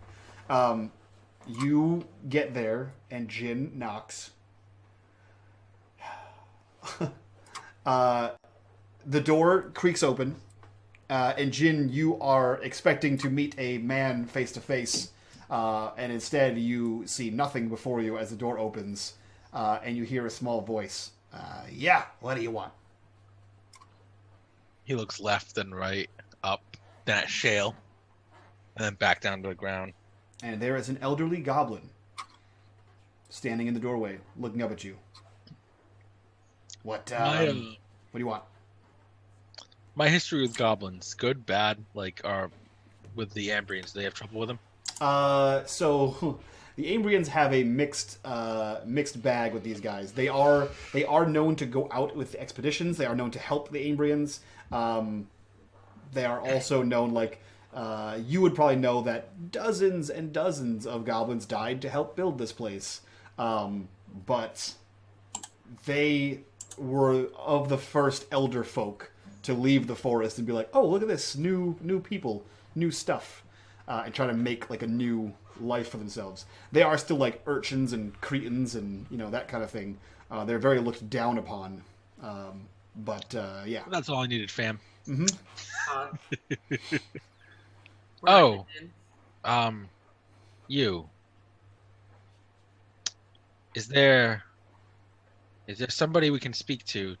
Speaker 1: You get there, and Jhin knocks. The door creaks open, and Jhin, you are expecting to meet a man face to face, and instead you see nothing before you as the door opens, and you hear a small voice. Yeah, what do you want?
Speaker 7: He looks left and right, up, then at Shale, and then back down to the ground.
Speaker 1: And there is an elderly goblin standing in the doorway, looking up at you. What do you want?
Speaker 7: My history with goblins, good, bad, or with the Ambrians, do they have trouble with them?
Speaker 1: So the Ambrians have a mixed bag with these guys. They are known to go out with expeditions. They are known to help the Ambrians. They are also known, you would probably know that dozens and dozens of goblins died to help build this place. But they were of the first elder folk to leave the forest and be like, oh, look at this, new people, new stuff, and try to make a new life for themselves. They are still urchins and cretins and that kind of thing. They're very looked down upon. Yeah.
Speaker 7: That's all I needed, fam.
Speaker 1: Mm-hmm.
Speaker 7: Oh, you. Is there somebody we can speak to?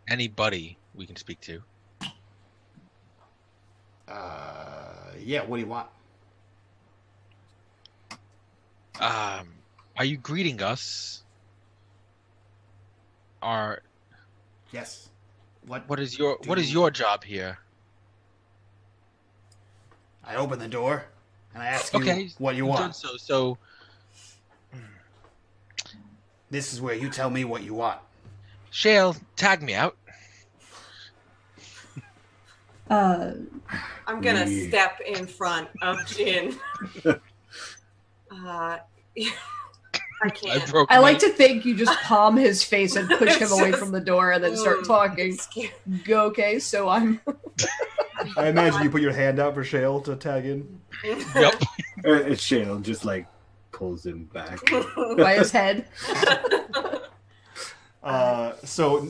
Speaker 7: Anybody we can speak to?
Speaker 1: Yeah, what do you want?
Speaker 7: Are you greeting us?
Speaker 1: Yes.
Speaker 7: What is your job here?
Speaker 1: I open the door and I ask you what you want.
Speaker 7: So
Speaker 1: this is where you tell me what you want.
Speaker 7: Shale, tag me out.
Speaker 4: I'm gonna step in front of Jhin. I can't.
Speaker 5: I like to think you just palm his face and push him away from the door and then start talking. Go, okay, so I'm...
Speaker 1: I imagine you put your hand out for Shale to tag in.
Speaker 3: Yep. Shale just pulls him back.
Speaker 5: By his head.
Speaker 1: So,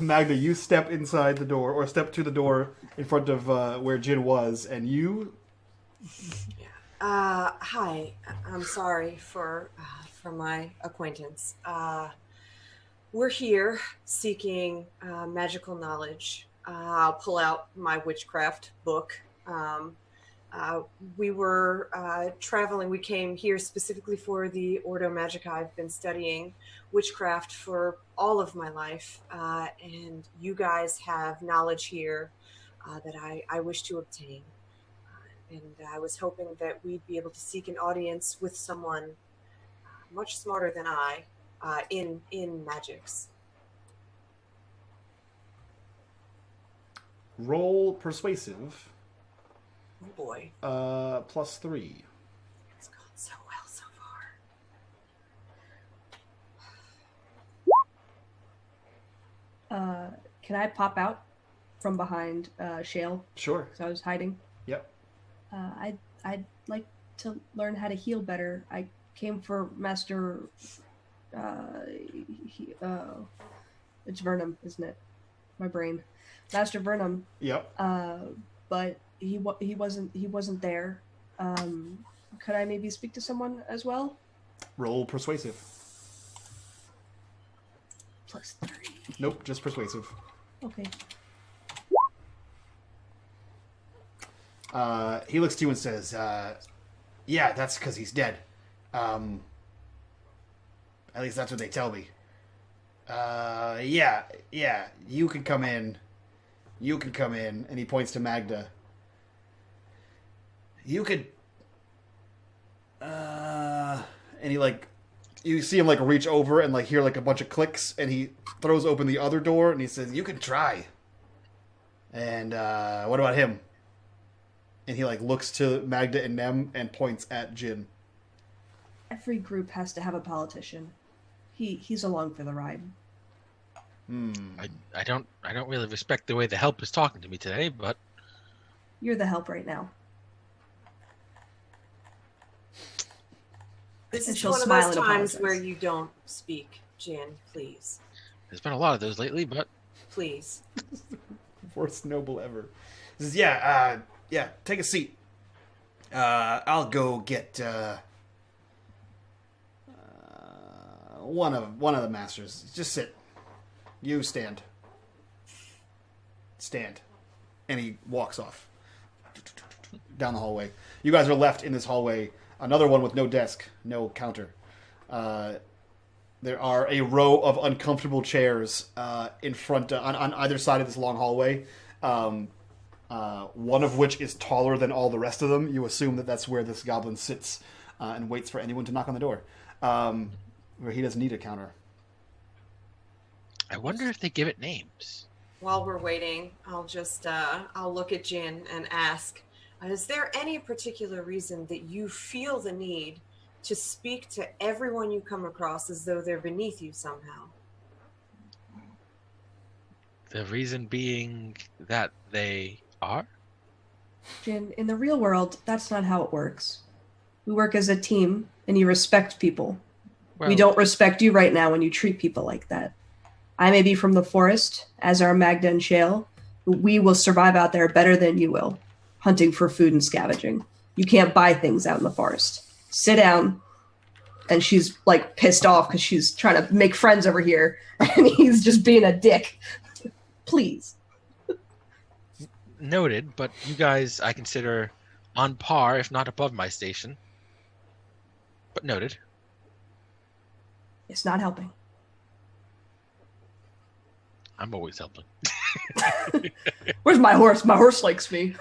Speaker 1: Mahdga, you step inside the door, or step to the door in front of where Jhin was, and you...
Speaker 4: Hi. I'm sorry for my acquaintance. We're here seeking magical knowledge. I'll pull out my witchcraft book. We were traveling. We came here specifically for the Ordo Magica. I've been studying witchcraft for all of my life, and you guys have knowledge here that I wish to obtain. And I was hoping that we'd be able to seek an audience with someone much smarter than I in magics.
Speaker 1: Roll persuasive.
Speaker 4: Oh boy.
Speaker 1: +3.
Speaker 4: It's gone so well so
Speaker 5: far. Can I pop out from behind Shale?
Speaker 1: Sure.
Speaker 5: So I was hiding.
Speaker 1: Yep.
Speaker 5: I'd like to learn how to heal better. I came for Master. It's Vernum, isn't it? My brain, Master Vernum.
Speaker 1: Yep.
Speaker 5: But he wasn't there. Could I maybe speak to someone as well?
Speaker 1: Roll persuasive.
Speaker 5: +3.
Speaker 1: Nope, just persuasive.
Speaker 5: Okay.
Speaker 1: He looks to you and says, yeah, that's because he's dead. At least that's what they tell me. Yeah, you can come in. And he points to Mahdga. You could... and he, you see him, reach over and, hear, a bunch of clicks, and he throws open the other door, and he says, you can try. And, what about him? And he looks to Mahdga and Nem and points at Jhin.
Speaker 5: Every group has to have a politician. He's along for the ride.
Speaker 7: I don't really respect the way the help is talking to me today, but
Speaker 5: you're the help right now.
Speaker 4: This is one of those times where you don't speak, Jhin, please.
Speaker 7: There's been a lot of those lately, but
Speaker 4: Please.
Speaker 1: Worst noble ever. He says, yeah, take a seat. I'll go get one of the masters. Just sit. You stand. Stand. And he walks off down the hallway. You guys are left in this hallway. Another one with no desk, no counter. There are a row of uncomfortable chairs in front on either side of this long hallway. One of which is taller than all the rest of them. You assume that that's where this goblin sits and waits for anyone to knock on the door. Where he doesn't need a counter.
Speaker 7: I wonder if they give it names.
Speaker 4: While we're waiting, I'll look at Jhin and ask, is there any particular reason that you feel the need to speak to everyone you come across as though they're beneath you somehow?
Speaker 7: The reason being that they are?
Speaker 5: Jhin, in the real world, that's not how it works. We work as a team, and you respect people.
Speaker 7: Well,
Speaker 5: We don't respect you right now when you treat people like that. I may be from the forest, as are Mahdga and Shale, but we will survive out there better than you will, hunting for food and scavenging. You can't buy things out in the forest. Sit down. And she's like pissed off because she's trying to make friends over here, and he's just being a dick. Please.
Speaker 7: Noted, but you guys I consider on par, if not above my station. But noted.
Speaker 5: It's not helping.
Speaker 7: I'm always helping.
Speaker 5: Where's my horse? My horse likes me.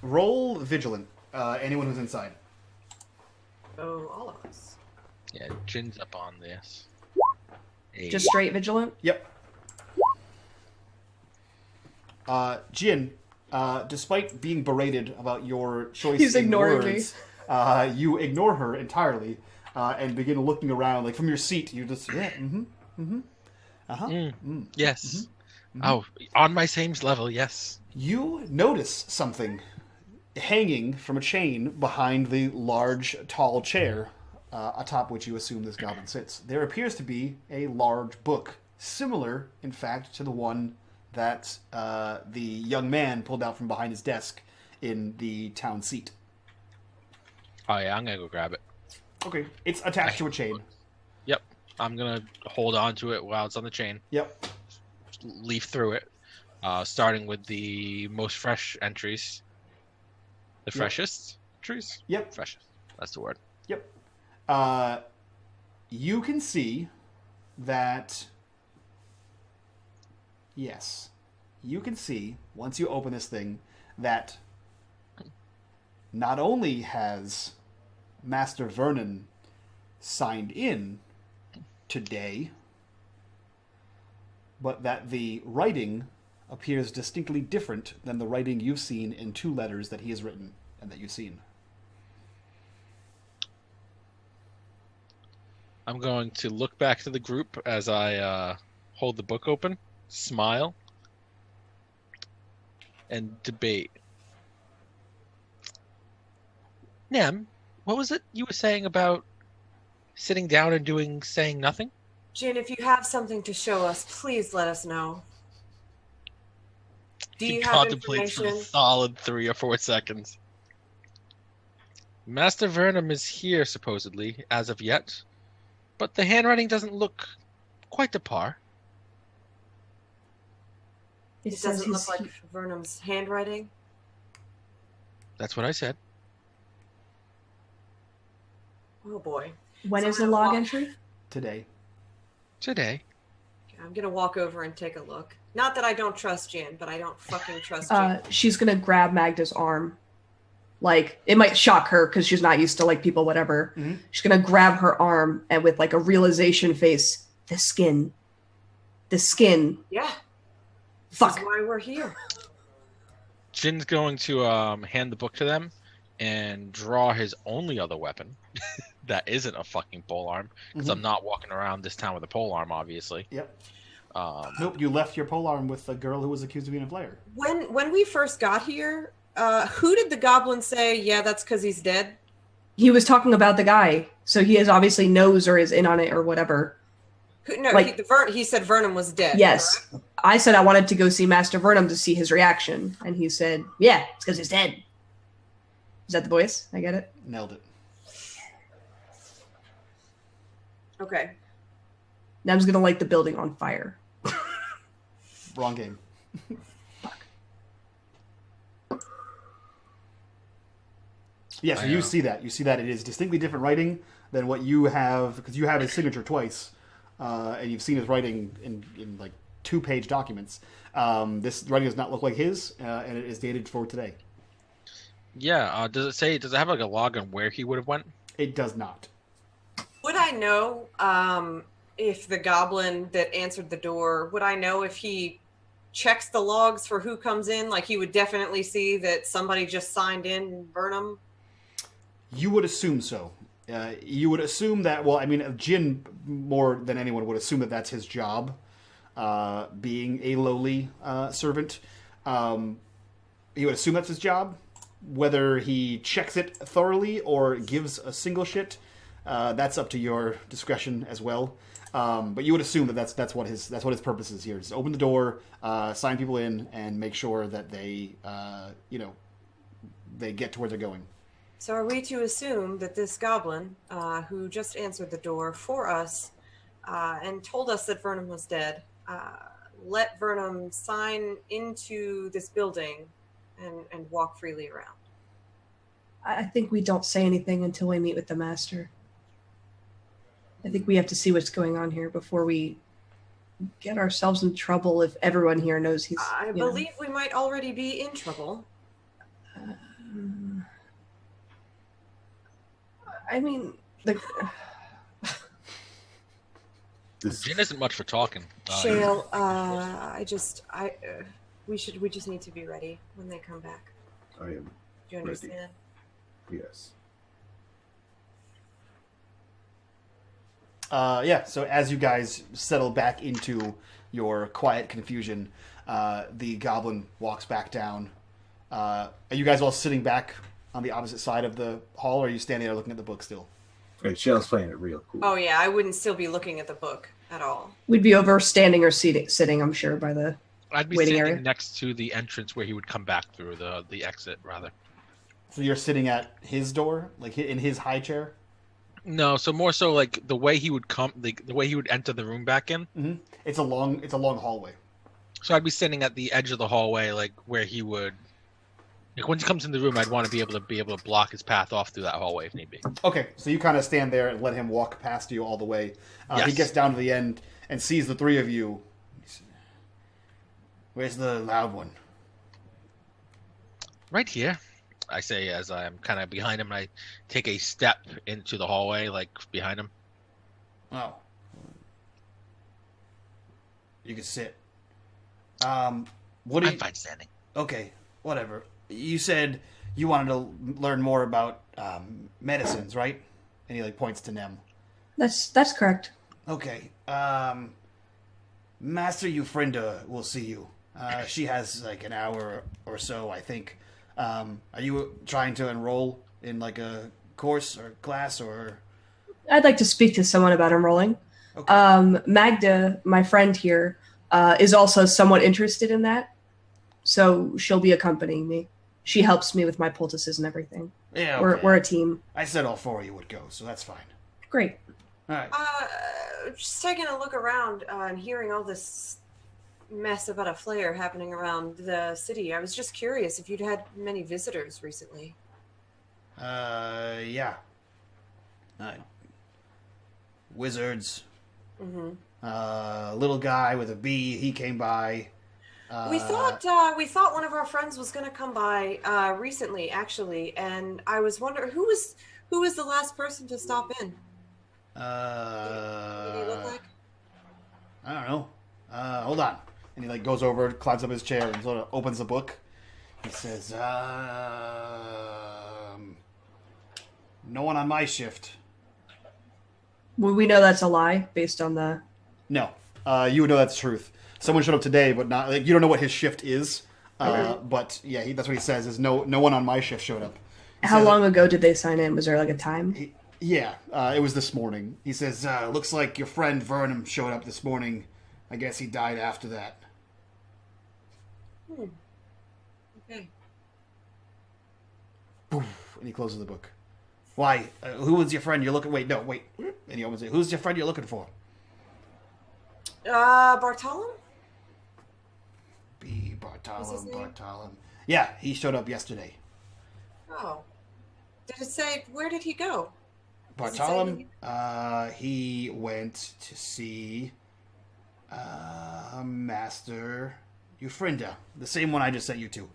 Speaker 1: Roll vigilant. Anyone who's inside.
Speaker 4: Oh, all of us.
Speaker 7: Yeah, Jin's up on this.
Speaker 5: Just straight vigilant?
Speaker 1: Yep. Jhin, despite being berated about your choice
Speaker 5: He's
Speaker 1: in
Speaker 5: ignoring
Speaker 1: words, you ignore her entirely and begin looking around. Like from your seat, you just
Speaker 7: Yes. Oh, on my same level, yes.
Speaker 1: You notice something hanging from a chain behind the large, tall chair atop which you assume this goblin sits. There appears to be a large book, similar, in fact, to the one that the young man pulled out from behind his desk in the town seat.
Speaker 2: Oh yeah, I'm gonna go grab it.
Speaker 1: Okay, it's attached to a chain.
Speaker 2: Yep, I'm gonna hold on to it while it's on the chain.
Speaker 1: Yep.
Speaker 2: Leaf through it, starting with the most fresh entries. The freshest entries?
Speaker 1: Yep.
Speaker 2: Freshest. That's the word.
Speaker 1: Yep. You can see that... Yes. You can see, once you open this thing, that not only has Master Vernon signed in today, but that the writing appears distinctly different than the writing you've seen in 2 letters that he has written and that you've seen.
Speaker 2: I'm going to look back to the group as I hold the book open, smile, and debate. Nem, what was it you were saying about sitting down and saying nothing?
Speaker 4: Jhin, if you have something to show us, please let us know. Do
Speaker 2: He
Speaker 4: you have
Speaker 2: contemplates for a
Speaker 4: information?
Speaker 2: solid 3 or 4 seconds. Master Vernum is here, supposedly, as of yet, but the handwriting doesn't look quite to par.
Speaker 5: It
Speaker 4: It
Speaker 5: says
Speaker 4: doesn't look
Speaker 5: he's
Speaker 4: like Vernum's handwriting.
Speaker 2: That's what I said.
Speaker 4: Oh boy.
Speaker 5: When
Speaker 4: So
Speaker 5: is
Speaker 4: I'm
Speaker 5: the
Speaker 4: gonna
Speaker 5: log
Speaker 4: walk-
Speaker 5: entry?
Speaker 1: Today.
Speaker 2: Today.
Speaker 4: Okay, I'm gonna walk over and take a look. Not that I don't trust Jhin, but I don't fucking trust Jhin.
Speaker 5: She's gonna grab Magda's arm. Like, it might shock her because she's not used to like people, whatever.
Speaker 1: Mhm.
Speaker 5: She's gonna grab her arm and with like a realization face, the skin.
Speaker 4: Yeah. This
Speaker 5: Fuck.
Speaker 4: is why we're here.
Speaker 2: Jin's going to hand the book to them and draw his only other weapon that isn't a fucking polearm, because I'm not walking around this town with a polearm, obviously.
Speaker 1: Yep.
Speaker 2: Um,
Speaker 1: You left your polearm with the girl who was accused of being a Flayer.
Speaker 4: When we first got here, who did the goblin say, yeah, that's because he's dead?
Speaker 5: He was talking about the guy, so he is obviously knows or is in on it or whatever.
Speaker 4: No,
Speaker 5: Like-
Speaker 4: he said Vernum was dead.
Speaker 5: Yes.
Speaker 4: correct?
Speaker 5: I said I wanted to go see Master Vernum to see his reaction, and he said, "Yeah, it's because he's dead." Is that the voice? I get it.
Speaker 1: Nailed it.
Speaker 4: Okay.
Speaker 5: Nem's gonna light the building on fire.
Speaker 1: Wrong game. Yeah, so you see that. You see that it is distinctly different writing than what you have, because you have his signature twice, and you've seen his writing in like 2-page documents. This writing does not look like his, and it is dated for today.
Speaker 7: Yeah. Does it have like a log on where he would have went?
Speaker 1: It does not.
Speaker 4: Would I know if the goblin that answered the door, would I know if he checks the logs for who comes in? Like he would definitely see that somebody just signed in Vernum?
Speaker 1: You would assume so. You would assume that, well, I mean, Jhin, more than anyone, would assume that that's his job, being a lowly servant. He would assume that's his job. Whether he checks it thoroughly or gives a single shit, that's up to your discretion as well. But you would assume that that's what his purpose is here. Just open the door, sign people in, and make sure that they they get to where they're going.
Speaker 4: So are we to assume that this goblin, who just answered the door for us and told us that Vernum was dead, let Vernum sign into this building and walk freely around?
Speaker 5: I think we don't say anything until we meet with the master. I think we have to see what's going on here before we get ourselves in trouble if everyone here knows he's...
Speaker 4: I believe we might already be in trouble.
Speaker 5: I mean,
Speaker 7: Jhin isn't much for talking.
Speaker 4: Shale, we just need to be ready when they come back.
Speaker 3: I am
Speaker 4: Do you understand?
Speaker 3: yes.
Speaker 1: So as you guys settle back into your quiet confusion, the goblin walks back down. Are you guys all sitting back on the opposite side of the hall, or are you standing there looking at the book still?
Speaker 3: Right, Shale's playing it real cool.
Speaker 4: Oh yeah, I wouldn't still be looking at the book at all.
Speaker 5: we'd be over standing or sitting, I'm sure, by the...
Speaker 7: I'd be
Speaker 5: waiting
Speaker 7: sitting
Speaker 5: area.
Speaker 7: next to the entrance where he would come back through the exit, rather.
Speaker 1: So you're sitting at his door, like in his high chair?
Speaker 7: No, so more so like the way he would come, the way he would enter the room back in.
Speaker 1: Mm-hmm. It's a long hallway.
Speaker 7: So I'd be sitting at the edge of the hallway, like where he would. Like when he comes in the room, I'd want to be able to block his path off through that hallway if need be.
Speaker 1: Okay, so you kind of stand there and let him walk past you all the way.
Speaker 7: Yes.
Speaker 1: He gets down to the end and sees the three of you. Where's the loud one?
Speaker 7: Right here, I say as I'm kind of behind him, and I take a step into the hallway, like behind him.
Speaker 1: Oh. You can sit. What do
Speaker 7: I'm
Speaker 1: you...
Speaker 7: fine standing.
Speaker 1: Okay, whatever. You said you wanted to learn more about medicines, right? And he like points to Nem.
Speaker 5: That's correct.
Speaker 1: Okay. Master Euphrinda will see you. She has like an hour or so, I think. Are you trying to enroll in like a course or class or?
Speaker 5: I'd like to speak to someone about enrolling.
Speaker 1: Okay.
Speaker 5: Mahdga, my friend here, is also somewhat interested in that. So she'll be accompanying me. She helps me with my poultices and everything.
Speaker 1: Yeah, okay.
Speaker 5: We're a team.
Speaker 1: I said all four of you would go, so that's fine.
Speaker 5: Great.
Speaker 1: All right.
Speaker 4: Just taking a look around and hearing all this mess about a Flayer happening around the city. I was just curious if you'd had many visitors recently.
Speaker 1: Yeah. Wizards.
Speaker 4: Mm-hmm.
Speaker 1: Little guy with a bee. He came by.
Speaker 4: We thought one of our friends was going to come by recently, actually, and I was wondering who was the last person to stop in. What did he look like?
Speaker 1: I don't know. Hold on. And he like goes over, climbs up his chair, and sort of opens the book. He says, "No one on my shift."
Speaker 5: Well, we know that's a lie based on the...
Speaker 1: No, you would know that's the truth. Someone showed up today, but not like you don't know what his shift is.
Speaker 5: Okay.
Speaker 1: But yeah, that's what he says. Is no one on my shift showed up.
Speaker 5: How long ago did they sign in? Was there like a time?
Speaker 1: Yeah, it was this morning. He says, looks like your friend Vernon showed up this morning. I guess he died after that.
Speaker 4: Okay.
Speaker 1: Poof, and he closes the book. Why? Who was your friend you're looking... Wait, no, wait. And he opens it. Who's your friend you're looking for?
Speaker 4: Bartolom?
Speaker 1: Bartolom. Yeah, he showed up yesterday.
Speaker 4: Oh. Did it say, where did he go?
Speaker 1: Bartolom, he went to see Master Eufrinda, the same one I just sent you to.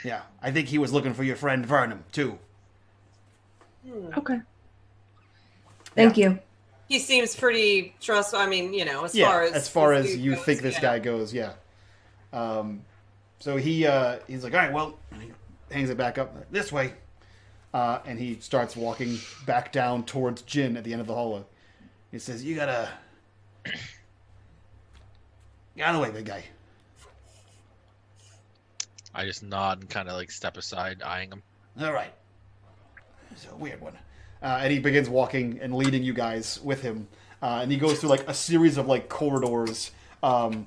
Speaker 1: Yeah, I think he was looking for your friend Vernon, too.
Speaker 5: Okay. Thank you.
Speaker 4: He seems pretty trustworthy. I mean, you know,
Speaker 1: as far as you think this guy goes, yeah. So he's like, all right, well, and he hangs it back up this way, and he starts walking back down towards Jhin at the end of the hallway. He says, "You gotta get out of the way, big guy."
Speaker 2: I just nod and kind of like step aside, eyeing him.
Speaker 1: All right. It's a weird one. And he begins walking and leading you guys with him. And he goes through like a series of like corridors. And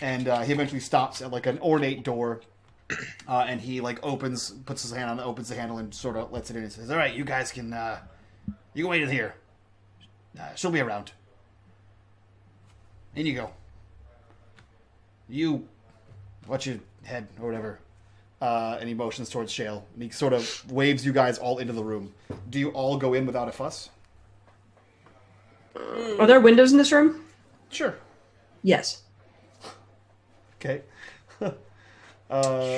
Speaker 1: he eventually stops at like an ornate door. And he like puts his hand on it, opens the handle and sort of lets it in and says, all right, you guys can, you can wait in here. She'll be around. In you go. You, watch your head or whatever. And he motions towards Shale. And he sort of waves you guys all into the room. Do you all go in without a fuss?
Speaker 5: Are there windows in this room?
Speaker 1: Sure.
Speaker 5: Yes.
Speaker 1: Okay.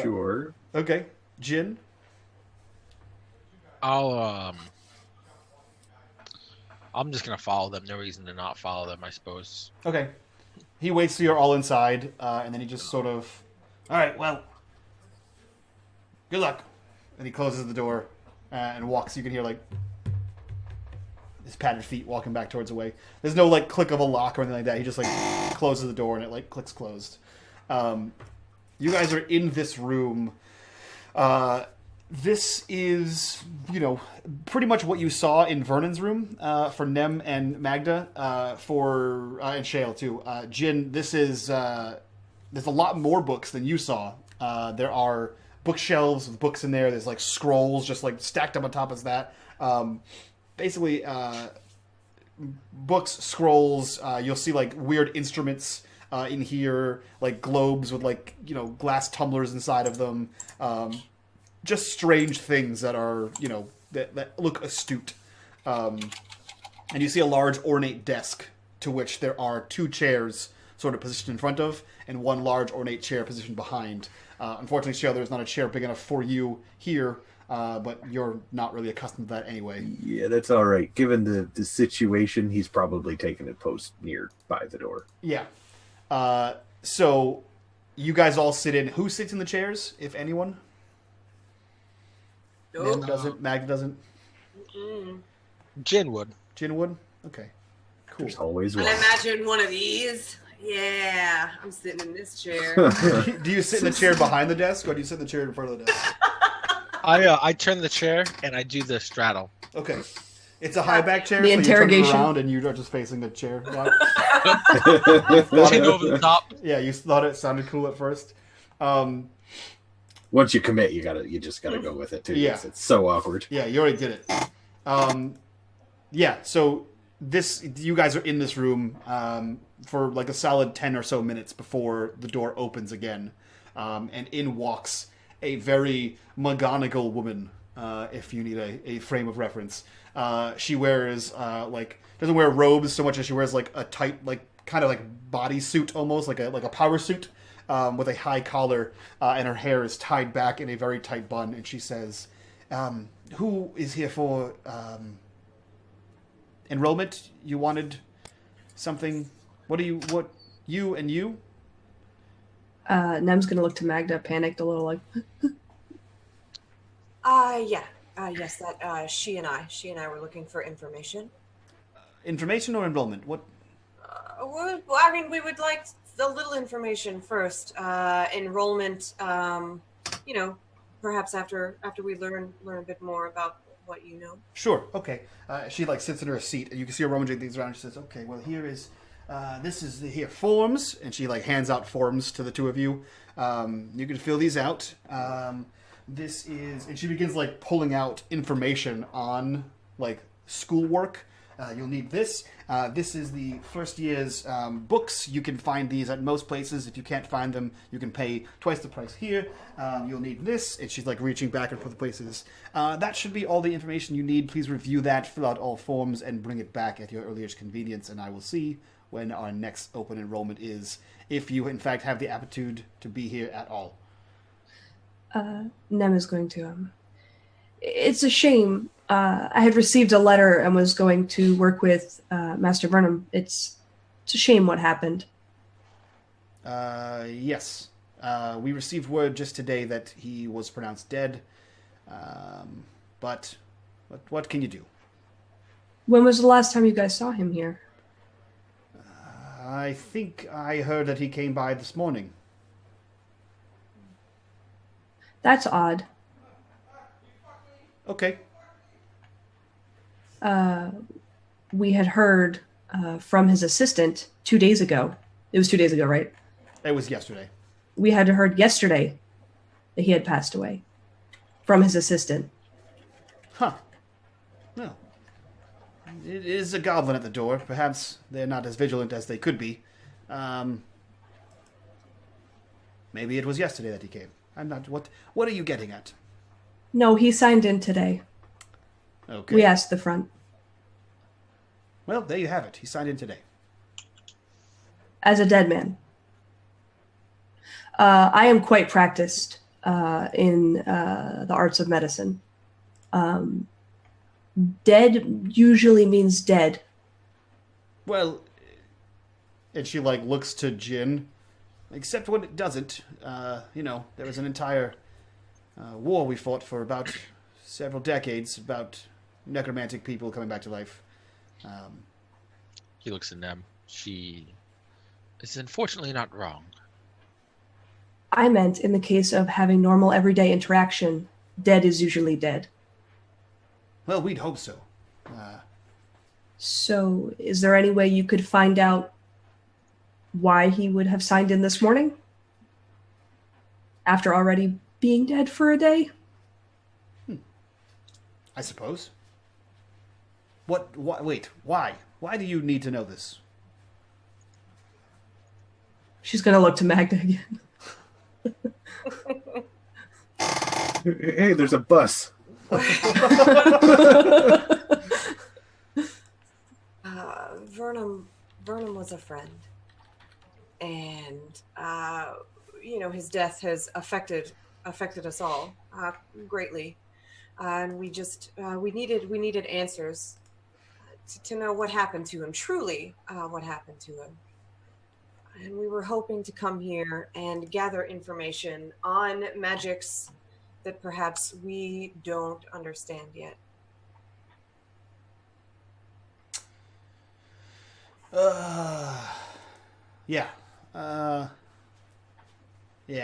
Speaker 3: Sure.
Speaker 1: Okay. Jhin?
Speaker 2: I'm just gonna follow them. No reason to not follow them, I suppose.
Speaker 1: Okay. He waits till you're all inside, and then he just sort of... All right, well... Good luck. And he closes the door and walks. You can hear, like, his padded feet walking back towards the way. There's no, like, click of a lock or anything like that. He just, like, closes the door and it, like, clicks closed. You guys are in this room. This is, you know, pretty much what you saw in Vernon's room for Nem and Mahdga, and Shale, too. Jhin, this is... there's a lot more books than you saw. There are... bookshelves with books in there. There's like scrolls just like stacked up on top of that. Basically, books, scrolls. You'll see like weird instruments in here, like globes with like, you know, glass tumblers inside of them. Just strange things that are, you know, that look astute. And you see a large ornate desk to which there are two chairs sort of positioned in front of and one large ornate chair positioned behind. Unfortunately, Shale, there's not a chair big enough for you here, but you're not really accustomed to that anyway.
Speaker 3: Yeah, that's all right. Given the situation, he's probably taken a post near by the door.
Speaker 1: Yeah. So you guys all sit in. Who sits in the chairs, if anyone?
Speaker 4: Nope.
Speaker 1: Nem doesn't. Mahdga doesn't.
Speaker 2: Jhin would.
Speaker 1: Jhin would? Okay. Cool.
Speaker 3: There's always one.
Speaker 4: And imagine one of these. Yeah, I'm sitting in this chair.
Speaker 1: Do you sit in the chair behind the desk, or do you sit in the chair in front of the desk?
Speaker 2: I turn the chair and I do the straddle.
Speaker 1: Okay. It's a high back chair,
Speaker 5: The
Speaker 1: so you turn it
Speaker 5: interrogation.
Speaker 1: around and you are just facing the chair.
Speaker 2: Chin over the top.
Speaker 1: Yeah, you thought it sounded cool at first.
Speaker 3: Once you commit, you just gotta go with it too.
Speaker 1: Yeah.
Speaker 3: It's so awkward.
Speaker 1: Yeah, you already did it. Yeah, so you guys are in this room for like a solid 10 or so minutes before the door opens again. And in walks a very McGonagall woman, if you need a frame of reference. She wears, doesn't wear robes so much as she wears like a tight, like kind of like bodysuit almost, like a power suit with a high collar, and her hair is tied back in a very tight bun. And she says, who is here for enrollment? You wanted something? What you and you?
Speaker 5: Nem's gonna look to Mahdga, panicked a little, like.
Speaker 4: Yes, that she and I were looking for information.
Speaker 1: Information or enrollment? What?
Speaker 4: Well, I mean, we would like a little information first. Enrollment, perhaps after we learn a bit more about what you know.
Speaker 1: Sure. Okay. She like sits in her seat, and you can see her rummaging things around. She says, "Okay, well here is, this is here forms," and she like hands out forms to the two of you. You can fill these out. This is, and she begins like pulling out information on like schoolwork. You'll need this. This is the first year's books. You can find these at most places. If you can't find them, you can pay twice the price here. You'll need this. And she's like reaching back and forth places. That should be all the information you need. Please review that, fill out all forms, and bring it back at your earliest convenience. And I will see when our next open enrollment is, if you in fact have the aptitude to be here at all.
Speaker 5: Nem is going to. It's a shame. I had received a letter and was going to work with Master Vernum. It's a shame what happened.
Speaker 1: Yes. We received word just today that he was pronounced dead. But what can you do?
Speaker 5: When was the last time you guys saw him here?
Speaker 1: I think I heard that he came by this morning.
Speaker 5: That's odd.
Speaker 1: Okay.
Speaker 5: We had heard from his assistant 2 days ago. It was 2 days ago, right?
Speaker 1: It was yesterday.
Speaker 5: We had heard yesterday that he had passed away from his assistant.
Speaker 1: Huh. Well, it is a goblin at the door. Perhaps they're not as vigilant as they could be. Maybe it was yesterday that he came. I'm not... What are you getting at?
Speaker 5: No, he signed in today.
Speaker 1: Okay.
Speaker 5: We asked the front.
Speaker 1: Well, there you have it. He signed in today.
Speaker 5: As a dead man. I am quite practiced in the arts of medicine. Dead usually means dead.
Speaker 1: Well, and she like looks to Jhin, except when it doesn't. There was an entire war we fought for about several decades about necromantic people coming back to life.
Speaker 7: He looks at them. She is unfortunately not wrong.
Speaker 5: I meant in the case of having normal everyday interaction, dead is usually dead.
Speaker 1: Well, we'd hope so.
Speaker 5: So, is there any way you could find out why he would have signed in this morning? After already being dead for a day?
Speaker 1: I suppose. Wait, why? Why do you need to know this?
Speaker 5: She's going to look to Mahdga again.
Speaker 3: Hey, there's a bus.
Speaker 4: Vernum was a friend, and his death has affected us all greatly, and we needed answers to know what happened to him, truly what happened to him. And we were hoping to come here and gather information on magics that perhaps we don't understand yet.
Speaker 1: Yeah.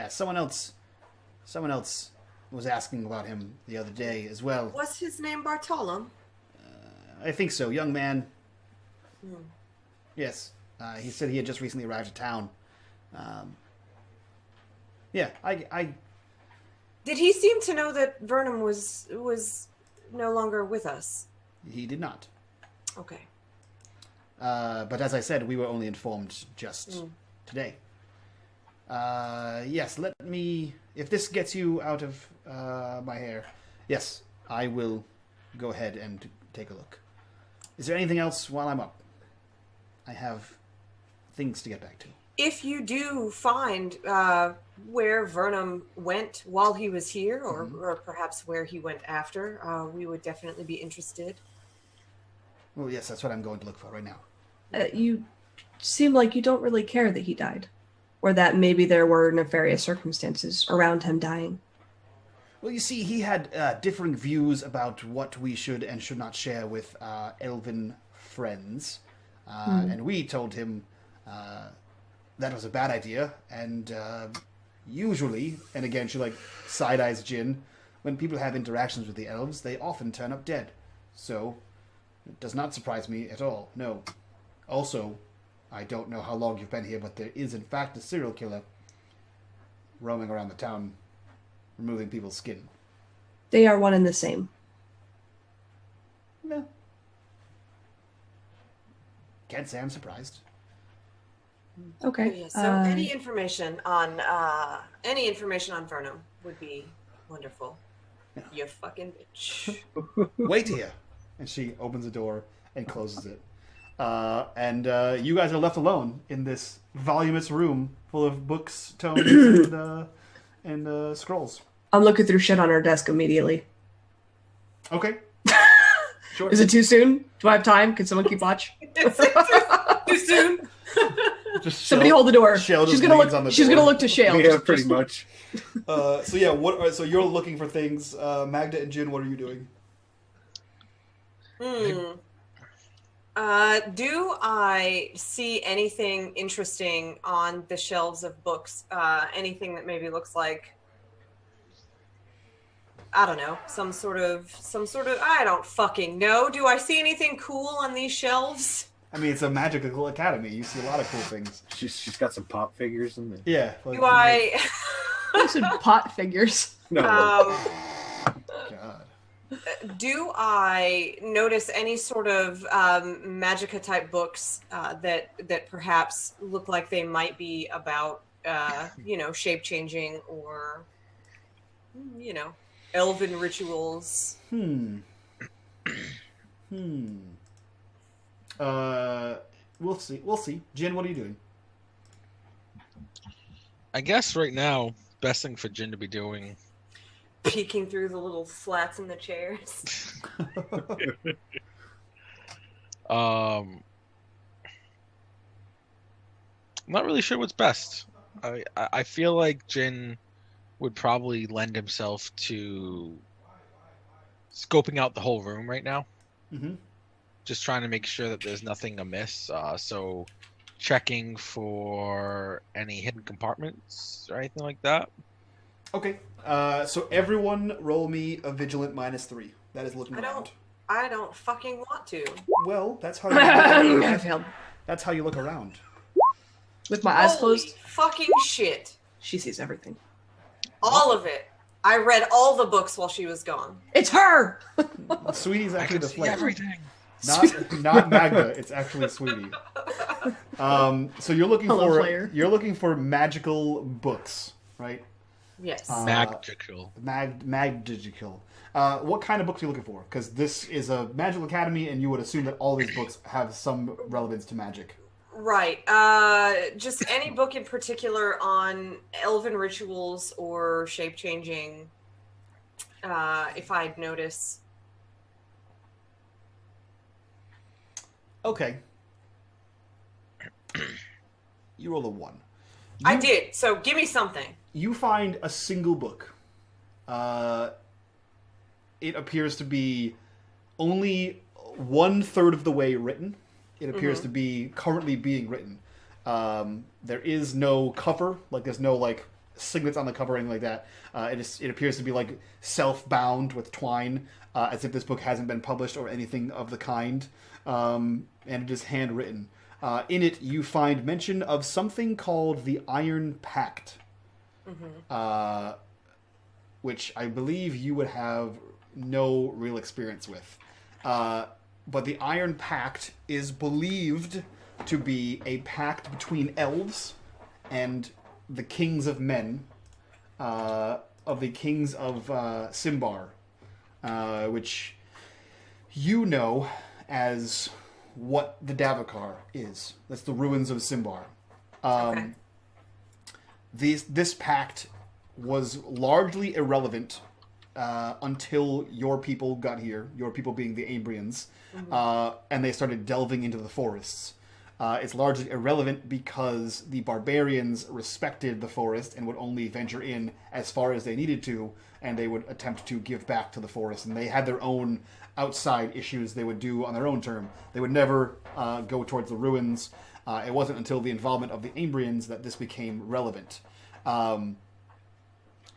Speaker 1: Someone else was asking about him the other day as well.
Speaker 4: Was his name Bartolom?
Speaker 1: I think so. Young man. Yes. He said he had just recently arrived to town. I
Speaker 4: Did he seem to know that Vernum was no longer with us?
Speaker 1: He did not.
Speaker 4: Okay.
Speaker 1: But as I said, we were only informed just today. Yes, let me... If this gets you out of my hair, yes, I will go ahead and take a look. Is there anything else while I'm up? I have things to get back to.
Speaker 4: If you do find where Vernum went while he was here, or perhaps where he went after, we would definitely be interested.
Speaker 1: Well, yes, that's what I'm going to look for right now.
Speaker 5: You seem like you don't really care that he died, or that maybe there were nefarious circumstances around him dying.
Speaker 1: Well, you see, he had differing views about what we should and should not share with elven friends, and we told him that was a bad idea, and Usually, and again she like side-eyes Jhin, when people have interactions with the elves, they often turn up dead. So, it does not surprise me at all, no. Also, I don't know how long you've been here, but there is in fact a serial killer roaming around the town, removing people's skin.
Speaker 5: They are one and the same.
Speaker 1: No. Can't say I'm surprised.
Speaker 5: Okay.
Speaker 4: Yeah, so any information on Vernum would be wonderful.
Speaker 1: Yeah.
Speaker 4: You fucking bitch.
Speaker 1: Wait here. And she opens the door and closes it. And you guys are left alone in this voluminous room full of books, tomes, and scrolls.
Speaker 5: I'm looking through shit on her desk immediately.
Speaker 1: Okay. Sure.
Speaker 5: Is it too soon? Do I have time? Can someone keep watch?
Speaker 4: Too soon.
Speaker 1: Just
Speaker 5: Somebody
Speaker 1: Shale-
Speaker 5: hold the door.
Speaker 1: Shale
Speaker 5: She's
Speaker 1: just
Speaker 5: gonna
Speaker 1: leans on the
Speaker 5: look. She's
Speaker 1: door.
Speaker 5: gonna look to Shale.
Speaker 3: Yeah, pretty much.
Speaker 1: So yeah, so you're looking for things. Mahdga and Jhin, what are you doing?
Speaker 4: Do I see anything interesting on the shelves of books? Anything that maybe looks like, I don't know, some sort of, I don't fucking know. Do I see anything cool on these shelves?
Speaker 1: I mean, it's a magical academy. You see a lot of cool things.
Speaker 3: She's got some pop figures in there.
Speaker 1: Yeah. Like,
Speaker 4: Do I?
Speaker 5: I said pot figures.
Speaker 3: No.
Speaker 1: God.
Speaker 4: Do I notice any sort of Magicka type books that perhaps look like they might be about shape changing or elven rituals?
Speaker 1: We'll see. Jhin, what are you doing?
Speaker 2: I guess right now, best thing for Jhin to be doing.
Speaker 4: Peeking through the little slats in the chairs.
Speaker 2: I'm not really sure what's best. I feel like Jhin would probably lend himself to scoping out the whole room right now.
Speaker 1: Mm-hmm.
Speaker 2: Just trying to make sure that there's nothing amiss. So checking for any hidden compartments or anything like that.
Speaker 1: Okay. So everyone roll me a vigilant -3. That is looking around.
Speaker 4: I don't fucking want to.
Speaker 1: Well, that's how
Speaker 5: I failed.
Speaker 1: that's how you look around.
Speaker 5: With my eyes
Speaker 4: Holy
Speaker 5: closed.
Speaker 4: fucking shit.
Speaker 5: She sees everything.
Speaker 4: All of it. I read all the books while she was gone.
Speaker 5: It's her.
Speaker 1: Sweetie's
Speaker 2: I
Speaker 1: actually
Speaker 2: can
Speaker 1: the
Speaker 2: see
Speaker 1: Flayer.
Speaker 2: everything.
Speaker 1: Not Mahdga. It's actually Sweetie. So you're looking
Speaker 5: Hello,
Speaker 1: for
Speaker 5: Flayer.
Speaker 1: magical books, right?
Speaker 4: Yes.
Speaker 2: Magical.
Speaker 1: Magical. What kind of books are you looking for? Because this is a magical academy, and you would assume that all these books have some relevance to magic.
Speaker 4: Right. Just any book in particular on elven rituals or shape changing. If I'd notice.
Speaker 1: Okay. You roll a 1.
Speaker 4: I did. So give me something.
Speaker 1: You find a single book. It appears to be only 1/3 of the way written. It appears to be currently being written. There is no cover, like there's no like signets on the cover or anything like that. It appears to be like self-bound with twine, as if this book hasn't been published or anything of the kind. And it is handwritten. In it, you find mention of something called the Iron Pact, which I believe you would have no real experience with. But the Iron Pact is believed to be a pact between elves and the kings of men, of the kings of Symbar, which you know as what the Davokar is. That's the ruins of Symbar.
Speaker 4: Okay.
Speaker 1: This pact was largely irrelevant until your people got here, your people being the Ambrians, and they started delving into the forests. It's largely irrelevant because the barbarians respected the forest and would only venture in as far as they needed to, and they would attempt to give back to the forest. And they had their own outside issues they would do on their own term. They would never go towards the ruins. It wasn't until the involvement of the Ambrians that this became relevant.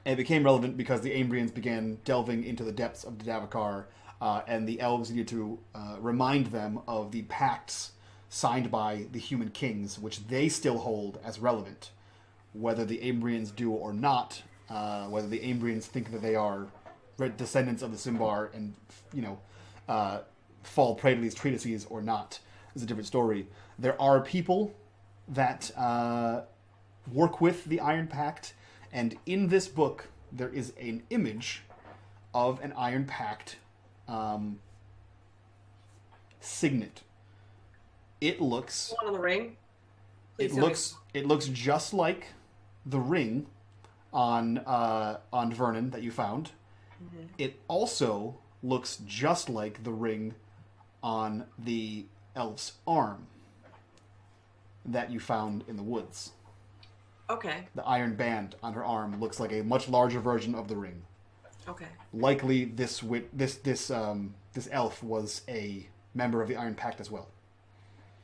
Speaker 1: And it became relevant because the Ambrians began delving into the depths of the Davokar, and the elves needed to remind them of the pacts signed by the human kings, which they still hold as relevant, whether the Ambrians do or not, whether the Ambrians think that they are descendants of the Symbar and, fall prey to these treatises or not is a different story. There are people that work with the Iron Pact, and in this book there is an image of an Iron Pact signet. It looks
Speaker 4: One on the ring.
Speaker 1: it looks just like the ring on Vernon that you found.
Speaker 4: Mm-hmm.
Speaker 1: It also looks just like the ring on the elf's arm that you found in the woods.
Speaker 4: Okay.
Speaker 1: The iron band on her arm looks like a much larger version of the ring.
Speaker 4: Okay.
Speaker 1: Likely, this elf was a member of the Iron Pact as well,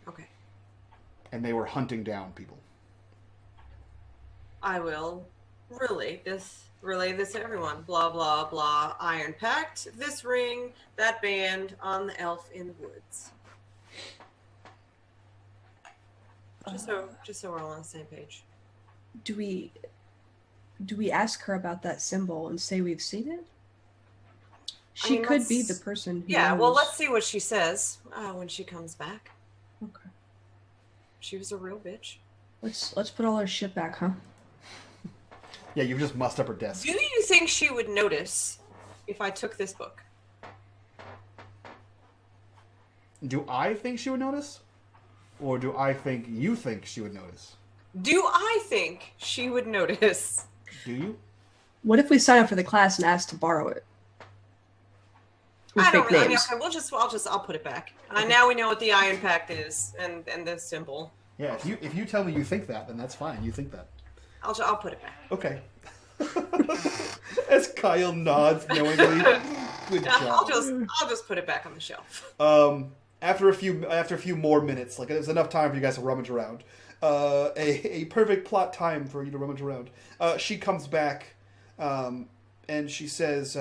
Speaker 4: Okay.
Speaker 1: and they were hunting down people.
Speaker 4: I will relay this to everyone. Blah blah blah. Iron Pact. This ring. That band on the elf in the woods. Just so we're all on the same page.
Speaker 5: Do we ask her about that symbol and say we've seen it? She could be the person who
Speaker 4: Yeah,
Speaker 5: knows.
Speaker 4: well, let's see what she says when she comes back.
Speaker 5: Okay.
Speaker 4: She was a real bitch.
Speaker 5: Let's put all our shit back, huh?
Speaker 1: Yeah, you just mussed up her desk.
Speaker 4: Do you think she would notice if I took this book?
Speaker 1: Do I think she would notice? Or do I think you think she would notice?
Speaker 4: Do I think she would notice?
Speaker 1: Do you?
Speaker 5: What if we sign up for the class and ask to borrow it? With
Speaker 4: I don't
Speaker 5: fake
Speaker 4: really.
Speaker 5: names.
Speaker 4: Okay, I'll put it back. Now we know what the Iron Pact is and the symbol.
Speaker 1: Yeah, if you tell me you think that, then that's fine. You think that.
Speaker 4: I'll put it back.
Speaker 1: Okay. As Kyle nods knowingly. Good job.
Speaker 4: I'll just put it back on the shelf.
Speaker 1: After a few more minutes, like there's enough time for you guys to rummage around. A perfect plot time for you to rummage around. She comes back, and she says,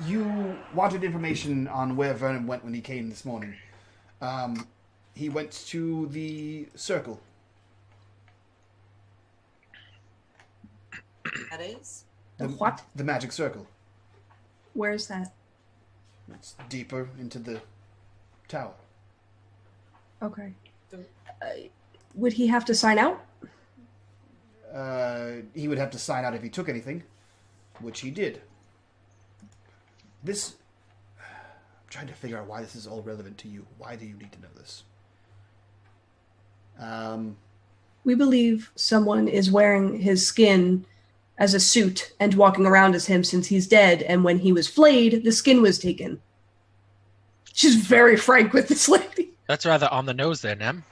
Speaker 1: "You wanted information on where Vernon went when he came this morning. He went to the circle."
Speaker 4: That is.
Speaker 5: The what?
Speaker 1: The magic circle.
Speaker 5: Where's that?
Speaker 1: It's deeper into the tower.
Speaker 5: Okay. Would he have to sign out?
Speaker 1: He would have to sign out if he took anything, which he did. I'm trying to figure out why this is all relevant to you. Why do you need to know this?
Speaker 5: We believe someone is wearing his skin as a suit and walking around as him since he's dead, and when he was flayed, the skin was taken. She's very frank with this lady.
Speaker 7: That's rather on the nose there, Nem.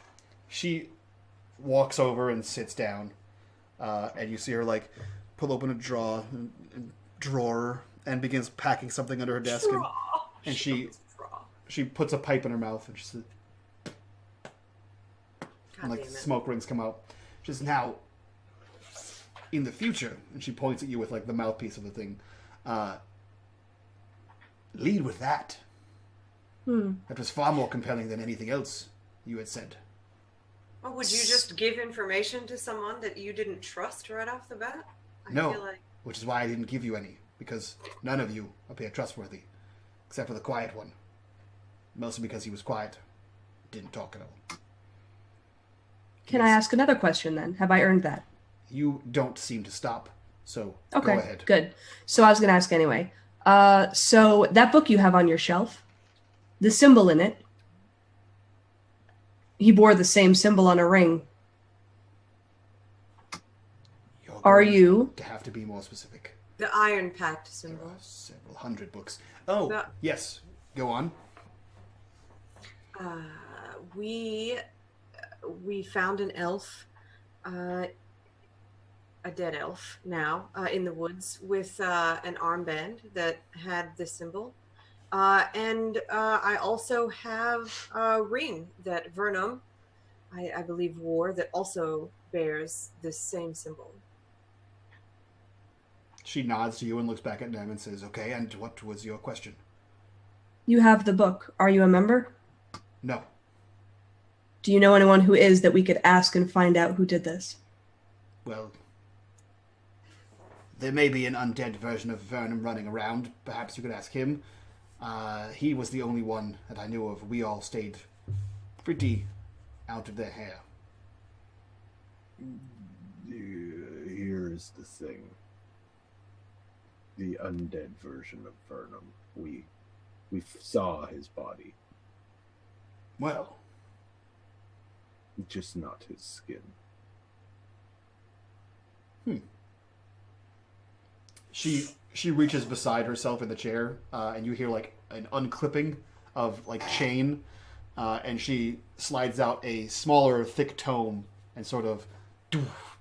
Speaker 1: She walks over and sits down, and you see her pull open a drawer and begins packing something under her desk, and she puts a pipe in her mouth and she says, and smoke rings come out. She says, "Now, in the future," and she points at you with the mouthpiece of the thing, lead with that. That was far more compelling than anything else you had said.
Speaker 4: Well, would you just give information to someone that you didn't trust right off the bat?
Speaker 1: No, which is why I didn't give you any, because none of you appear trustworthy, except for the quiet one. Mostly because he was quiet, didn't talk at all.
Speaker 5: Can I ask another question then? Have I earned that?
Speaker 1: You don't seem to stop, so
Speaker 5: okay,
Speaker 1: go ahead.
Speaker 5: Good. So I was going to ask anyway. So that book you have on your shelf, the symbol in it, he bore the same symbol on a ring. Are you...
Speaker 1: to have to be more specific.
Speaker 4: The Iron Pact symbol.
Speaker 1: There are several hundred books. Oh, yes. Go on.
Speaker 4: We found an elf, a dead elf now, in the woods with an armband that had this symbol. And I also have a ring that I believe, wore that also bears this same symbol.
Speaker 1: She nods to you and looks back at them and says, "Okay, and what was your question?"
Speaker 5: You have the book. Are you a member?
Speaker 1: No.
Speaker 5: Do you know anyone who is that we could ask and find out who did this?
Speaker 1: Well, there may be an undead version of Vernon running around. Perhaps you could ask him. He was the only one that I knew of. We all stayed pretty out of their hair.
Speaker 3: Here's the thing. The undead version of Vernon. We saw his body.
Speaker 1: Well,
Speaker 3: just not his skin.
Speaker 1: She reaches beside herself in the chair, and you hear like an unclipping of like chain, and she slides out a smaller, thick tome and sort of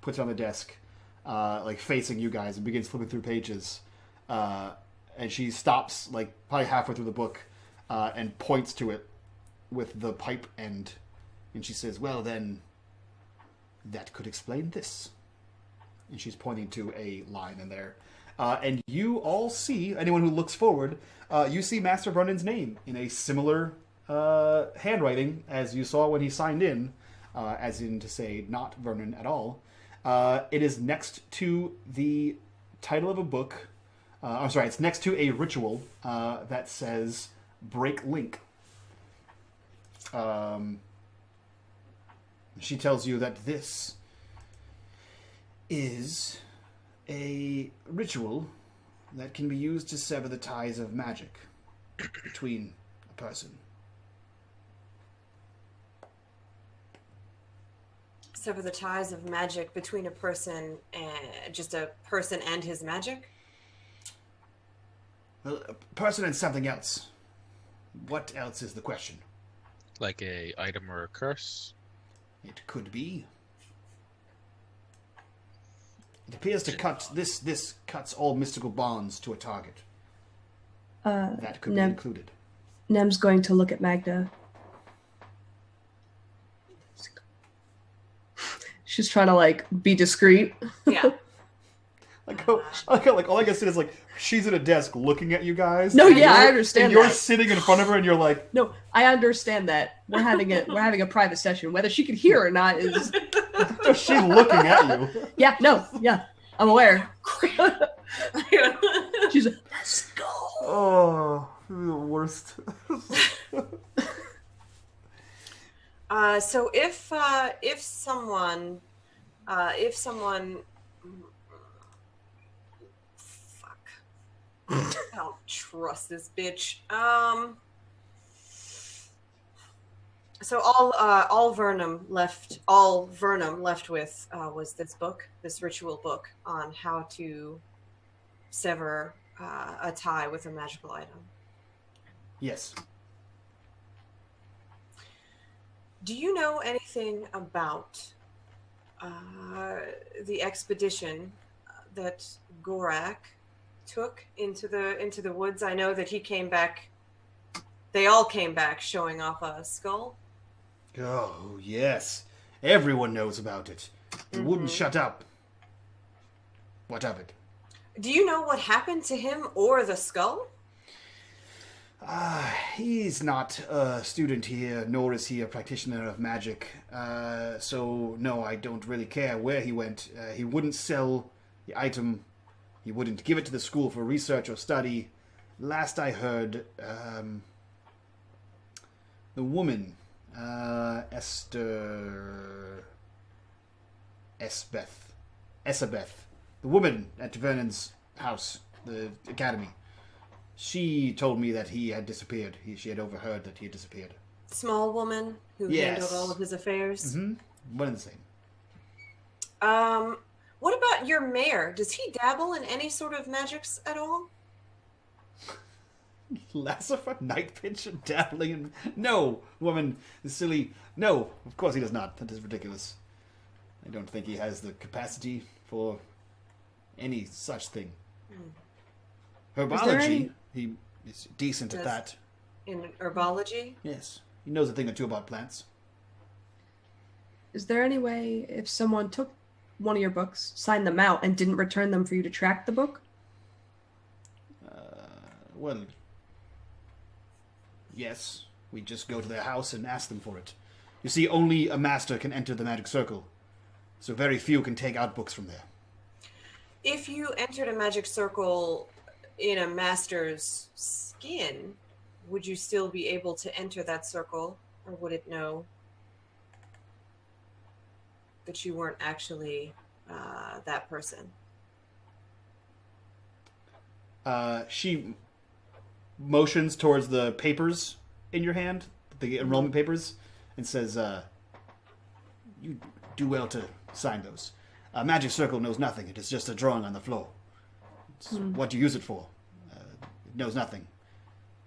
Speaker 1: puts it on the desk, like facing you guys, and begins flipping through pages. And she stops like probably halfway through the book, and points to it with the pipe end, and she says, "Well then, that could explain this." And she's pointing to a line in there. And you all see, anyone who looks forward, you see Master Vernon's name in a similar handwriting as you saw when he signed in, as in to say not Vernon at all. It is next to the title of a book. I'm sorry, it's next to a ritual that says Break Link. She tells you that this is a ritual that can be used to sever the ties of magic between a person.
Speaker 4: Sever the ties of magic between a person and just a person and his magic?
Speaker 1: Well, a person and something else. What else is the question?
Speaker 7: Like a item or a curse?
Speaker 1: It could be. It appears to cut this cuts all mystical bonds to a target. That could be included.
Speaker 5: Nem's going to look at Mahdga. She's trying to like be discreet.
Speaker 4: Yeah.
Speaker 1: Like all I can see is like she's at a desk looking at you guys.
Speaker 5: No,
Speaker 1: and
Speaker 5: yeah, I
Speaker 1: you're-
Speaker 5: understand
Speaker 1: And you're
Speaker 5: that.
Speaker 1: sitting in front of her, and you're like,
Speaker 5: No, I understand that. We're having a private session. Whether she can hear or not is
Speaker 1: she's looking at you.
Speaker 5: yeah, no, yeah. I'm aware. She's like, let's go.
Speaker 1: Oh, you're the worst.
Speaker 4: So if someone fuck, I don't trust this bitch. So all Vernum left with was this book, this ritual book on how to sever a tie with a magical item.
Speaker 1: Yes.
Speaker 4: Do you know anything about the expedition that Gorak took into the woods? I know that he came back. They all came back showing off a skull.
Speaker 1: Oh, yes. Everyone knows about it. It wouldn't shut up. What of it?
Speaker 4: Do you know what happened to him or the skull?
Speaker 1: He's not a student here, nor is he a practitioner of magic. So, no, I don't really care where he went. He wouldn't sell the item. He wouldn't give it to the school for research or study. Last I heard, the woman, Esabeth, the woman at Vernon's house, the academy. She told me that he had disappeared. She had overheard that he had disappeared.
Speaker 4: Small woman who handled all of his affairs.
Speaker 1: Mm-hmm. One and the same.
Speaker 4: What about your mayor? Does he dabble in any sort of magics at all?
Speaker 1: Lassifer, Night Pitch, and dabbling in... No, woman, silly... No, of course he does not. That is ridiculous. I don't think he has the capacity for any such thing. Herbology, he is decent at that.
Speaker 4: In herbology?
Speaker 1: Yes, he knows a thing or two about plants.
Speaker 5: Is there any way if someone took one of your books, signed them out, and didn't return them for you to track the book?
Speaker 1: well, yes. We just go to their house and ask them for it. You see, only a master can enter the magic circle, so very few can take out books from there.
Speaker 4: If you entered a magic circle in a master's skin, would you still be able to enter that circle, or would it know that you weren't actually that person?
Speaker 1: She motions towards the papers in your hand, the enrollment papers, and says, you do well to sign those. A magic circle knows nothing. It is just a drawing on the floor. It's what you use it for. It knows nothing.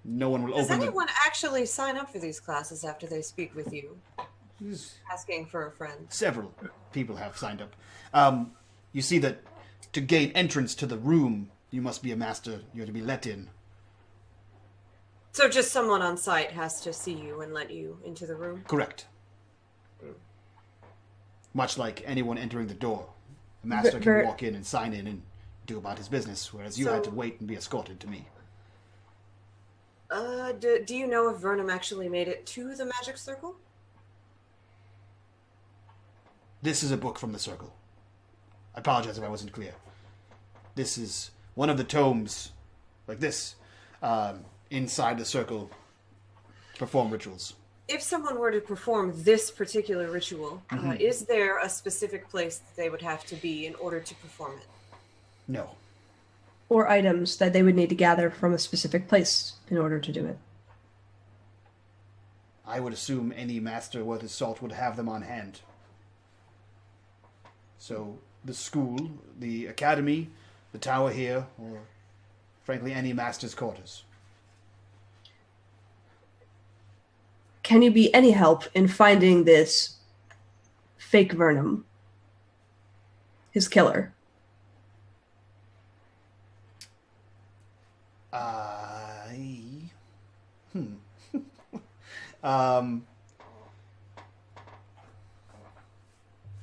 Speaker 1: No one will
Speaker 4: Does
Speaker 1: open
Speaker 4: anyone actually sign up for these classes after they speak with you?
Speaker 1: Yes.
Speaker 4: Asking for a friend.
Speaker 1: Several people have signed up. You see that to gain entrance to the room, you must be a master. You have to be let in.
Speaker 4: So just someone on site has to see you and let you into the room?
Speaker 1: Correct. Much like anyone entering the door. A master can walk in and sign in and do about his business, whereas you had to wait and be escorted to me.
Speaker 4: Do you know if Vernum actually made it to the magic circle?
Speaker 1: This is a book from the circle. I apologize if I wasn't clear. This is one of the tomes, like this, inside the circle, perform rituals.
Speaker 4: If someone were to perform this particular ritual, is there a specific place that they would have to be in order to perform it?
Speaker 1: No.
Speaker 5: Or items that they would need to gather from a specific place in order to do it.
Speaker 1: I would assume any master worth his salt would have them on hand. So, the school, the academy, the tower here, or frankly any master's quarters.
Speaker 5: Can you be any help in finding this fake Vernum? His killer?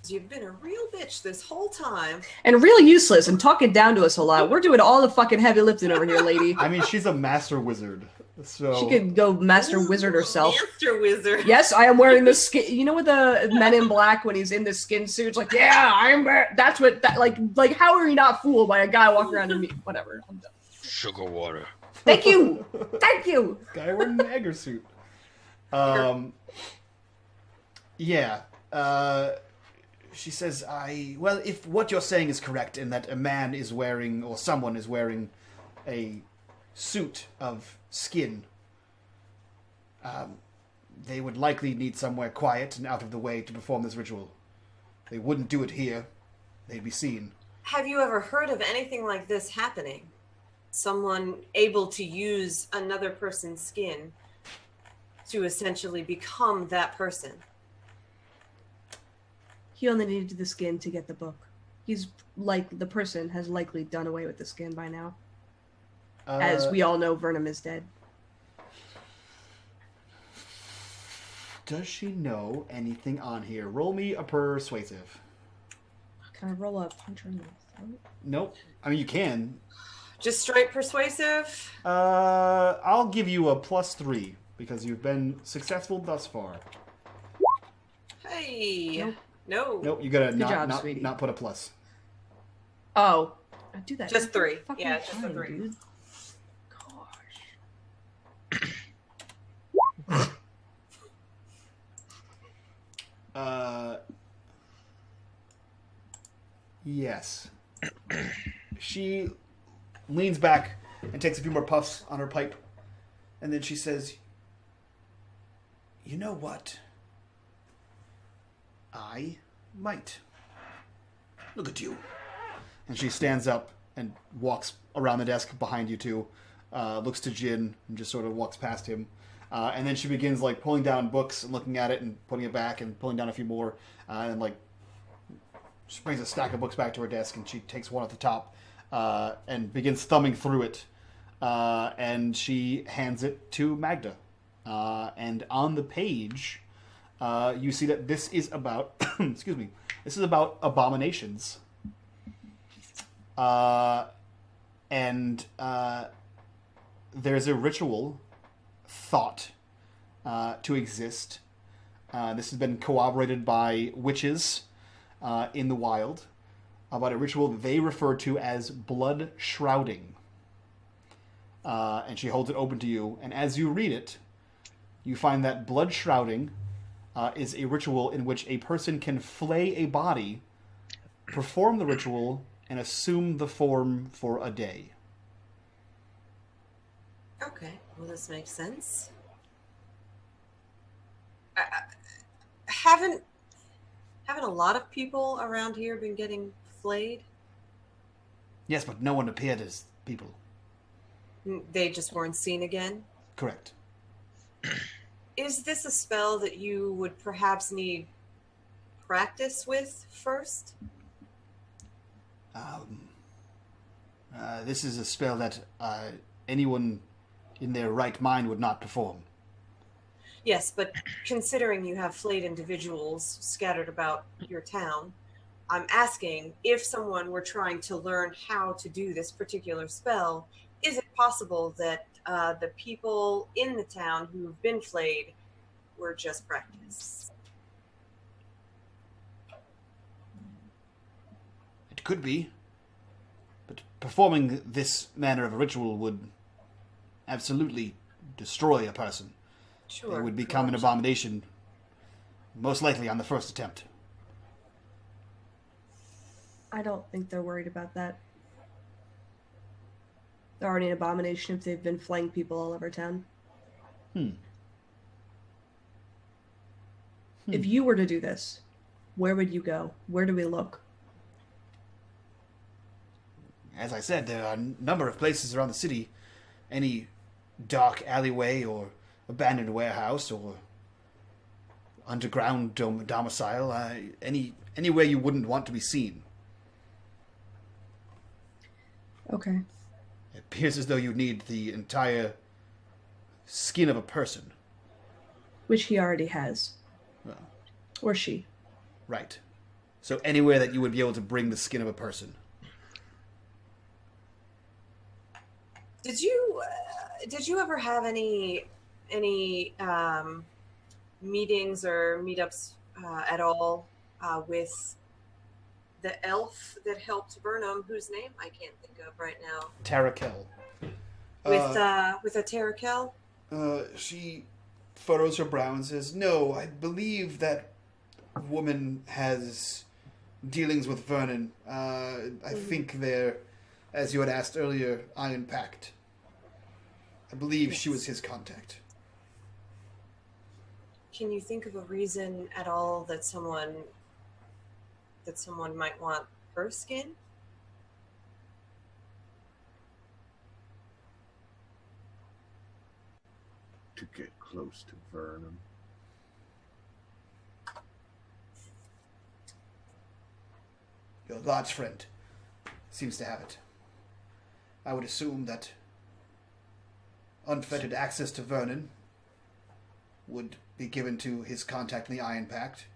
Speaker 4: You've been a real bitch this whole time.
Speaker 5: And real useless and talking down to us a lot. We're doing all the fucking heavy lifting over here, lady.
Speaker 1: I mean, she's a master wizard, so...
Speaker 5: She could go master wizard herself.
Speaker 4: Master wizard.
Speaker 5: Yes, I am wearing this skin. You know with the Men in Black when he's in the skin suit? It's like, yeah, I'm... That's what... Like, how are you not fooled by a guy walking around in me? Whatever. I'm done.
Speaker 7: Sugar water.
Speaker 5: Thank you! Thank you!
Speaker 1: Guy wearing an Egger suit. Yeah. She says, well, if what you're saying is correct, in that a man is wearing, or someone is wearing, a suit of skin, they would likely need somewhere quiet and out of the way to perform this ritual. They wouldn't do it here. They'd be seen.
Speaker 4: Have you ever heard of anything like this happening? Someone able to use another person's skin to essentially become that person?
Speaker 5: He only needed the skin to get the book. He's like, the person has likely done away with the skin by now. As we all know, Vernum is dead.
Speaker 1: Does she know anything on here? Roll me a persuasive.
Speaker 5: Can I roll a punch in the throat?
Speaker 1: Nope. I mean, you can.
Speaker 4: Just straight persuasive?
Speaker 1: I'll give you a +3 because you've been successful thus far.
Speaker 4: Hey.
Speaker 5: Nope.
Speaker 4: No.
Speaker 1: Nope, you gotta
Speaker 5: Good job, sweetie.
Speaker 1: not put a plus.
Speaker 5: Oh. I do that.
Speaker 4: Just 3.
Speaker 5: Fucking
Speaker 4: Yeah, just a
Speaker 5: time,
Speaker 4: 3.
Speaker 5: dude. Gosh.
Speaker 1: Yes. She leans back and takes a few more puffs on her pipe, and then she says, "You know what? I might. Look at you." And she stands up and walks around the desk behind you two, looks to Jhin and just sort of walks past him. And then she begins like pulling down books and looking at it and putting it back and pulling down a few more. And like she brings a stack of books back to her desk and she takes one at the top and begins thumbing through it. And she hands it to Mahdga. And on the page, you see that this is about, excuse me, this is about abominations. there's a ritual thought to exist. This has been corroborated by witches in the wild about a ritual that they refer to as blood shrouding. And she holds it open to you, and as you read it, you find that blood shrouding is a ritual in which a person can flay a body, perform the ritual, and assume the form for a day.
Speaker 4: Okay, well, this makes sense. Haven't a lot of people around here been getting flayed?
Speaker 1: Yes, but no one appeared as people.
Speaker 4: They just weren't seen again?
Speaker 1: Correct.
Speaker 4: Is this a spell that you would perhaps need practice with first?
Speaker 1: This is a spell that anyone in their right mind would not perform.
Speaker 4: Yes, but considering you have flayed individuals scattered about your town, I'm asking if someone were trying to learn how to do this particular spell, is it possible that the people in the town who've been flayed were just practice?
Speaker 1: It could be, but performing this manner of a ritual would absolutely destroy a person.
Speaker 4: Sure.
Speaker 1: It would become an abomination, most likely on the first attempt.
Speaker 5: I don't think they're worried about that. They're already an abomination if they've been flaying people all over town. If you were to do this, where would you go? Where do we look?
Speaker 1: As I said, there are a number of places around the city. Any dark alleyway or abandoned warehouse or underground domicile, anywhere you wouldn't want to be seen.
Speaker 5: Okay.
Speaker 1: It appears as though you need the entire skin of a person.
Speaker 5: Which he already has.
Speaker 1: Well,
Speaker 5: Or she.
Speaker 1: right. So anywhere that you would be able to bring the skin of a person.
Speaker 4: Did you ever have any meetings or meetups at all with the elf that helped Burnham, whose name I can't think of right now?
Speaker 1: Tarakel.
Speaker 4: With a Tarakel?
Speaker 1: She furrows her brow and says, "No, I believe that woman has dealings with Vernon. I think they're, as you had asked earlier, Iron Pact. I believe she was his contact."
Speaker 4: Can you think of a reason at all that someone might want her skin?
Speaker 3: To get close to Vernon.
Speaker 1: Your large friend seems to have it. I would assume that unfettered access to Vernon would be given to his contact in the Iron Pact.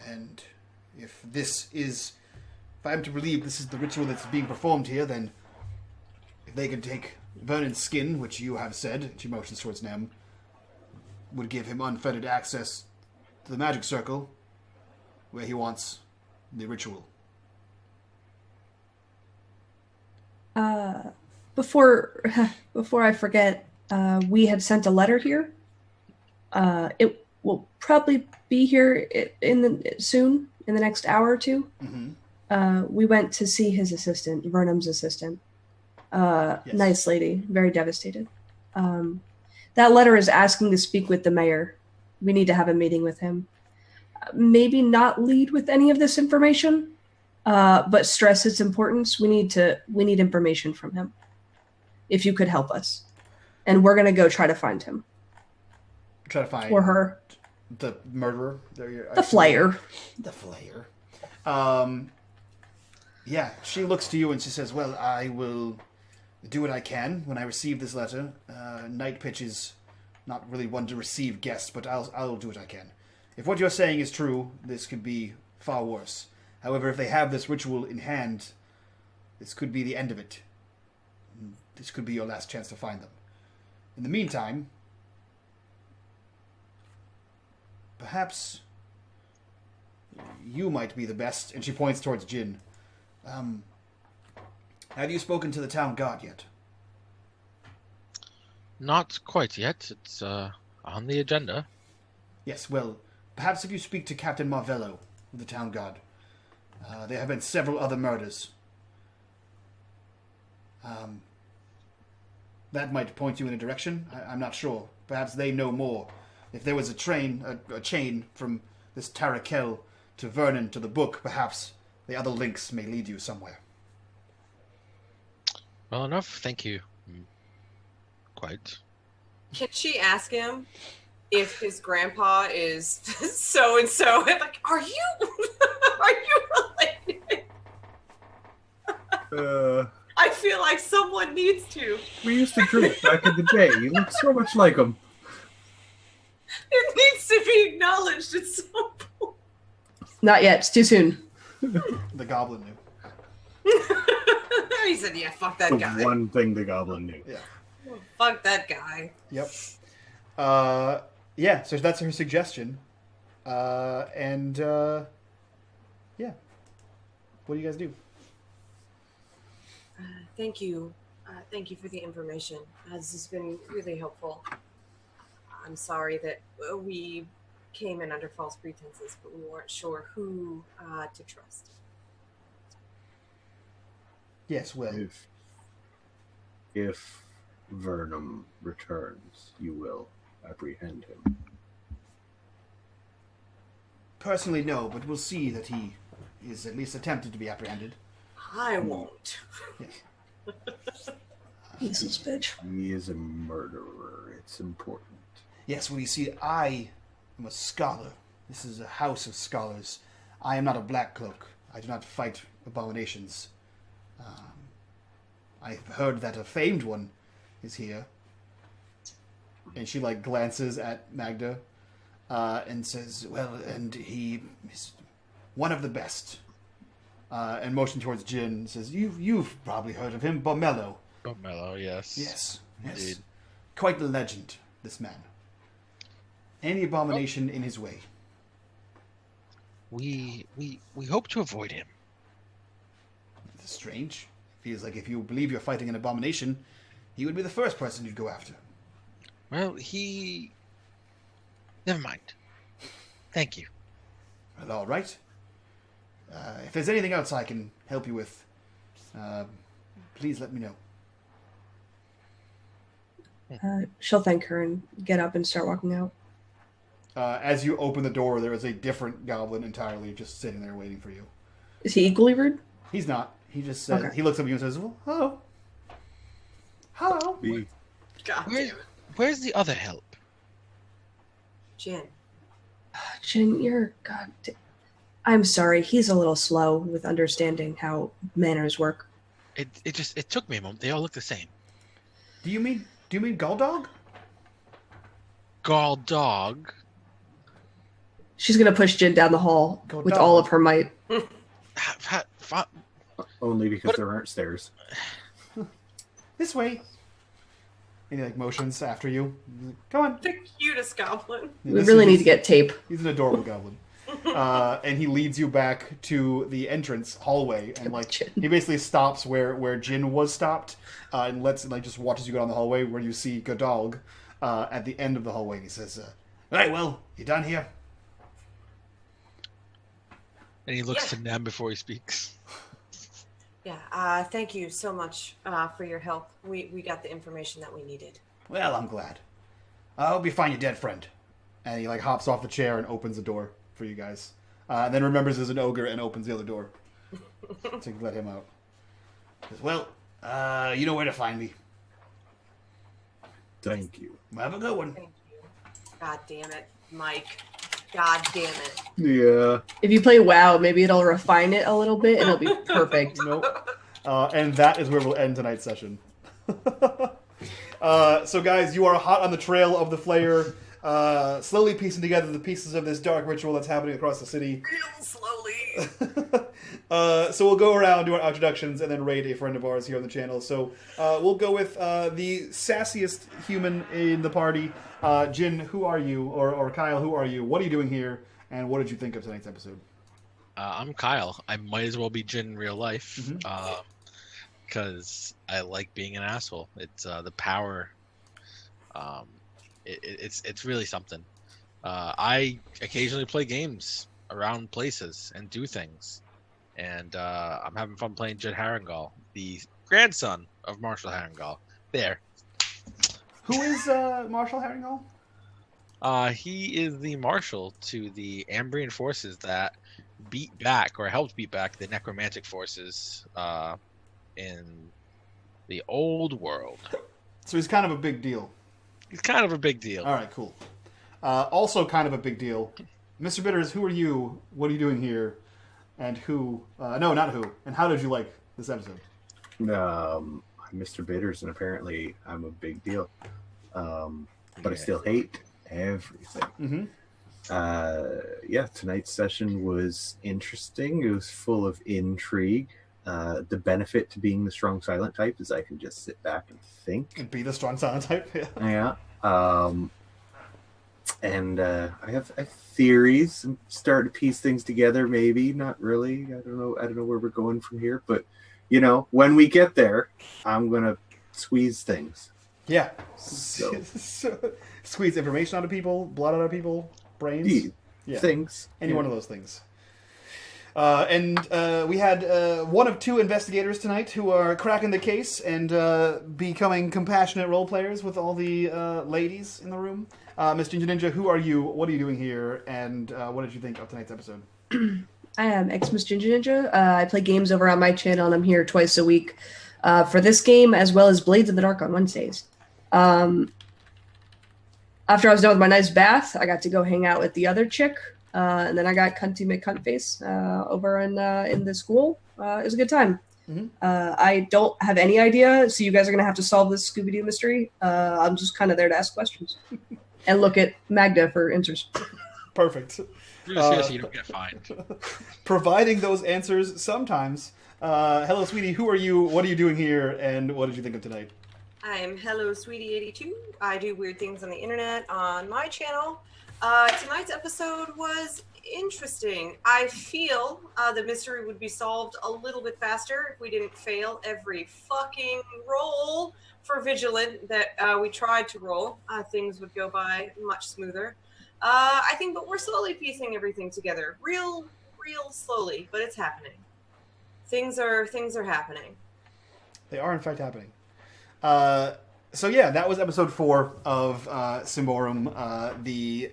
Speaker 1: And if I am to believe this is the ritual that's being performed here, then if they can take Vernon's skin, which you have said, and she motions towards Nem, would give him unfettered access to the magic circle where he wants the ritual.
Speaker 5: Before I forget, we had sent a letter here. It will probably be here soon, in the next hour or two.
Speaker 1: Mm-hmm.
Speaker 5: We went to see his assistant, Vernon's assistant.
Speaker 1: Yes.
Speaker 5: Nice lady, very devastated. That letter is asking to speak with the mayor. We need to have a meeting with him. Maybe not lead with any of this information, but stress its importance. We need information from him. If you could help us. And we're going to go try to find him.
Speaker 1: Try to find...
Speaker 5: Or her.
Speaker 1: The murderer?
Speaker 5: The Flayer.
Speaker 1: The Flayer. Yeah, she looks to you and she says, "Well, I will do what I can when I receive this letter. Night Pitch is not really one to receive guests, but I'll do what I can. If what you're saying is true, this could be far worse. However, if they have this ritual in hand, this could be the end of it. This could be your last chance to find them. In the meantime, perhaps you might be the best. And she points towards Jhin. Have you spoken to the town guard yet?
Speaker 7: Not quite yet. It's on the agenda.
Speaker 1: Yes, well, perhaps if you speak to Captain Marvello of the town guard. There have been several other murders. That might point you in a direction. I'm not sure. Perhaps they know more. If there was a chain from this Tarakel to Vernon to the book, perhaps the other links may lead you somewhere.
Speaker 7: Well enough, thank you. Quite.
Speaker 4: Can she ask him if his grandpa is so and so? Like, are you related? I feel like someone needs to.
Speaker 3: We used to drink back in the day. You look so much like him.
Speaker 4: It needs to be acknowledged at some point.
Speaker 5: Not yet. It's too soon.
Speaker 1: The goblin knew.
Speaker 4: He said, "Yeah, fuck that
Speaker 3: The
Speaker 4: guy.
Speaker 3: one thing the goblin knew.
Speaker 1: Yeah.
Speaker 4: Fuck that guy."
Speaker 1: Yep. Yeah, so that's her suggestion. Yeah. What do you guys do?
Speaker 4: Thank you. Thank you for the information. This has been really helpful. I'm sorry that we came in under false pretenses, but we weren't sure who to trust.
Speaker 1: Yes, well,
Speaker 3: If Vernum returns, you will apprehend him.
Speaker 1: personally no, but we'll see that he is at least attempted to be apprehended.
Speaker 4: I won't.
Speaker 1: Yes.
Speaker 5: This bitch.
Speaker 3: He is a murderer. It's important.
Speaker 1: Yes, well, you see, I am a scholar. This is a house of scholars. I am not a black cloak. I do not fight abominations. I've heard that a famed one is here. And she, glances at Mahdga and says, well, and he is one of the best. And motion towards Jhin, says, You've probably heard of him, Bomello.
Speaker 7: Bomello, yes.
Speaker 1: Yes.
Speaker 7: Indeed.
Speaker 1: Quite the legend, this man. Any abomination in his way.
Speaker 7: We hope to avoid him.
Speaker 1: It's strange. Feels like if you believe you're fighting an abomination, he would be the first person you'd go after.
Speaker 7: Well, never mind. Thank you.
Speaker 1: Well, all right. If there's anything else I can help you with, please let me know.
Speaker 5: She'll thank her and get up and start walking out.
Speaker 1: As you open the door, there is a different goblin entirely just sitting there waiting for you.
Speaker 5: Is he equally rude?
Speaker 1: He's not. He just says,
Speaker 5: Okay.
Speaker 1: He looks up at you and says, well, hello. Hello.
Speaker 4: God damn it.
Speaker 7: Where's the other help?
Speaker 4: Jhin.
Speaker 5: Jhin, I'm sorry. He's a little slow with understanding how manners work.
Speaker 7: It took me a moment. They all look the same.
Speaker 1: Do you mean Goldog?
Speaker 7: Gall dog.
Speaker 5: She's gonna push Jhin down the hall
Speaker 1: Go
Speaker 5: with
Speaker 1: dog.
Speaker 5: all of her might.
Speaker 3: Only because there aren't stairs.
Speaker 1: This way. And he motions after you. Come on.
Speaker 4: The cutest goblin.
Speaker 5: We really need to get tape.
Speaker 1: He's an adorable goblin. And he leads you back to the entrance hallway, and he basically stops where Jhin was stopped, and just watches you go down the hallway where you see Godalg at the end of the hallway. And he says, "Right, well, you done here?"
Speaker 7: And he looks to Nem before he speaks.
Speaker 4: Yeah, thank you so much for your help. We got the information that we needed.
Speaker 1: Well, I'm glad. I hope you find your dead friend. And he hops off the chair and opens the door for you guys. And then remembers there's an ogre and opens the other door to let him out. Says, well, you know where to find me.
Speaker 3: Thank you.
Speaker 1: Have a good one.
Speaker 4: Thank you. God damn it, Mike. God damn it.
Speaker 3: Yeah.
Speaker 5: If you play WoW, maybe it'll refine it a little bit and it'll be perfect.
Speaker 1: Nope. And that is where we'll end tonight's session. So, guys, you are hot on the trail of the Flayer. slowly piecing together the pieces of this dark ritual that's happening across the city.
Speaker 4: Real slowly.
Speaker 1: So we'll go around, do our introductions, and then raid a friend of ours here on the channel. So we'll go with the sassiest human in the party. Jhin, who are you? Or Kyle, who are you? What are you doing here? And what did you think of tonight's episode? I'm
Speaker 2: Kyle. I might as well be Jhin in real life because I like being an asshole. It's the power. It's really something. I occasionally play games around places and do things, and I'm having fun playing Jhin Harengol, the grandson of Marshal Harengol. There.
Speaker 1: Who is Marshal Harengol?
Speaker 2: He is the marshal to the Ambrian forces that beat back or helped beat back the necromantic forces in the old world.
Speaker 1: So he's kind of a big deal.
Speaker 2: He's kind of a big deal.
Speaker 1: All right, cool. Also kind of a big deal. Mr. Bitters, who are you? What are you doing here? And who... no, not who. And how did you like this episode?
Speaker 3: I'm Mr. Bitters, and apparently I'm a big deal. But I still hate everything. Yeah, tonight's session was interesting. It was full of intrigue. The benefit to being the strong silent type is I can just sit back and think.
Speaker 1: And be the strong silent type,
Speaker 3: yeah. And I have theories and start to piece things together. Maybe not really. I don't know where we're going from here. But you know, when we get there, I'm gonna squeeze things.
Speaker 1: Yeah.
Speaker 3: So
Speaker 1: squeeze information out of people, blood out of people, brains.
Speaker 3: Yeah. Things.
Speaker 1: Any one of those things. And we had one of two investigators tonight who are cracking the case and becoming compassionate role players with all the ladies in the room. Miss Ginger Ninja, who are you? What are you doing here? And what did you think of tonight's episode?
Speaker 5: I am Miss Ginger Ninja. I play games over on my channel, and I'm here twice a week for this game, as well as Blades in the Dark on Wednesdays. After I was done with my nice bath, I got to go hang out with the other chick. And then I got Cunty McCuntface over in the school. It was a good time. I don't have any idea, so you guys are going to have to solve this Scooby-Doo mystery. I'm just kind of there to ask questions and look at Mahdga for answers.
Speaker 1: Perfect.
Speaker 2: Seriously, you don't get fined.
Speaker 1: Providing those answers sometimes. Hello, sweetie. Who are you? What are you doing here? And what did you think of tonight?
Speaker 4: I am Hello Sweetie 82. I do weird things on the internet on my channel. Tonight's episode was interesting. I feel the mystery would be solved a little bit faster if we didn't fail every fucking roll for Vigilant that we tried to roll. Things would go by much smoother. I think, but we're slowly piecing everything together. Real slowly, but it's happening. Things are happening.
Speaker 1: They are, in fact, happening. So yeah, that was episode 4 of Symbaroum, the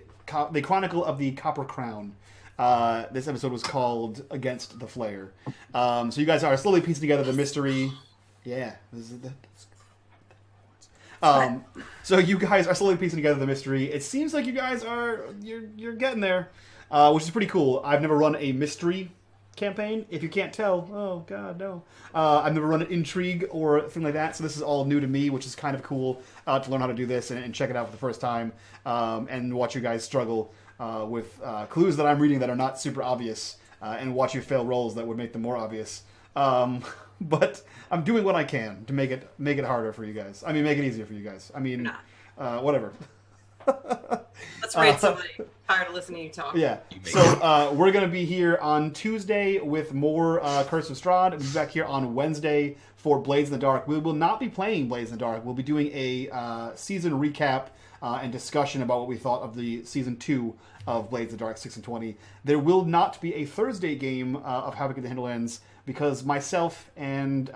Speaker 1: Chronicle of the Copper Crown. This episode was called Against the Flayer. So you guys are slowly piecing together the mystery. Yeah. So you guys are slowly piecing together the mystery. It seems like you guys you're getting there, which is pretty cool. I've never run a mystery campaign. If you can't tell, oh god, no. I've never run an intrigue or thing like that, so this is all new to me, which is kind of cool to learn how to do this and check it out for the first time, and watch you guys struggle with clues that I'm reading that are not super obvious, and watch you fail rolls that would make them more obvious. But I'm doing what I can to make it harder for you guys. I mean, make it easier for you guys. I mean, whatever.
Speaker 4: Let's raid somebody. Tired of listening to you talk.
Speaker 1: Yeah. So we're going to be here on Tuesday with more Curse of Strahd. We'll be back here on Wednesday for Blades in the Dark. We will not be playing Blades in the Dark. We'll be doing a season recap and discussion about what we thought of the Season 2 of Blades in the Dark 6 and 20. There will not be a Thursday game of Havoc at the Hinterlands because myself and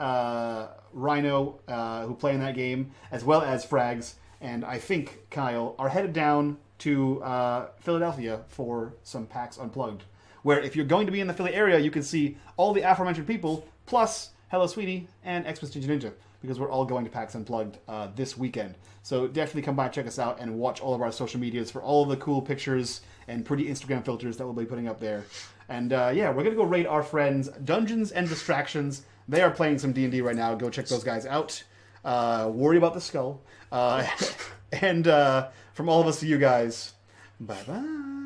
Speaker 1: Rhino, who play in that game, as well as Frags, and I think Kyle, are headed down to Philadelphia for some PAX Unplugged, where if you're going to be in the Philly area, you can see all the aforementioned people, plus Hello Sweetie and Xmas Ninja, because we're all going to PAX Unplugged this weekend. So definitely come by and check us out and watch all of our social medias for all of the cool pictures and pretty Instagram filters that we'll be putting up there. And yeah, we're going to go raid our friends Dungeons and Distractions. They are playing some D&D right now. Go check those guys out. Worry about the skull. And from all of us to you guys, bye bye.